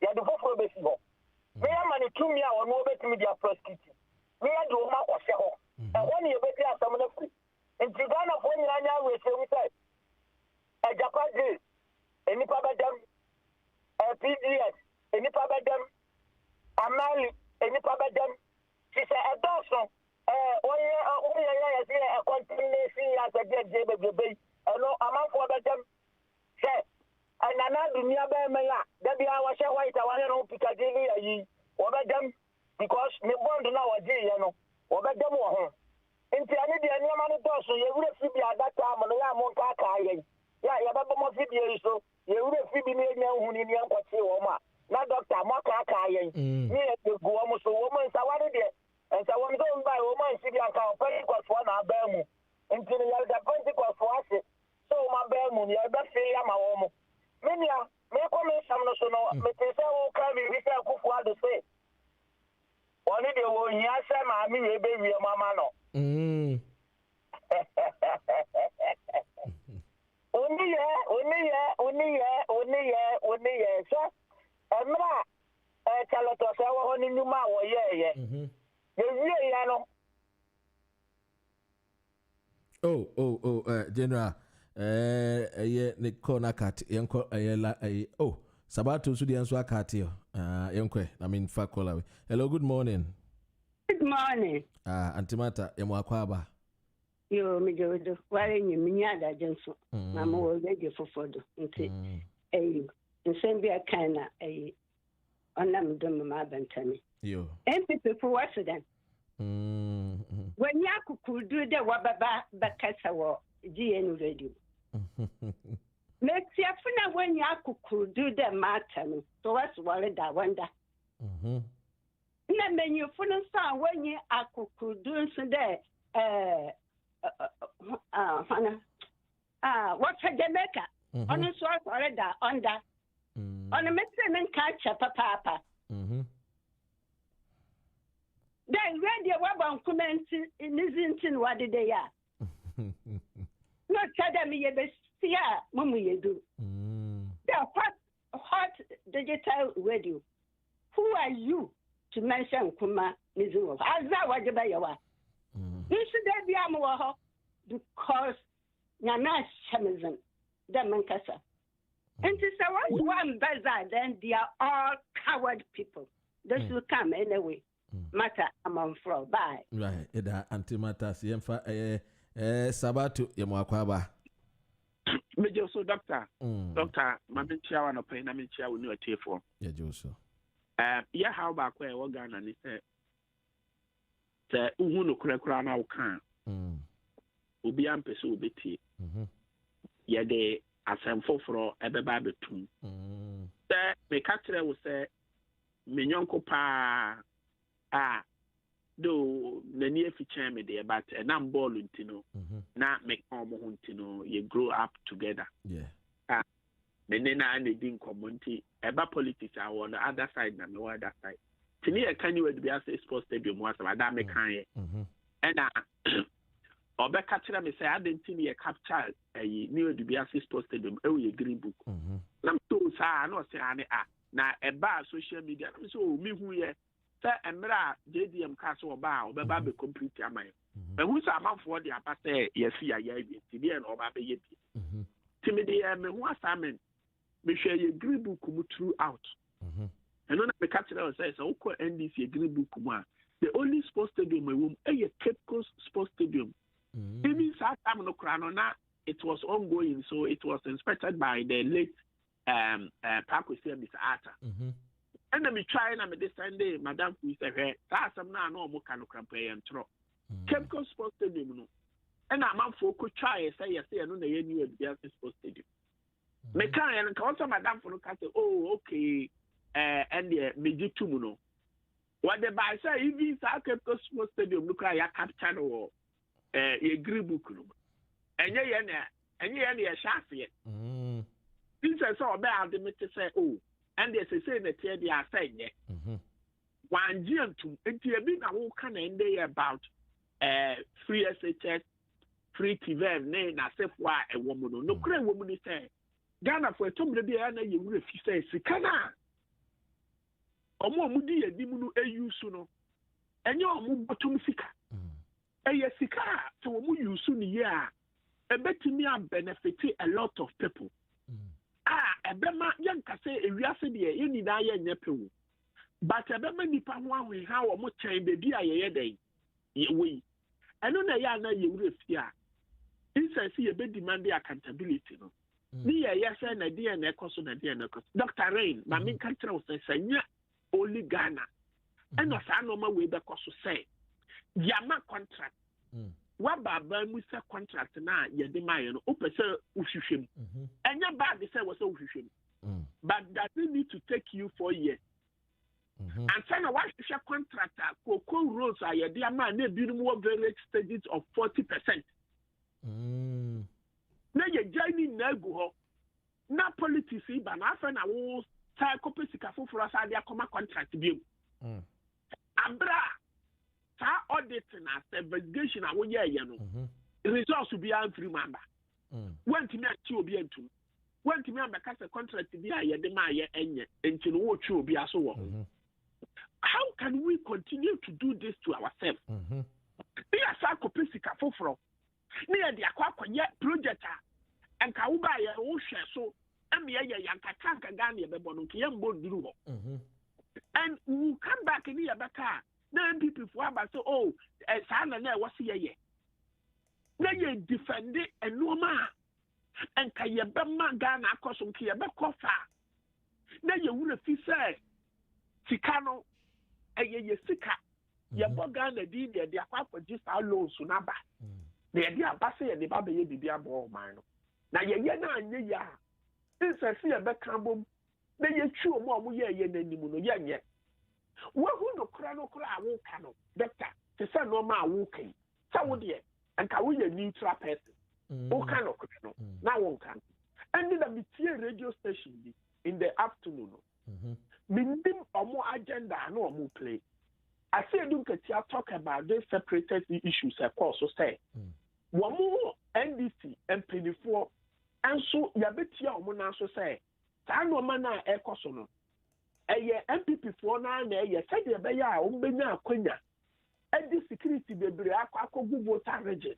You do for basic. Me am an 2 year or no better media prosecutor. Me I do my washo. And when you better have some free. In Ghana for me I will say we say Agyapong any pabadam PDS any pabadam Amali any pabadam. She said a dawson. A continuation as a dead baby. No, among for them. Say, and another near Bemaya, that be our share white, I want to pick a daily over them because me born now a day, you know, over them or home. In Tianity and Yaman Dawson, you would have been at that time on the Yamon Kaka. Yeah, you have a more video, so you would have been in who in Yankwa. Not Dr. Makaka, near the Guamo, so woman, so what is it? And so I'm going by woman, she can call Pentecost for our Belmo. Until you have the Pentecost for us. So my Belmo, you have that say, I'm a woman. Many are, may come in some national, but they say, oh, come in, we say, Akufo-Addo say. One day, when you say, my baby, Mama, no. Only, sir. I'm not a Chalato, so I want to know my way, General, Nikona cat, Yanko, Sabato Sudian Swakatio, Yankwe, I mean, Fakola. Hello, good morning. Good morning. Antimata, Yamakwaba. You, me go do, wearing you, Minyada Johnson, Mamma will beg you for photo, and send me a kind of on them, Dumma Bentami. You. And people for what's then? When Yaku could do the Wababa Bakasa GN radio. Let's see when Yaku could do the matter, so what's worried I wonder. Then you couldn't sound when you could do so there. What's a Jamaica? On a sword already under. On a medicine catch papa. Then radio web comment in what did they are? Not tell me a best yeah, Mummy you do. They are hot digital radio. Who are you to mention Kuma Nizu? As that was the Bayawa. You should be a more because Nana Shamizan, the Mankasa. And to say one bazaar, then they are all coward people. This will come anyway. Matter among floor. Bye. Right. Eda antimatter siemfa Sabato Yamakwaba. Major so doctor. Doctor, Mamichia one of pain, Mamichia will know a tear for. Yeah, Joso. Yeah, how about where organ and it the Uhuno Krakana can. Ubian Pesu Betty. Yeah, they asem for Ebeba between. The catcher will say, Minyonko pa. Do the near future me there, but a number Luntino, not make almost you grow up together. Yeah. Menena and the Dean community, about politics are on the other side and no other side. To me, I can you be as a sports stadium was about that mechanic. And or back catcher me say, I didn't see a capture a new to be as a sports stadium, oh, a green book. I'm so sad, no say, now a bar social media, so me who ye. Emra JDM Castle Bow, the Baby complete Amay. And who's a month for the Apate, yes, yeah, TD and Obabe Yeti. Timidity, and one salmon, be share your green book throughout. And when the catcher says, oh, NDC green book, the only sports stadium in room, a Cape Coast Sports Stadium. Even South Amino it was ongoing, so it was inspected by the late Park Mr. Arthur. And me try na me this Sunday, Madam who said, hey, that's some now no more can crampe and throw. Chemical Sports Stadium, no. And I'm out for could try and say, yes, I know the new Sports Stadium. Me can and come to Madam for look at oh, okay, and the Miji Tumuno. What the by say, if it's a Chemical Sports Stadium, look like a captain or a green book. And you're shaft. This is all about the meter say, oh. And there's a saying that they are saying, one year to a whole kind of day about free SHS, free TV, name, as if why a woman, no great woman is saying, Ghana for a tomb to be an you if you say, Sikana. Or more moody a dimunu a you sooner. And your move bottom sika. A sika to a you soon, yeah. A bet me benefit a lot of people. A bema young say a reacity, you need I nepu. But a bema nipa one way how much time baby a day. We. I know that yana you will fear. It's a see a bit demanding accountability. Near yes, and a dear necos and a dear necos. Dr. Rain, my main country says, only Ghana. And as I know my way back also say, Yama contract. What Baba Musa contract now, Yadimayan, Opesa Ushim. And your bad say was Ushim. But that will need to take you 4 years. And then a watch your contractor, Cocoa Rose are your dear man, they build more very stages of 40%. Now you're joining Nego, not politics, but often I will psychopathic for us, I come a contract view. Abra. Auditing as investigation, I will hear you. The results will be every member. When to me, will be into. When to me, because the contract to be a Yademaya and to know will be as well. How can we continue to do this to ourselves? We are psychopathic for near the Aqua project and Kaubaya Osha so. And me, Yankaka Gani, the Bonukian Bodu. And we come back in here, Baka. Then people for about so oh, Sana was here. Then you defend it and no man. And Kayabama Ghana Cosum Kiabakofa. Then you would have said, Chicano, a ye sika. Yabogana did the Aqua just our low Sunaba. The idea of Bassi and the Baby Bibia Ball Mino. Now ye yana and ye ya. This I see a back cambum. Then you chew more ye than yet. What would the chrono cry won't cano, doctor, to send no man walking. So would ye, and can we a neutral person? What kind of chrono? Now one can. And then the radio station in the afternoon. Minimum or more agenda, no more play. I say, look at you talk about these separated issues, of course, so say. One more NDC and 24, and so Yabetia or Monaso say, Tano Mana Ecosono. MPP for now, you said the Baya, Umbena, Quenya, and the security baby, Aqua voter region.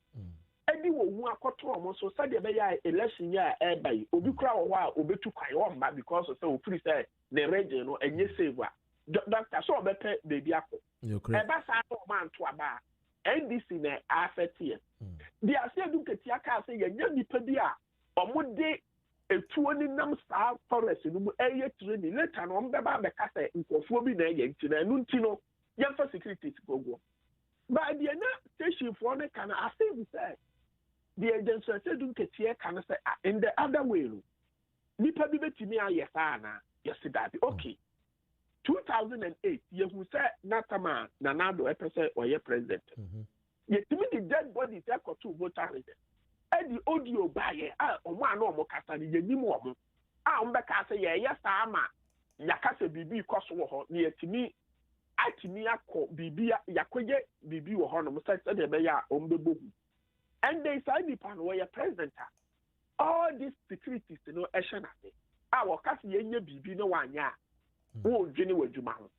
And you will walk to so said the Baya election year by Ubikra or while Ubitu Kayomba because of so free say the region and you say what. Doctor saw better baby apple. You're correct. Man to a bar, and this in a half a year. They are saying, look at Yaka say, young Nipedia, or one day. A 20 num star forest in area training later on the Babacasa in Kofobi to the Nuntino, young for security to go. But the station for the can I say, the agents said, don't get here, can I say, in the other way. Nipa to me, Yasana, yesterday. Okay. 2008, you who said, Natama, Nanado, episode or your president. Yet to me, the dead body is equal to voter. The audio buyer, one or more custody, the new woman. I'm back as a yes, I'm a Yakasa Bibi Kosovo near to me. I to me, I call Bibi Yakoye, Bibi or Honor, said the Baya on the book. And they signed upon where your president. All these securities, no action. Our Cassie, Bibi, no one, ya. Oh, Jenny, with Juman.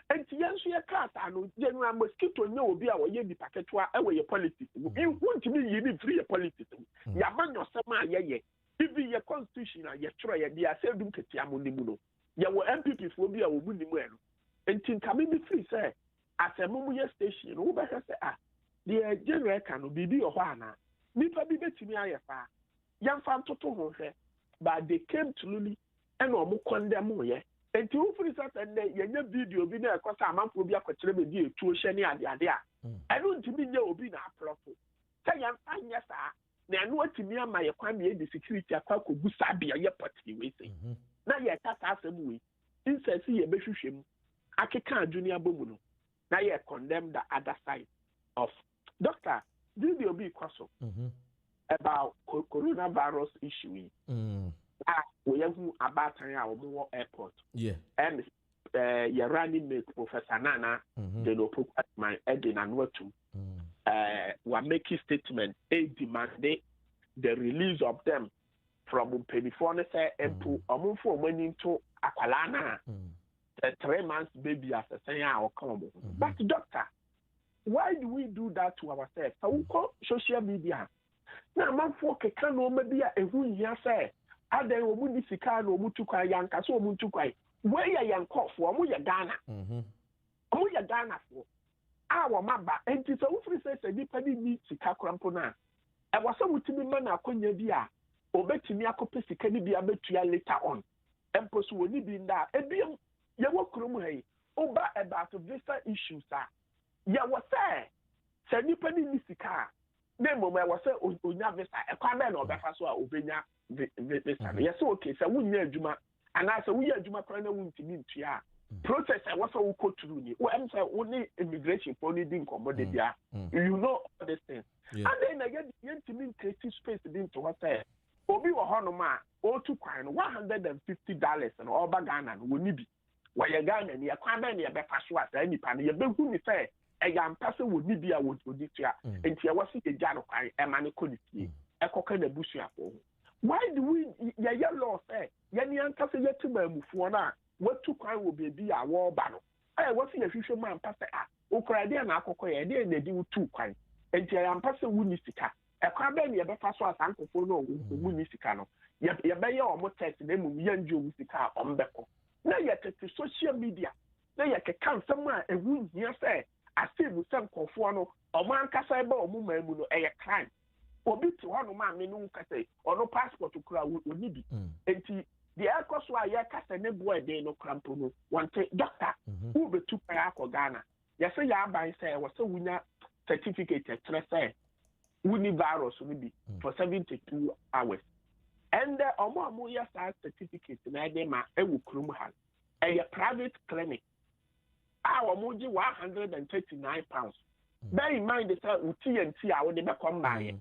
And to answer your class, I know General Mosquito no be our yearly packet away your politics. You want to be you need free politics. Yaman or Sama, ye. Even your constitution, your try, they are selling Ketiamunimuno. You were MPP for be a woman. And think coming be free, sir. At a Mumuya station, over her say, the general can be or Hana. Nipa be to me, I fa. Young fan to but they came to Luli and almost condemn, enti wo free Saturday yenya video bi na ekosa amanfo bi akokyere be di etuo hye ne ade a eno ntimi nya obi na aplofo sɛ yɛn anya saa na eno atimi ama yɛ kwa me di security akwa kogu sabia yɛ pɔtri we sei na yɛ tata asɛm we insesi yɛ behwehwɛ mu akeka junior bomu no na yɛ condemn the other side of doctor video bi kwaso about coronavirus issue we have about our airport and you're running with Professor Nana the local my Edin and Watu were making statement demanding the release of them from Penifone and to Amufo went into Aqualana 3 months baby as a saying our combo. But doctor, why do we do that to ourselves? So we call social media. Now man for can no maybe a who here say Ada omu sika no omu tukwa yanka so omu tukwa where ya yanko for omu ya Ghana omu ya Ghana for awo maba enti so ufri say nipa ni sika krampo na e wasa mutimi ma na akonya bi a obetimi akope sika ni bi abetua later on empo so woni bi nda ebiem ye wo krom hai oba about visa issues a ye wo say nipa ni sika na mo ma wo say onya visa e kwa be na obefa so a obenya visa yes okay so wunya adwuma ana so wuya adwuma kra na wuntimi ntua process I was so go through ni we am say only immigration for need inkombo de dia you know all these things and then again yentimi creative space din to what say obi wo hono ma o tu kwan $150 and oba Ghana no woni bi wa ye Ghana ni akwa be na ye be fa so asa nipa na ye be hu ni say e ya mpase woni bi a wodi tua enti e wasi de gya no kwan e ma ne kodifie e koka na busuafo. Why do we ye law say ye ni ankase ye tiba mufuo na watu kwan wo bebi a wo ba no eh wasi ye hwehwe man pase a okra de na akokọ ye de na di wutu kwan enti ya mpase wu ni sika e kwa be na ye be fa so asankofo no wu ni sika no ye be ye o mo test na mu ye nje wu sika o mbeko na ye tete social media na ye ke kan sam a ewu hia say asibu sam kofo no o man kasa ebe o mu mamu no e ye crime obi ti hono ma me no kasa ono passport kura oni bi enti the aircraft wa ya kasa ne boy de no krampo no wante doctor who be tu pa akọ Ghana ya say ya ban say wo say wunya certificate say wuni virus no bi for 72 hours and omo ya sa certificate na de ma e wo krum ha e private clinic our moji 139 pounds bear in mind that TNT a wo de be come by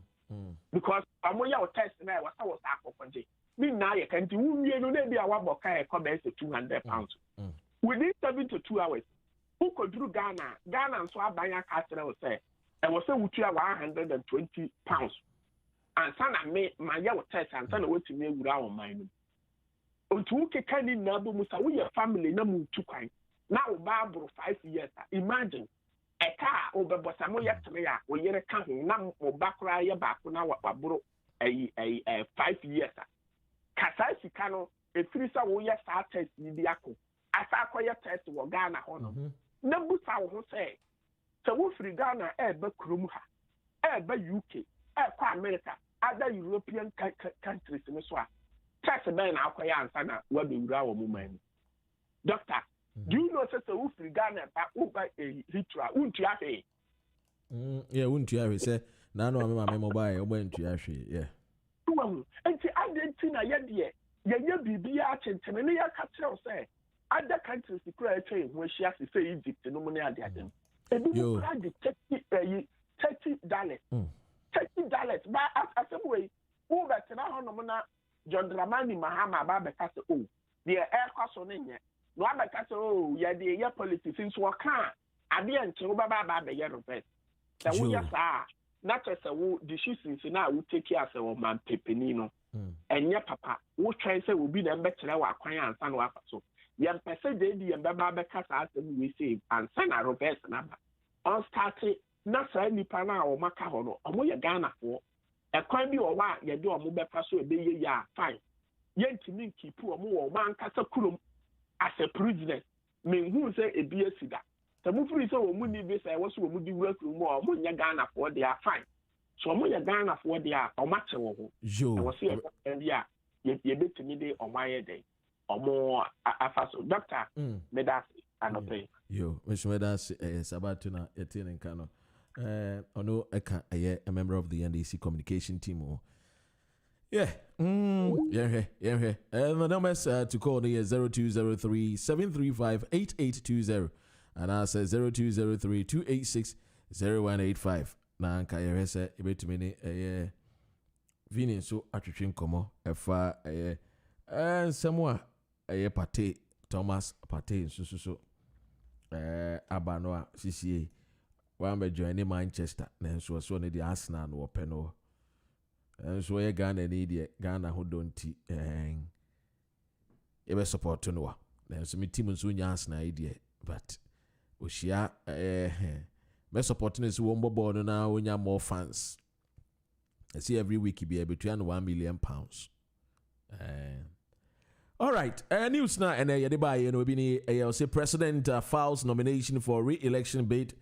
because amoya o test na wa sa wo sa akọkọje me na ye kan ti wunye no na bia wa boka e ko be 200 pounds within 72 hours who could do Ghana nso abanya ka tere o say e wo say wutua 120 pounds and sana me ma ya wo test and sana wetimi ewura o man no ontu ke kan ni na bo musa wo ye family na mu tu kwan na wo ba bro 5 years imagine eka obebosa mo yetre ya wo yere ka ho na mo bakra ye ba ko na wabro 5 years kasa sika no efiri sa wo ye sa test ni bi akọ asa akọ test wo Ghana ho no na busa wo ho say so wo firi Ghana be krom ha be UK kwa America other European countries no so a test be na akọ ya ansa na wa be wura wo mo man doctor. Do you know say wo firi Ghana ba over a hitra untua fe yeah untua we say na no me mobile oba untua hwe yeah enti Argentina ye de ye bibia chentene ne ya ka tell say other countries kura etwe ho hia say Egypt no mo ne ade adem ebi kura de $30 $30 ba asem wo bet na ho no mo na John Dramani Mahama ba be ka say oh the air kwaso ne nye no abeka say oh ye de ye politics nso wo ka ade ente wo ba be ye reverse da wo ya sa not as a wo decisions na wo take care as a man pepeni no enye papa wo try say wo bi na mbekere wa kwan ansa na wa so ye mpese de di ye mbeba be kasa asem we say ansa na reverse na ba on start na sa nipa na wo maka ho no omo ye Ghana fo e kwan bi wo wa ye de omo befa so ebe ye ya fine ye ntimi nkipu omo wo man kasa kurom as a president me hu say ebi asida so mu free say wo mu ni be say wo so wo mu di wura kuru mu o mo nya Ghana for they are fine so mo nya Ghana for they are o ma che wo ho wo say e ya ye betimi de o ma ye dey omo afaso doctor medas anope yo which medas sabatuna etin kano ono eka a member of the NDC communication team. Yeah. Yeah. The numbers to call is 0203-735-8820 and I say 0203-286-0185. Na nka yɛhwɛ ebetumi ne vini so atwetwe nkɔmɔ ɛfa nsɛm a Pate Thomas Pate so aba no a sisie wa me join Manchester na nso so ne the Arsenal no wɔpɛ no nso yɛ Ghana ne die Ghana ho donti ebe support no wa na nso me team nso nya Arsenal die but oshia me support no so won bobo no na onya more fans. I see every week be between £1 million. All right, news now and say President files nomination for re-election bid.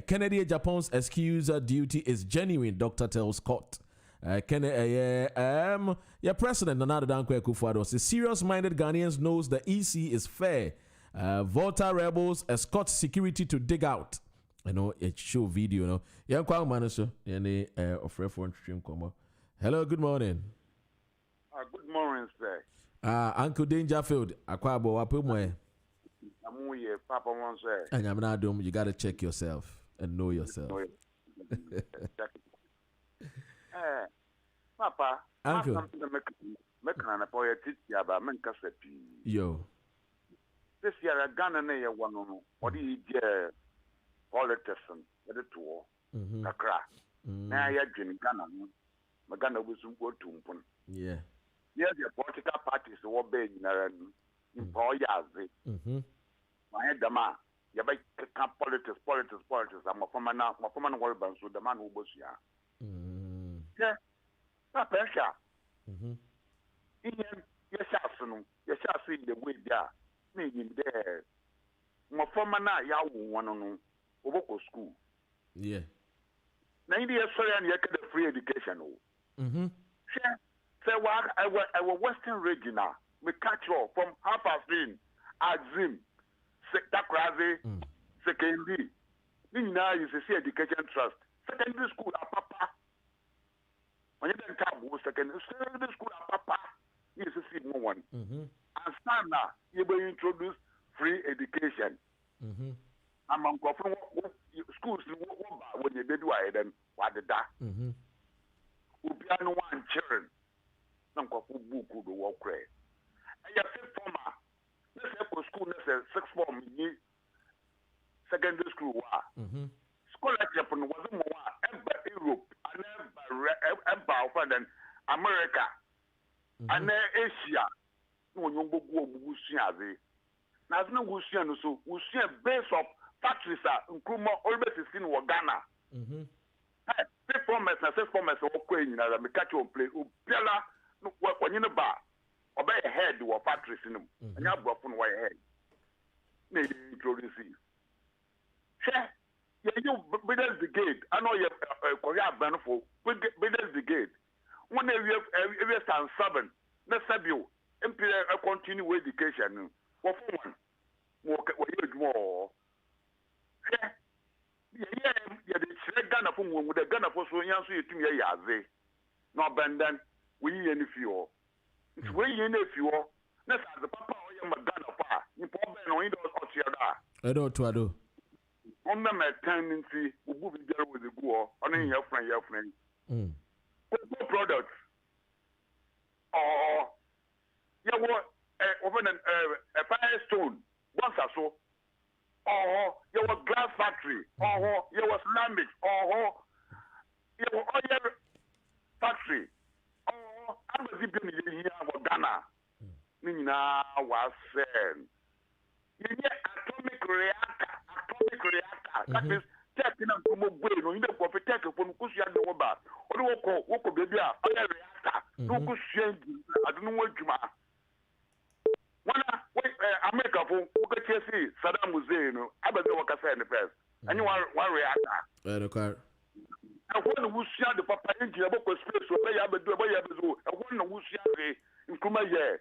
Kennedy Agyapong's excuse duty is genuine, Doctor tells court. President Nana Akufo-Addo says serious-minded Ghanaians knows the EC is fair. Volta Rebels escort security to dig out. I know it show video. No, hello, good morning. Good morning, sir. Uncle Dangerfield, Akwabo, Apumwe. Papa wants sir. And I'm not dumb. You gotta check yourself and know yourself. Papa, Uncle. Yo. This year, Ghana ne one on what do you politics and the tour. Kakra. Now you're Ghana. Magana was go to Mpun. Yeah. Yes, the political parties were obeying in Poyazi. My head, the man. You make politics. I'm a former world bands with the man who was here. Yeah. Not pressure. Yes, I see the way there. Meaning there. My former night, ya one on Oboko school. Yeah. 90 years and you get a free education. So I was Western regional. We catch you from Hapafin, Azim, Takrazi, secondary. Now you see education trust. Secondary school, Papa. When you then come, secondary school, Papa. You see more one. And now you will introduce free education. I'm on schools when you did then what did that? Ubiano one children. Nanko buku do work. And your fifth former. Let's say school, let's say sixth form, secondary school. Scholarship was more Europe and then America and then Asia. No, you go Wusiazi. Now, no Wusian, so Wusian base of factories are Nkrumah always is in Ghana. Six formers, or Queen, as a mechanical play, Upella, when you know, obey a head or factories in them, and you have broken white head. Maybe introduce you. You build the gate. I know you have Korea Banful, build the gate. One area stand 7, let's have you. Imperial continue education. What for one? More. Yeah, the Ghana from with the Ghana for so young, so you to me, Yaze. No, Bandan, we any few. It's way in a few. Let's have the Papa or Ghana Pa. You probably know it or Tiada. I don't know. On the tendency, we move there with the go on your friend. Good products. Or you want a firestone, once or so. Or you was glass factory, or you was ceramic, or you was oil factory, or I was even here for Ghana. Nina was saying, you need atomic reactor. That means taking up from a brain, or you know, for take from Kusia Nova, or Woko baby, oil reactor, no Kusia, I don't know what you are. America for Ukachesi, Saddam Hussein, I bet you what I say in the first. And you are one reactor. I want to share the Papa into a book of space, so they have a do, and one who share in Kumaye.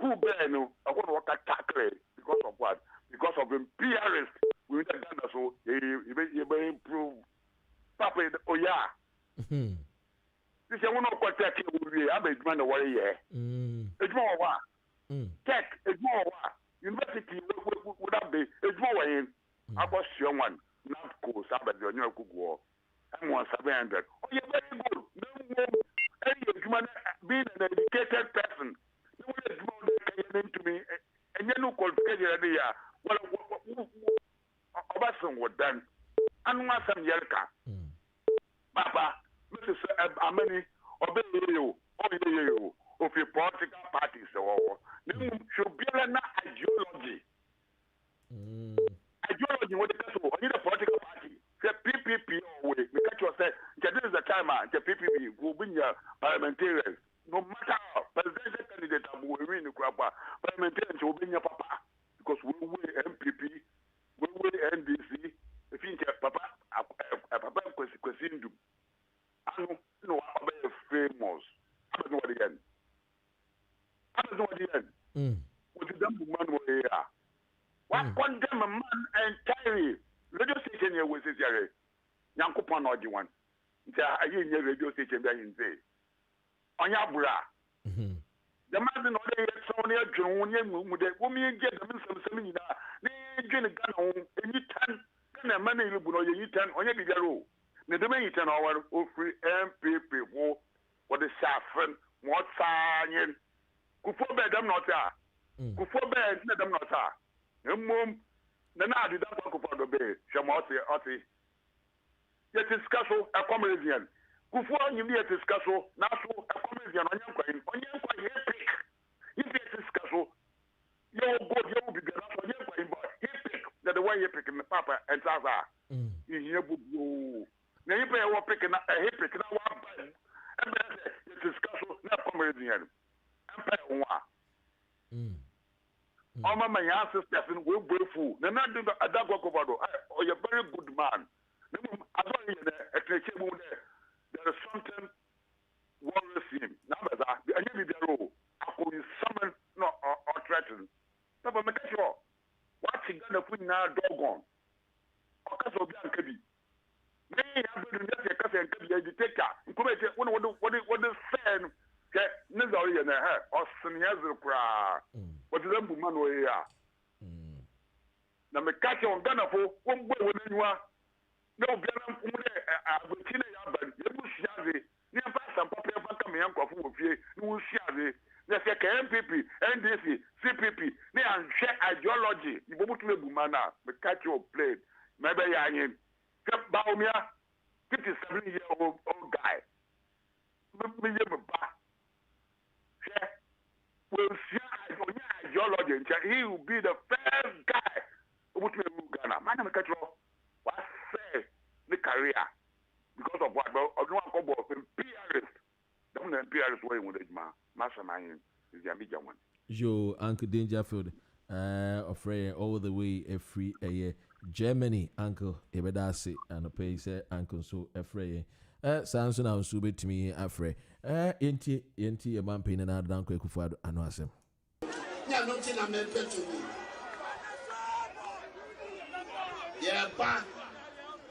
Who bear no, I want to work at tackle because of what? Because of imperialist. We need to so you may improve. Papa, oh yeah. This is one of what tech will be. I made man away here. It's more what? Tech, it's more what? University would have been, it's more in. I was your one, not cool, Sabbath, your new war. I'm 1,700. Oh, you're very good. No, any human being an educated person. No one is more to me. And you know, qualification, well, Obasan was done. And once I'm Yelka. Papa, Mrs. Amani, obey you, of your political parties. Should be an ideology. Ideology, what it is, I need a political party. The PPP way, because you say, this is the time, the PPP will be your parliamentarians. No matter how, presidential candidate will win the crap, parliamentarians will be your papa. Because we will MPP, we will NDC, if you get papa, papa question do. I don't know how famous. I don't know what again. I don't know what again. What the dumb man will hear. What condemn a man entirely? Radio station here was here. Yankupon or the one. I hear your radio station there in say. On your bra. The man in order to so near John, with the woman get them some seminar. They get a gun on any time. Can a man in the turn on your video? The main turn over free MPP war or the saffron, what sign. Kufo bed them not there. Kufo bed them not there. Then I did not talk about the bay. Shamotti. Yet it's castle a comedian. Kufo you need this castle, now so a comedian on your coin, pick. If it is castle, you'll be good on your coin, but he pick that the way you pick in the papa and Zaza. You hear boo. Now you pay what picking a hip pick and one bed. And then it is castle, not comedian. And pay one. All my ancestors will be fool. They're not doing a dog Akufo-Addo. Oh, you're a very good man. As well as there is something worries him. Now, I give you the role. I will summon or threaten. No, but make sure. What's he going to put now, dog on? Because of the Ankabi. May have been just a cousin and be a dictator. What is saying? Nizari and her or Senior Cra. What is the man way? Now, me catch on Ghana for one boy when you are. No, Ghana, Burkina Yaban, Yabushi, near Passa, Papa, Pacame, Uncle of Ye, Nushi, there's a MPP, NDC, CPP, they are share ideology. You go to the Bumana, the catch your plate. Maybe I am. Baumia, 57-year-old guy. Will share ideology, and he will be the first guy who will Ghana. Man, I'm what say the career because of what? But I don't want to imperialist. Don't imperialist way with it, mastermind is the big one. Yo, Uncle Dangerfield, afraid all the way a free a Germany, Uncle Ebedasi, and a pay say Uncle so afraid. Samson, I was super to me, afraid. Inti, a man pain and I don't quick for I know him. Yeah, nothing I'm meant to me. Yeah, pa.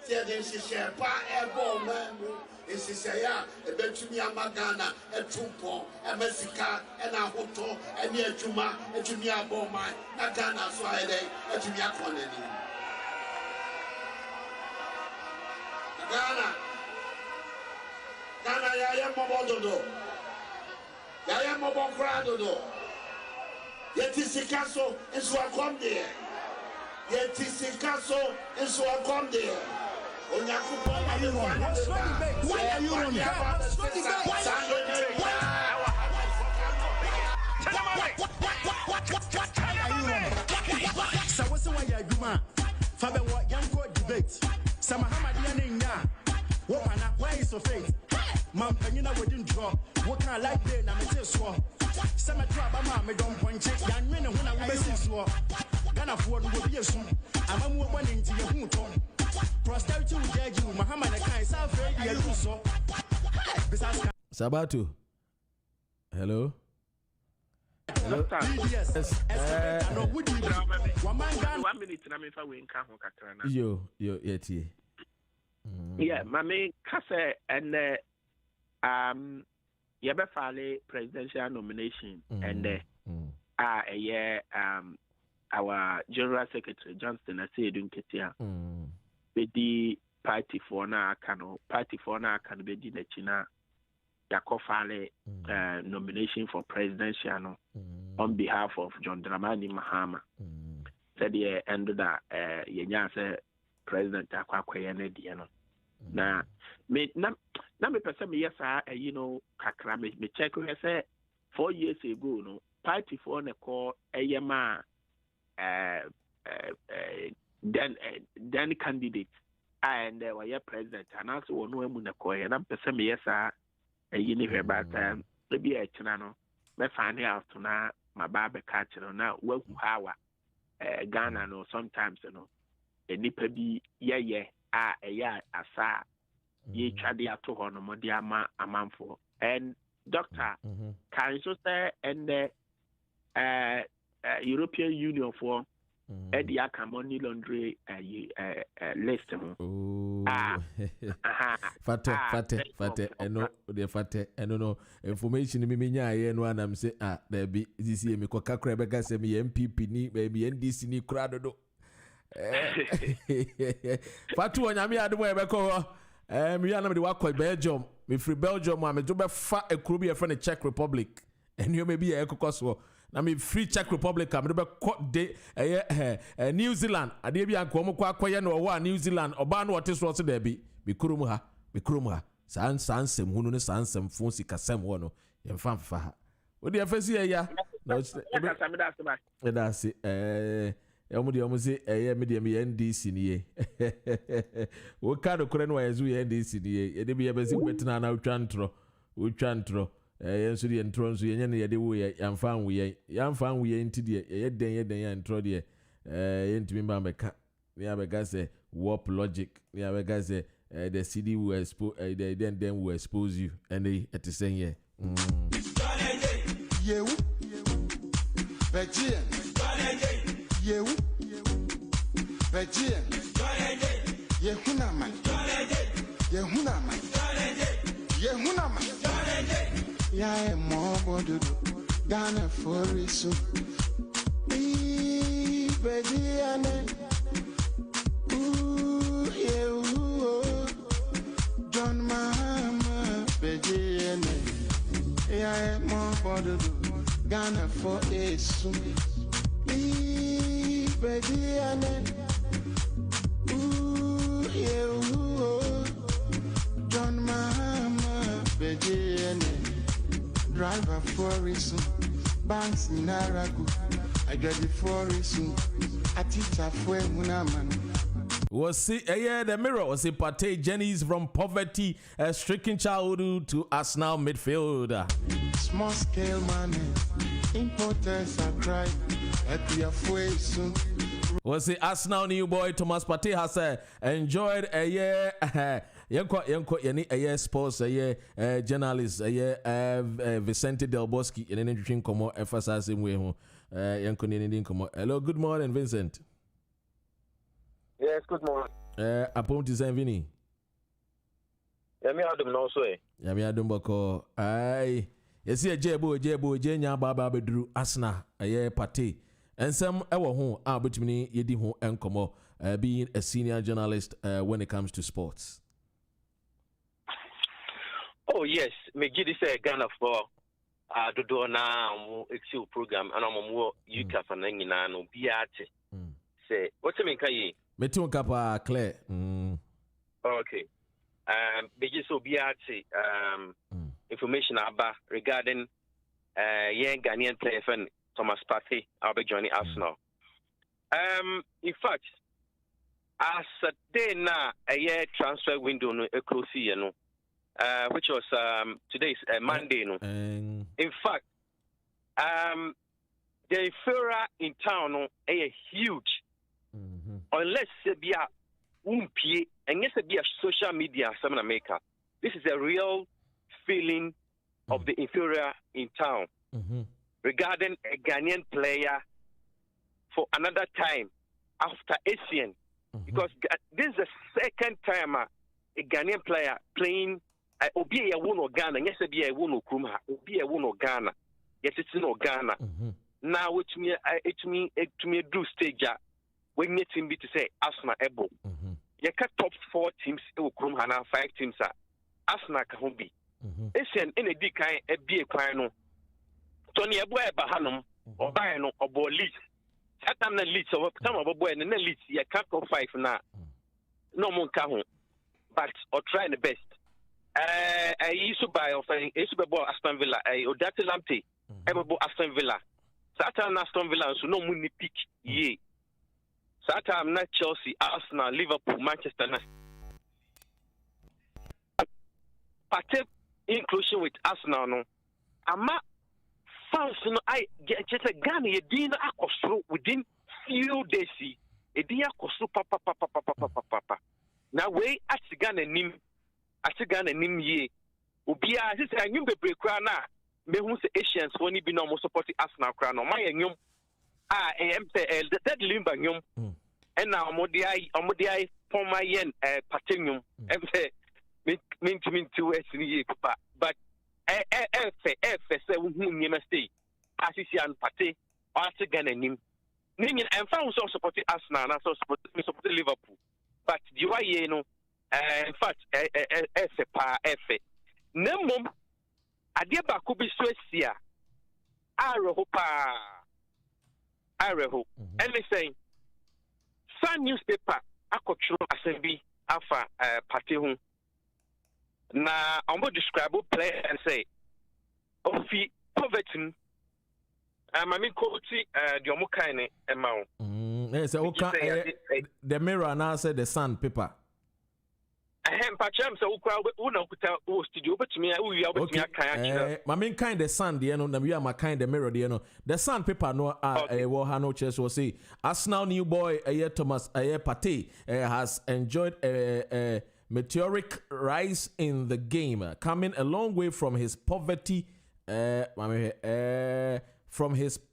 Yeah, then she share pa airborne man. And she say, yeah, a bed to me, a magana, a tumpo, a messica, and a hoto, and near Juma, and to me a bomb mine, a Ghana, so I day, and to me a colony. Ghana, I am Mobodo. I am Mobocrado. Yet is a castle, and so I come there. Yet is a castle, and so I come there. Why are you running? Why are you running? So what's the way you do, man? Faber, what young court debate? Some Mahama Diana, why is so faith? Mom, and you know we didn't draw. What kind of life there? I'm a swore. Some drop a mom, don't point it. Young men, when I was swore. Gonna afford to be a soon. I'm one into your home. Prosperity will judge you. Mahama can't self ready. Sabatu. Hello. 1 minute na me fa we nka ho kakra na. Yo, yeti. Yeah, mame kase and yebe file presidential nomination and our general secretary Johnston Aseedun Ketia. Bedi party for na kano bedi na china yako file nomination for presidential on behalf of John Dramani Mahama. Said ye ended that yenya say president akwakoye na die no. Na me person me yes kakra me check we say 4 years ago no party for na call eyema then candidate and we president and also one emu na call na person me yes ni we but be a china no me find out na my baba catch no na we hawa Ghana no sometimes nipa bi asa ye twade ato ho no mode ama amanfo and doctor can so say and European Union for the money laundry list fate no information me nya ye no anam say there be this year me ko kakra be ga say me MPP ni be NDC ni kura dodo fatu onyame adom e be ko me ya na me de wakọ Belgium me free Belgium me do be fa ekuru bi e friend Czech Republic enyo me bi e kokoso na me free Czech Republic me do be de New Zealand ade bi anko mo kwa akoye na owo New Zealand oba na wote so da bi me kurum ha sansem hunu ne sansem fon sikasem wo no ye mfa mfa ha wo de afasi ya na that's say medium NDC niye wo ka do kore no yezu NDC niye ye de bi ye bezi kwetena na utwantro yenso de ntro nso yenye ne ye de wo ye yamfa anwo ye nti de ye den ya ntro de ye ntimi ba meka ne abega say warp logic ne abega say the CD will expose then will expose you and it is saying yeah Yeah, more bodu Ghana for so. Baby, ooh, yeah, John Mahama, baby, yeah, more bodu Ghana for so. Baby, ooh, yeah, John Mahama, baby, driver for reason, banks in Arago, I get the for reason, a teacher for Munaman. Was see the mirror was a Pate Jenny's from poverty stricken childhood to Arsenal midfielder. Small scale money, importers are crying, happy for soon. Was the Arsenal new boy Thomas Partey has enjoyed a year. Yenko yani a year sports a year journalist a year Vicente Del Bosque and then drink come emphasize him way home. Yenko ni come. Hello, good morning, Vincent. Yes, good morning. Upon to Saint Vinny. Yami Adam no so. Yami Adam bako. Aye. Yes, jebo jenya baba bedru Arsenal a year Partey. And some ever home between yedi home and come being a senior journalist when it comes to sports. Oh yes, me gidi say Ghana for dodo na excel program and mo UK for na nyina no biate. Say what me kan yi? Me ti on kapa clear. Okay. Beji so biate information about regarding young Ghanaian player Thomas Partey will be joining Arsenal. In fact, as a day now, a year transfer window no close here no. Which was today's Monday. No. In fact, the inferior in town no, is huge. Unless it be a umpie, and yes, it be a social media, some America. This is a real feeling of the inferior in town. regarding a Ghanaian player for another time after Asian. Because this is the second time a Ghanaian player playing Obi Ewuno Ghana. Yes, Obi Ewuno Krumha. Obi Ewuno Ghana. Yes, it's in Ghana. Now, which me do stage when you team be to say Arsenal Ebo. You cut top 4 teams Krumha now 5 teams are Arsenal Kahumbi. Asian in a decay a be a crino. Tony Ebo Bahanum or Bayano or Bolis. Satam na leads over some of a boy and then leads you can't go 5 now. No more kahun, but or try the best. I used to buy of a ball Aston Villa, a Odati Lamptey, ever bought Aston Villa. Saturn Aston Villa, so no money pick ye. Saturn not Chelsea, Arsenal, Liverpool, Manchester. Party inclusion with Arsenal, no. Ama fans, no, I get a gun, a dinner within few days. A dear costu papa. Now, way at the gun and nim ye. Ubia, this I knew the break crana. Me who's Asians when he be no more supporting Arsenal crown or my yum. The dead limba yum. And now, Modiai, for my yen, Patinum, and say, mean to ye, but say, whom you must stay. Assisian Pate, Arthur Ghanaian. Ning and found so supporting Arsenal and also supporting Liverpool. But you are, you know, in fact, F. Nemum, Adiaba could be Swesia. Araho. Anything. Sun newspaper, Akotro Assembly, Alpha Patihun. Na, I'm going to describe play and say, Ofi poverty. I mean, Koti, the Omokaine amount. Yes, okay. The mirror now said the sandpaper. My main kind of sand, you know, we are my kind of mirror, you know. The sandpaper, no, no chess will say. Arsenal new boy, Thomas, Pate, has enjoyed a meteoric rise in the game, coming a long way from his poverty,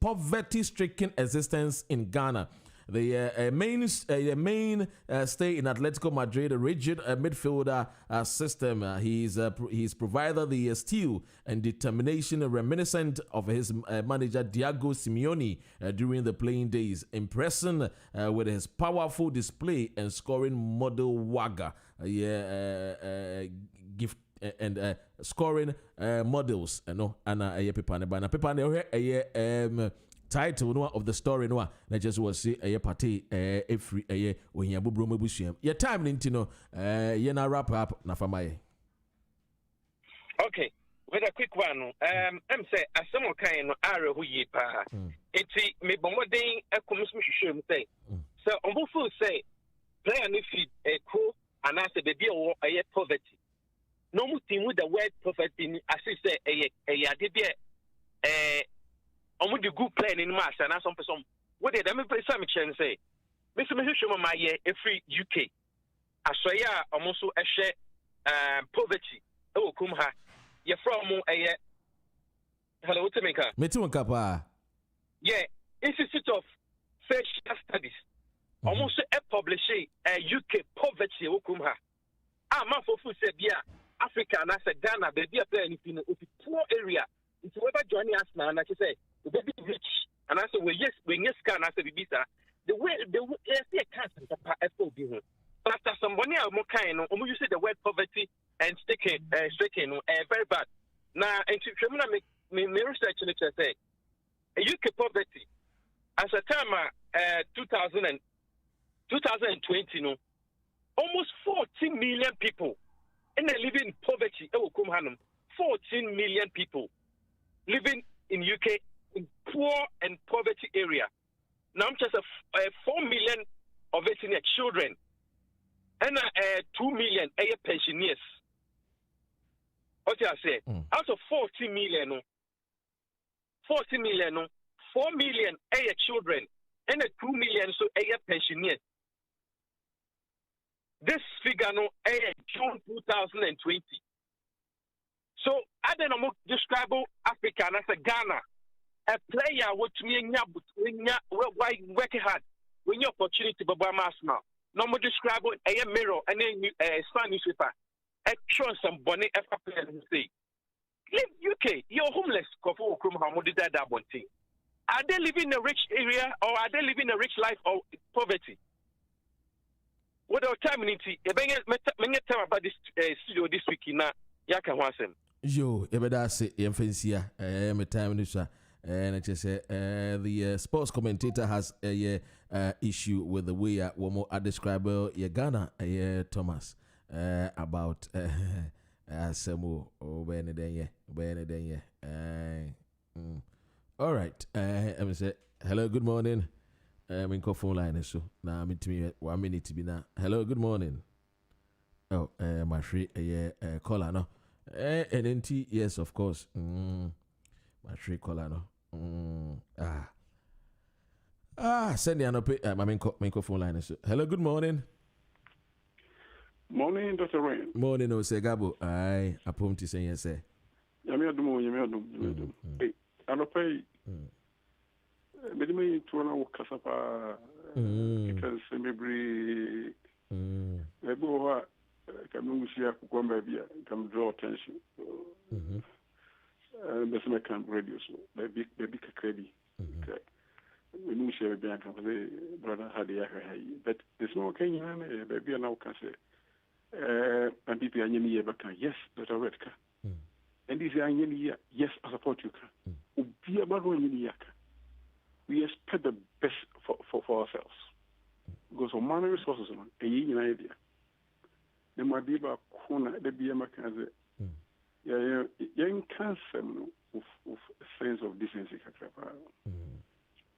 poverty-stricken existence in Ghana. The main stay in Atletico Madrid, a rigid midfielder system. He's provided the skill and determination reminiscent of his manager Diego Simeone during the playing days, impressing with his powerful display and scoring model wagger. Gift and scoring models, no, and a paper title no of the story no na just was say a party every when you bubro mabusuam your time ninti no you na wrap up na famaye. Okay, with a quick one, I'm say as some kind of are who ye pa enti me bomodin e komismu hwehwem say so onbufo say player no feed a cool and as a baby or a poverty no mutim with the word poverty as say a yade omo the good plan in mass and some person what did them play some chance say Mr. Mahishuma my year free UK asoya almost a share poverty oh come ha you from a hello to make me too kapa yeah Institute of Social Studies almost a publish UK poverty oh come ha man for food said yeah Africa and I said Ghana baby a play anything of the poor area it's whoever joining us now and I say the baby rich and I said well yes can I said visa the way see a cancer FOB but after somebody more kind of you say the word poverty and stricken very bad now and to me research in it say UK poverty as a time 2020 no almost 14 million people and they live in poverty 14 million people living in UK in poor and poverty area. Now I'm just 4 million of it in children and 2 million pensioners. What do I say? Out of 40 million, 4 million children and 2 million so pensioners. This figure no June 2020. So I don't know describe Africa as a Ghana. a player which me work hard when your opportunity to buy mass now. No more describe a mirror and then sun newspaper. A show some bonnet after players who say, leave UK, you're homeless. Kofu Okrum Hamudi that one thing. Are they living in a rich area or are they living a rich life or poverty? What our time in it? Many time about this studio this week in Yaka Wansem. Yo, ebedase yemfensia me time ni sha and just say the sports commentator has a issue with the way womo describe Ghana Thomas about Samu Benedeye all right I say hello good morning in phone line so now me to me 1 minute to be now hello good morning oh my free caller no NNT, yes, of course. My tree color, no. Send the my main phone line. Hello, good morning. Morning, Dr. Rain. Morning, no, say Gabo. I appoint to say yes, sir. Yamiadum. Hey, I don't pay. But me to an hour Casapa because maybe come draw attention. Best make radio so baby credit. We know share be brother had but there's no Kenyan baby now can say and people are nyemi back yes that are red car. And this is yes I support you can. Be about we expect the best for ourselves. Because of money resources on a idea. The Madiba Kuna, the BMA young cancer of sense of decency.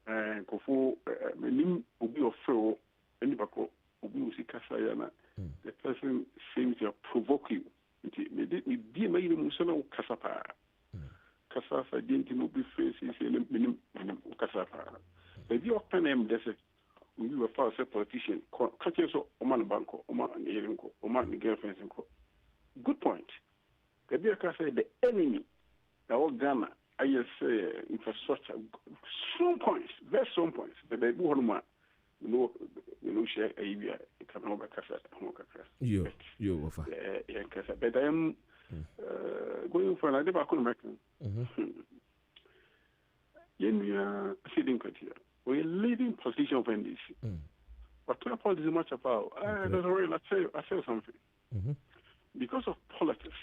And Kofu, Menim Ubi of Fro, and Bako, Ubi Kasayana, the person seems to provoke you. It be made Musano Casapa. Casasa didn't know be faces in Casapa. The view of Panem desert. We were far a politician. Catches Oman Banco, Oman Yerenko, Oman girlfriends. Good point. The Biaka said the enemy, the old Ghana, I just say infrastructure. Strong points, very strong points. The baby woman, no share a year, it can over Casa. You offer. But I am going for another back on American. Yen sitting criteria. We're leading position of NDC. But to politics is much about. I say something. Because of politics,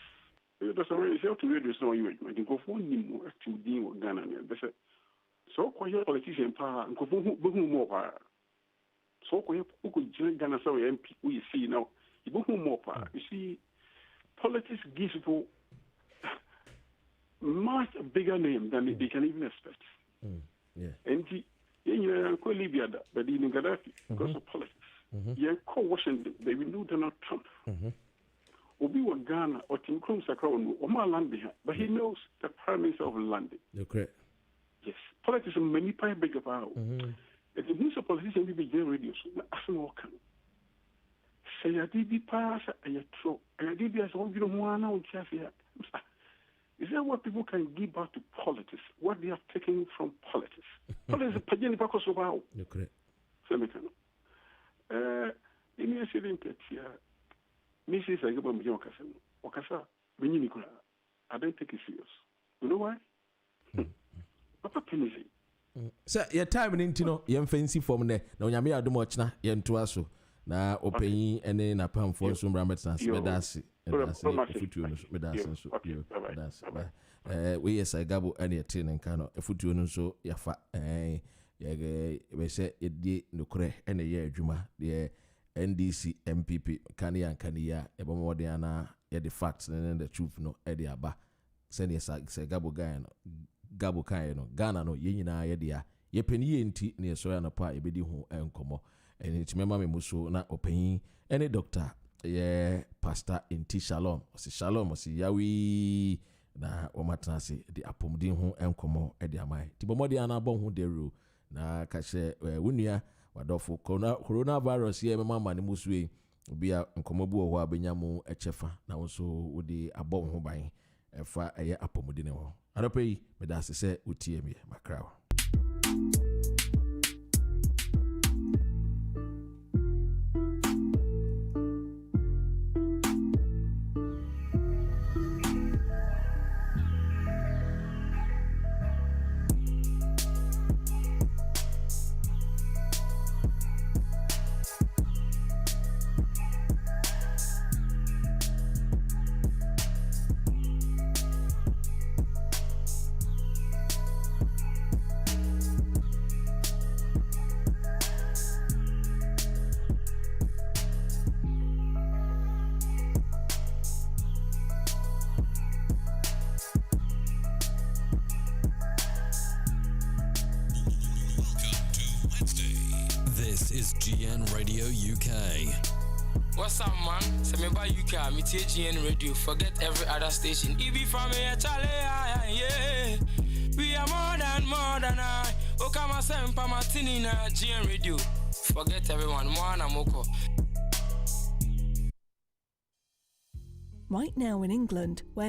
there's already say to radio so you go for him to deal with Ghana. So quiet politician power and go for more power. So quiet who could join Ghana so MP we see now. You go for more power. You see, politics gives people much bigger name than they can even expect. Yeah. And you call Libya, but in Gaddafi, because of politics. You call Washington, they will do Donald Trump. Obi wa Ghana, or Tim Krum Sakron, or my land behind, but he knows the Prime Minister of London. You're correct. Yes. Politics is many pie bigger power. If the news of politicians will be getting radio, so I don't know. Say, I did be pass, and you throw, and I did be as one, you don't want to know. Is that what people can give back to politics? What they have taken from politics? Politics is pagani back also wow. You're correct. Semikano. In your city, Mrs. Agyapong Wakasa, Benimikola. I don't take it serious. You know why? Papa Penisi. Sir, your time in Tino, young fancy form there. No, Yamia do much na, yen to us. Na open and then a pound for some rabbits and Medasi. We yes, I gabble any tin and cano, a foot so yafa, we say it did no cre any year Juma, the NDC MPP, Kania and Kania, Ebomodiana, the facts and the truth no Eddie Abba. Send yes, I say Gabo Gano, Gabo Kaino, Ghana no Yena idea, ye penny and tea near Soyana Pa, a biddy home and como, and it's Mamma Muso na open any doctor. Yeah, pastor in T Shalom. Osi Shalom, osi Yawi na omatnasi di apomdin ho enkomo e di amai. Tibomodi anabon ho deru na kache wunia wadofo coronavirus ye mama ne musue obi a nkomo bu ho abenyamu echefa na wonso wodi abon ho ban efa eye apomdin ho. Anope, me that's say utie me makrawa. This is GN Radio UK. What's up, man? Say me by UK, me take GN Radio. Forget every other station. EB from here, Charlie, yeah. We are more than I. Okama Sempa Martini na GN Radio. Forget everyone, Moana Moko. Right now in England, where